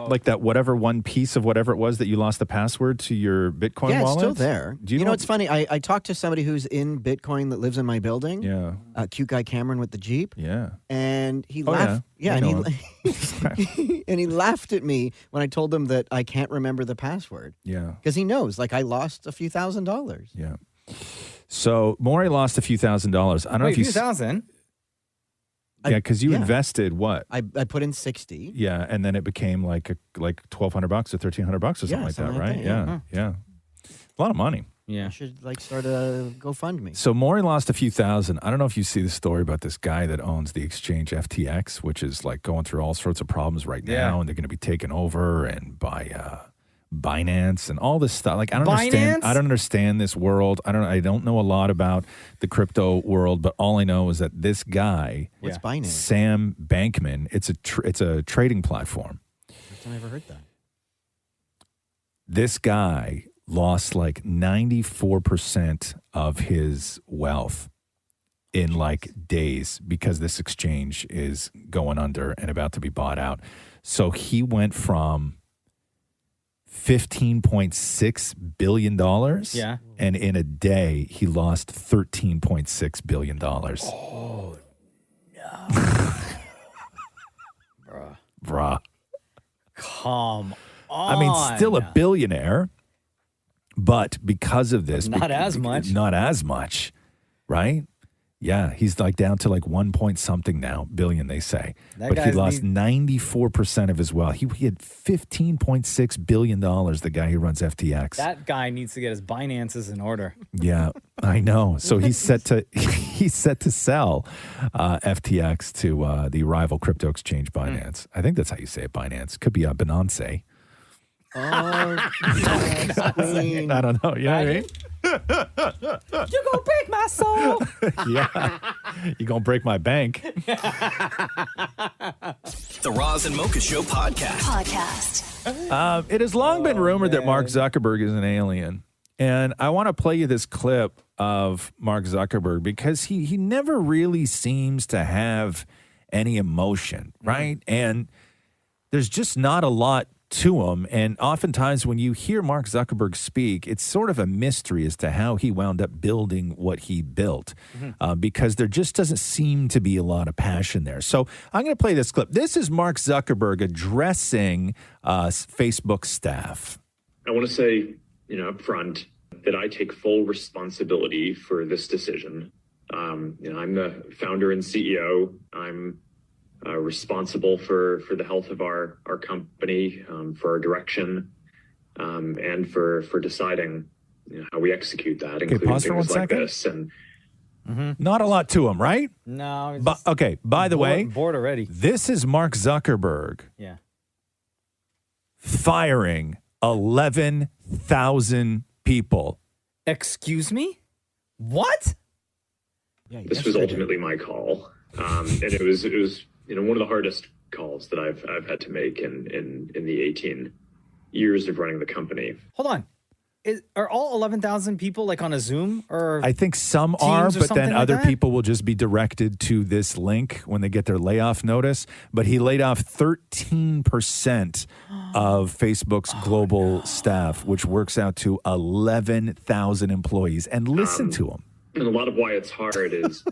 Like that whatever one piece of whatever it was that you lost the password to your Bitcoin Yeah, it's wallet? still there. Do you know know what's funny? I talked to somebody who's in Bitcoin that lives in my building. Yeah. Cute guy Cameron with the Jeep. Yeah. And he Oh, laughed. yeah. I and know and he laughed at me when I told him that I can't remember the password. Yeah. Because he knows, like, I lost a few $1,000s. Yeah. So Maury lost a few $1,000s. I don't know if you. $1,000? Yeah, because you invested what? I put in 60. Yeah, and then it became like $1,200 or $1,300 or something like that, right? Yeah. A lot of money. Yeah. I should like start a GoFundMe. So Maury lost a few thousand. I don't know if you see the story about this guy that owns the exchange FTX, which is like going through all sorts of problems right now, and they're going to be taken over and by Binance and all this stuff. Like I don't understand this world. I don't know a lot about the crypto world, but all I know is that this guy, What's Binance? Sam Bankman, it's a trading platform. I've never heard that. This guy lost like 94% of his wealth in like days because this exchange is going under and about to be bought out. So he went from $15.6 billion. Yeah. And in a day, he lost $13.6 billion. Oh, no. Bruh. Come on. I mean, still a billionaire, but because of this. Not as much. Not as much, right? Yeah, he's like down to like 1 point something now, billion, they say. But he lost 94% of his wealth. He had $15.6 billion, the guy who runs FTX. That guy needs to get his Binances in order. Yeah, I know. So he's set to sell FTX to the rival crypto exchange Binance. I think that's how you say it, Binance. Could be Binance. Oh, yes, queen. I don't know. You know what I mean? You're gonna break my soul. Yeah. You're going to break my bank. The Roz and Mocha Show podcast. It has long been rumored that Mark Zuckerberg is an alien. And I want to play you this clip of Mark Zuckerberg because he never really seems to have any emotion, right? And there's just not a lot to him. And oftentimes when you hear Mark Zuckerberg speak, it's sort of a mystery as to how he wound up building what he built because there just doesn't seem to be a lot of passion there. So I'm going to play this clip. This is Mark Zuckerberg addressing Facebook staff. I want to say, up front that I take full responsibility for this decision. I'm the founder and CEO. I'm responsible for the health of our company, for our direction, and for deciding how we execute that, including pause for things 1 like second. this. And Not a lot to him, right? No. But okay. By the way, bored already. this is Mark Zuckerberg Yeah. firing 11,000 people. Excuse me? What? This was ultimately my call, and it was one of the hardest calls that I've had to make in the 18 years of running the company. Hold on. Are all 11,000 people like on a Zoom or? I think some Teams are, or but then something like other that? people will just be directed to this link when they get their layoff notice. But he laid off 13% of Facebook's global staff, which works out to 11,000 employees. And listen to him. And a lot of why it's hard is,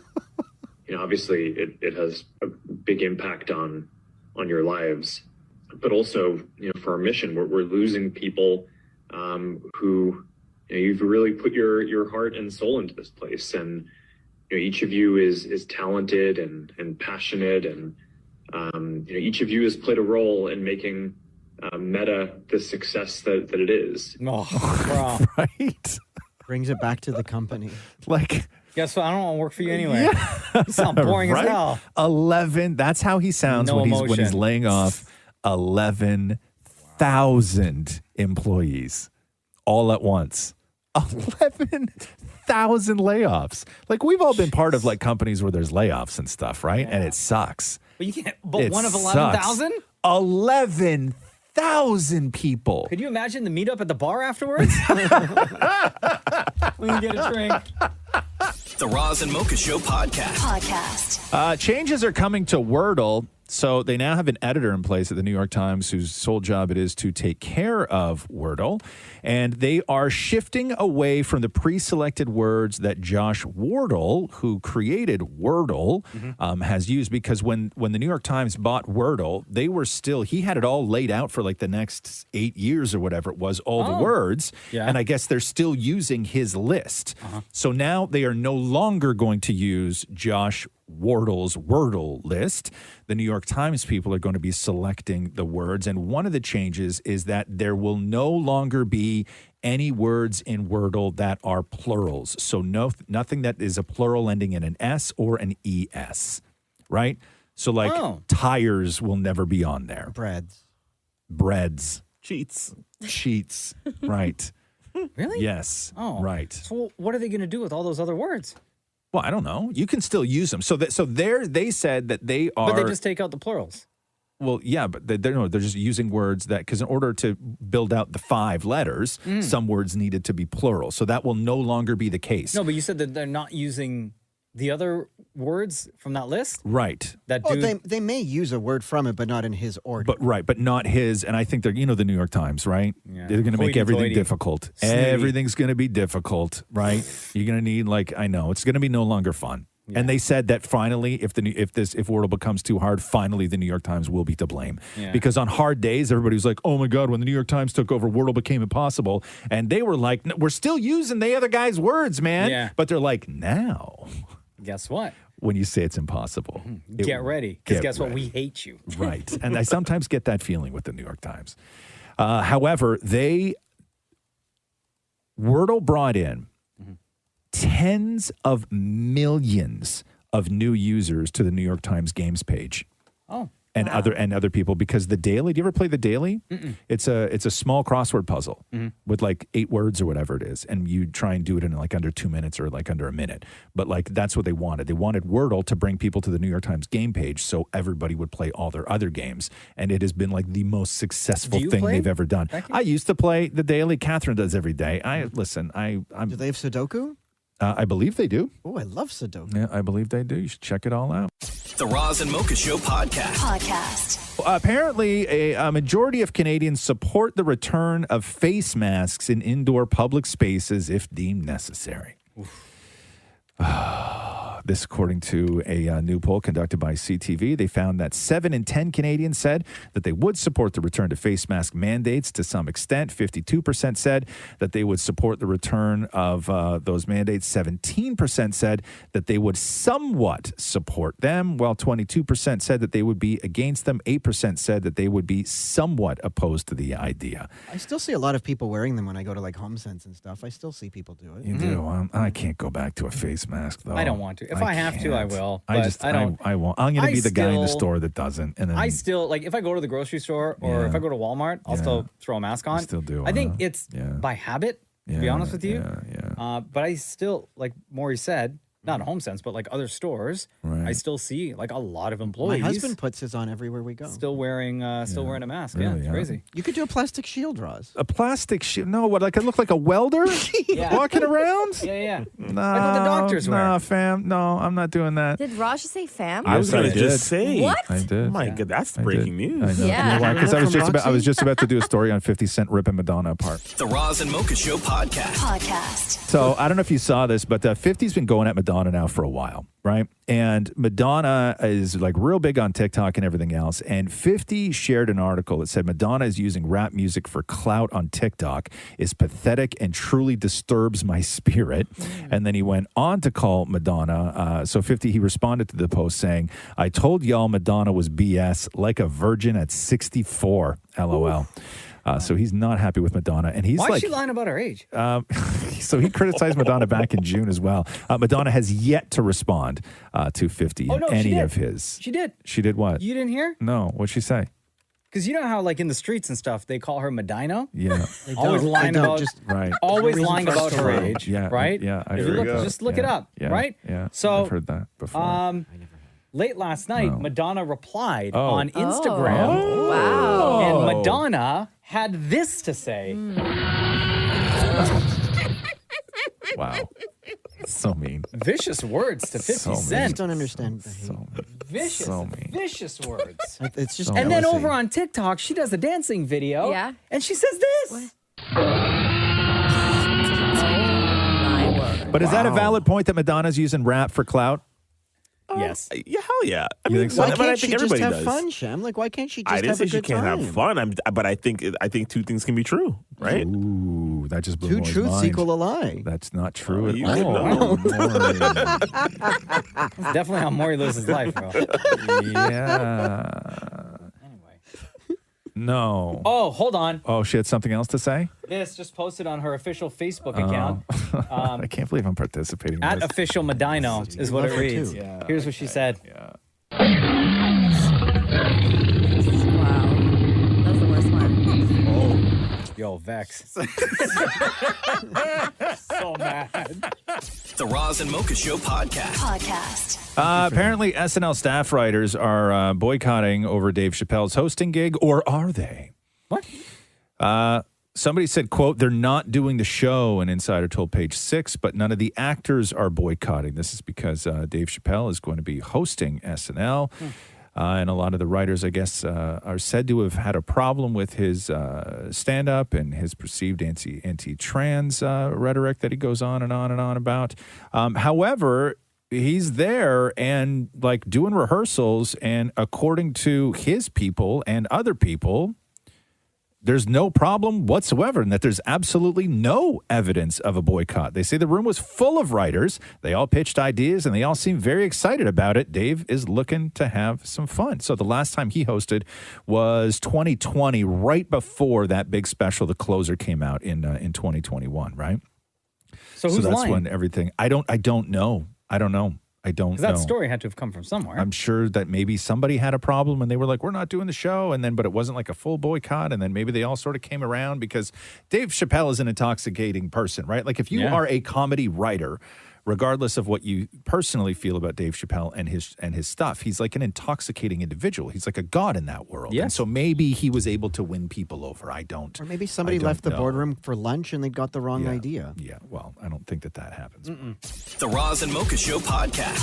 obviously it has a big impact on your lives, but also, for our mission, we're losing people who you've really put your heart and soul into this place, and each of you is talented and passionate, and each of you has played a role in making Meta the success that it is. Oh, right. Brings it back to the company. Like, guess what? I don't want to work for you anyway. You sound boring Right? as hell. 11. That's how he sounds No when he's emotion. laying off 11,000 employees all at once. 11,000 layoffs. Like, we've all been part of like companies where there's layoffs and stuff, right? And it sucks. But you can't. But It one of sucks. 11,000? 11,000 people. Could you imagine the meetup at the bar afterwards? We can get a drink. The Roz and Mocha Show podcast. Changes are coming to Wordle. So they now have an editor in place at the New York Times whose sole job it is to take care of Wordle. And they are shifting away from the pre-selected words that Josh Wardle, who created Wordle, has used. Because when the New York Times bought Wordle, he had it all laid out for like the next 8 years or whatever it was, all the words. Yeah. And I guess they're still using his list. So now they are no longer going to use Josh Wardle's Wordle list. The New York Times people are going to be selecting the words. And one of the changes is that there will no longer be any words in Wordle that are plurals. So nothing that is a plural ending in an S or an ES, right? So like tires will never be on there. Breads. Cheats. Right. Really? Yes. Oh. Right. So what are they going to do with all those other words? Well, I don't know. You can still use them. So they said that they are. But they just take out the plurals. Well, yeah, but they're just using words that, because in order to build out the 5 letters, some words needed to be plural. So that will no longer be the case. No, but you said that they're not using the other words from that list? Right. That Oh, dude. they may use a word from it, but not in his order. But not his. And I think they're, the New York Times, right? Yeah. They're going to make everything Hoity-toity. difficult. Snooty. Everything's going to be difficult, right? You're going to need it's going to be no longer fun. Yeah. And they said that finally, if Wordle becomes too hard, finally the New York Times will be to blame. Yeah. Because on hard days, everybody was like, "Oh my God!" When the New York Times took over, Wordle became impossible, and they were like, "No, we're still using the other guy's words, man." Yeah. But they're like, now, guess what? when you say it's impossible, Get ready. Because guess what? We hate you. Right. And I sometimes get that feeling with the New York Times. However, Wordle brought in tens of millions of new users to the New York Times games page. Oh. And other people, because the Daily, do you ever play the Daily? Mm-mm. It's a small crossword puzzle Mhm. with like 8 words or whatever it is, and you try and do it in like under 2 minutes or like under a minute. But like that's what they wanted. They wanted Wordle to bring people to the New York Times game page so everybody would play all their other games, and it has been like the most successful Do you thing play they've ever done. that game? I used to play the Daily. Catherine does every day. Do they have Sudoku? I believe they do. Oh, I love Sudoku. Yeah, I believe they do. You should check it all out. The Roz and Mocha Show podcast. Apparently, a majority of Canadians support the return of face masks in indoor public spaces if deemed necessary. This according to a new poll conducted by CTV. They found that 7 in 10 Canadians said that they would support the return to face mask mandates to some extent. 52% said that they would support the return of those mandates. 17% said that they would somewhat support them, while 22% said that they would be against them. 8% said that they would be somewhat opposed to the idea. I still see a lot of people wearing them when I go to like HomeSense and stuff. I still see people do it. You do. I can't go back to a face mask, though. I don't want to. If I have to, I will. I but just, I don't. I won't. I'm going to be the guy in the still- store that doesn't. And then I still, like, if I go to the grocery store or if I go to Walmart, I'll still throw a mask on. still do, I think huh? it's by habit, to be honest with you. But I still, like Maury said, not a HomeSense, but like other stores, I still see like a lot of My employees husband puts his on everywhere we go. still wearing a mask. Really, yeah, it's yeah. crazy. You could do a plastic shield, Roz. A plastic shield? No, what? Like I look like a welder walking around? Yeah. No, Like what the doctors wear. No, fam. No, I'm not doing that. Did Raj just say fam? I was Yes, going I to just did. say. What? I did. Oh my God, that's I breaking did. news. I know. Yeah. You know why? Because From I was Roxy? just about to do a story on 50 Cent ripping Madonna apart. The Roz and Mocha Show podcast. So I don't know if you saw this, but 50's been going at Madonna now for a while, right? And Madonna is like real big on TikTok and everything else. And 50 shared an article that said Madonna is using rap music for clout on TikTok is pathetic and truly disturbs my spirit. And then he went on to call Madonna. So 50, he responded to the post saying, I told y'all Madonna was BS like a virgin at 64, LOL. So he's not happy with Madonna. And he's Why like, is she lying about her age? so he criticized Madonna back in June as well. Madonna has yet to respond to 50 Oh, in no, she any did. of his. She did. She did what? You didn't hear? No, what'd she say? Because you know how, like, in the streets and stuff, they call her Medina? Yeah. They Always don't. lying They don't. about, Just Right. always reason lying for us about to her lie. age, Yeah. right? Yeah. If you look, just look it up, yeah, right? Yeah. So I've heard that before. Late last night, Madonna replied Oh. on Instagram. Oh, wow. And Madonna had this to say. Wow. So mean. Vicious words to 50 So mean. I just Cent. don't understand the hate. So mean. Vicious, So mean. vicious words. It's just And then jealousy. over on TikTok, she does a dancing video. Yeah. And she says this. But is that a valid point that Madonna's using rap for clout? Yes. Yeah, hell yeah. I You mean, think so? Why but I can't she think just everybody have does. fun, Shem? Like, why can't she just I didn't have say a she good can't time? have fun. But I think two things can be true, right? Ooh, that just blew Two Maury's truths mind. equal a lie. That's not true you at didn't all. That's definitely how Maury lives his life, bro. Yeah. No. Oh, hold on. Oh, she had something else to say? This just posted on her official Facebook account. I can't believe I'm participating in At this. official Medino is what it love her reads. too. Yeah. Here's what she said. Wow. That was the worst one. Yo, Vex. So mad. The Roz and Mocha Show podcast. Apparently, SNL staff writers are boycotting over Dave Chappelle's hosting gig, or are they? What? Somebody said, quote, they're not doing the show, an insider told Page Six, but none of the actors are boycotting. This is because Dave Chappelle is going to be hosting SNL. And a lot of the writers, I guess, are said to have had a problem with his stand-up and his perceived anti-trans rhetoric that he goes on and on and on about. However, he's there and like doing rehearsals, and according to his people and other people, there's no problem whatsoever, and that there's absolutely no evidence of a boycott. They say the room was full of writers. They all pitched ideas, and they all seem very excited about it. Dave is looking to have some fun. So the last time he hosted was 2020, right before that big special, The Closer, came out in 2021, right? So who's that's lying? when everything. I don't know. I don't know. Because that story had to have come from somewhere. I'm sure that maybe somebody had a problem and they were like, we're not doing the show. And then, but it wasn't like a full boycott. And then maybe they all sort of came around because Dave Chappelle is an intoxicating person, right? Like if you are a comedy writer, regardless of what you personally feel about Dave Chappelle and his stuff, he's like an intoxicating individual. He's like a god in that world. Yes. And so maybe he was able to win people over. I don't. Or maybe somebody I don't left the know. boardroom for lunch and they got the wrong idea. Yeah, well, I don't think that happens. The Roz and Mocha Show podcast.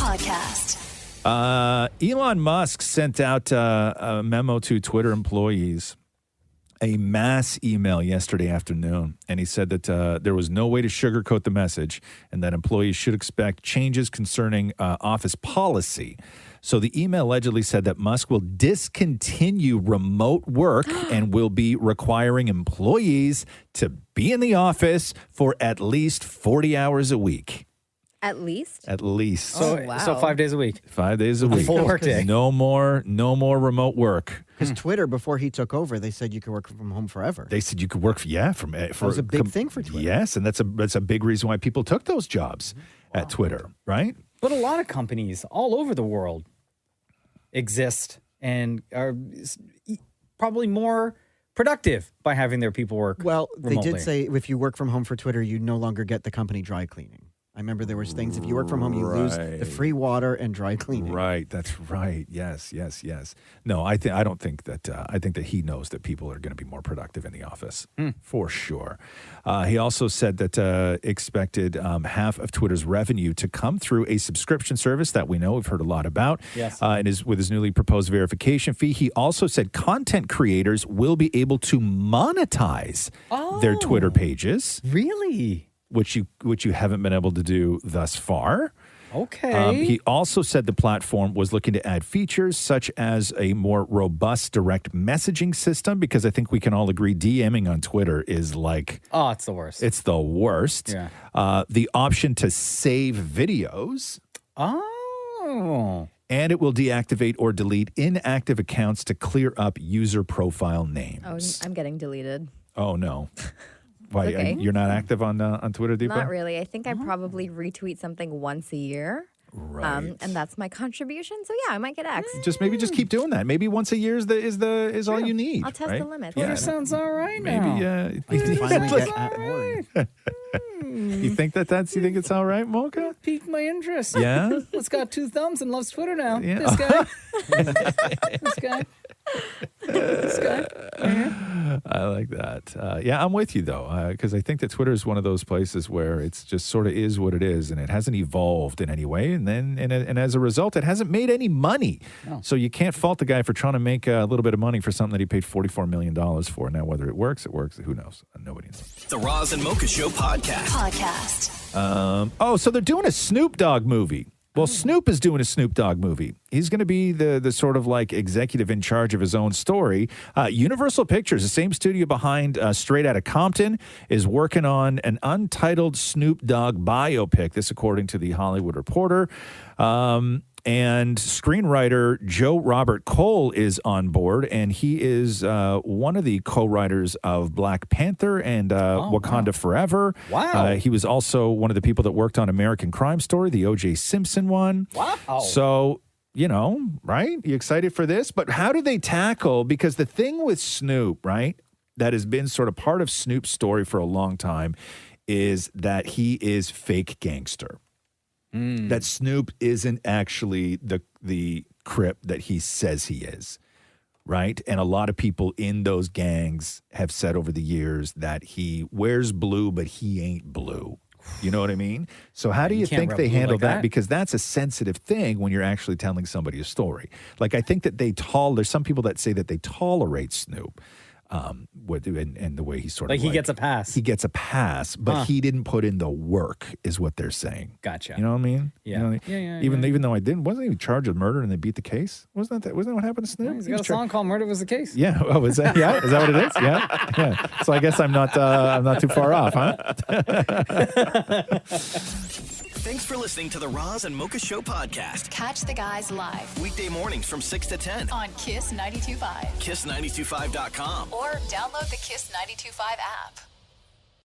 Elon Musk sent out a memo to Twitter employees a mass email yesterday afternoon, and he said that there was no way to sugarcoat the message and that employees should expect changes concerning office policy. So the email allegedly said that Musk will discontinue remote work and will be requiring employees to be in the office for at least 40 hours a week. At least? At least. So 5 days a week. 5 days a week. Full work day. No more remote work. Because Twitter, before he took over, they said you could work from home forever. They said you could work, from. That was a big thing for Twitter. Yes, and that's a big reason why people took those jobs at Twitter, right? But a lot of companies all over the world exist and are probably more productive by having their people work remotely. They did say if you work from home for Twitter, you no longer get the company dry cleaning. I remember there was things, if you work from home, you lose the free water and dry cleaning. Right, that's right. Yes. No, I don't think that. I think that he knows that people are going to be more productive in the office for sure. He also said that expected half of Twitter's revenue to come through a subscription service that we know we've heard a lot about. Yes. And with his newly proposed verification fee, he also said content creators will be able to monetize their Twitter pages. Really? Which you haven't been able to do thus far. Okay. He also said the platform was looking to add features such as a more robust direct messaging system, because I think we can all agree DMing on Twitter is like... Oh, it's the worst. It's the worst. Yeah. The option to save videos. Oh. And it will deactivate or delete inactive accounts to clear up user profile names. Oh, I'm getting deleted. Oh, no. Why, Okay. you're not active on Twitter, Deepa? Not really. I think I probably retweet something once a year. Right. And that's my contribution. So yeah, I might get X. Just keep doing that. Maybe once a year is all you need. I'll test right? the limit. Twitter sounds all right Maybe now. We can finally get at more. You think you think it's all right, Mocha? Piqued my interest. Yeah? It's got 2 thumbs and loves Twitter now. Yeah. This guy. This guy. I like that. Yeah, I'm with you though, because I think that Twitter is one of those places where it's just sort of is what it is, and it hasn't evolved in any way, and as a result, it hasn't made any money. No. So you can't fault the guy for trying to make a little bit of money for something that he paid $44 million for. Now, whether it works. Who knows? Nobody knows. The Roz and Mocha Show podcast. So they're doing a Snoop Dogg movie. Well, Snoop is doing a Snoop Dogg movie. He's going to be the sort of like executive in charge of his own story. Universal Pictures, the same studio behind Straight Outta Compton, is working on an untitled Snoop Dogg biopic. This, according to the Hollywood Reporter. And screenwriter Joe Robert Cole is on board, and he is one of the co-writers of Black Panther and Wakanda Forever. Wow. He was also one of the people that worked on American Crime Story, the O.J. Simpson one. Wow. So, right? You excited for this? But how do they tackle, because the thing with Snoop, right, that has been sort of part of Snoop's story for a long time is that he is fake gangster. That Snoop isn't actually the Crip that he says he is, right? And a lot of people in those gangs have said over the years that he wears blue, but he ain't blue. You know what I mean? So how do you think they handle that? Because that's a sensitive thing when you're actually telling somebody a story. Like, I think that there's some people that say that they tolerate Snoop. And the way he sort of he gets a pass. He gets a pass, but he didn't put in the work, is what they're saying. Gotcha. You know what I mean? Yeah. Even though wasn't he charged with murder and they beat the case? Wasn't that what happened to Snoop? He's got a song called "Murder Was the Case." Yeah. Oh, is that? Yeah. Is that what it is? Yeah. So I guess I'm not too far off, huh? Thanks for listening to the Roz and Mocha Show podcast. Catch the guys live Weekday mornings from 6 to 10 on Kiss 92.5. KISS925.com. Or download the Kiss 92.5 app.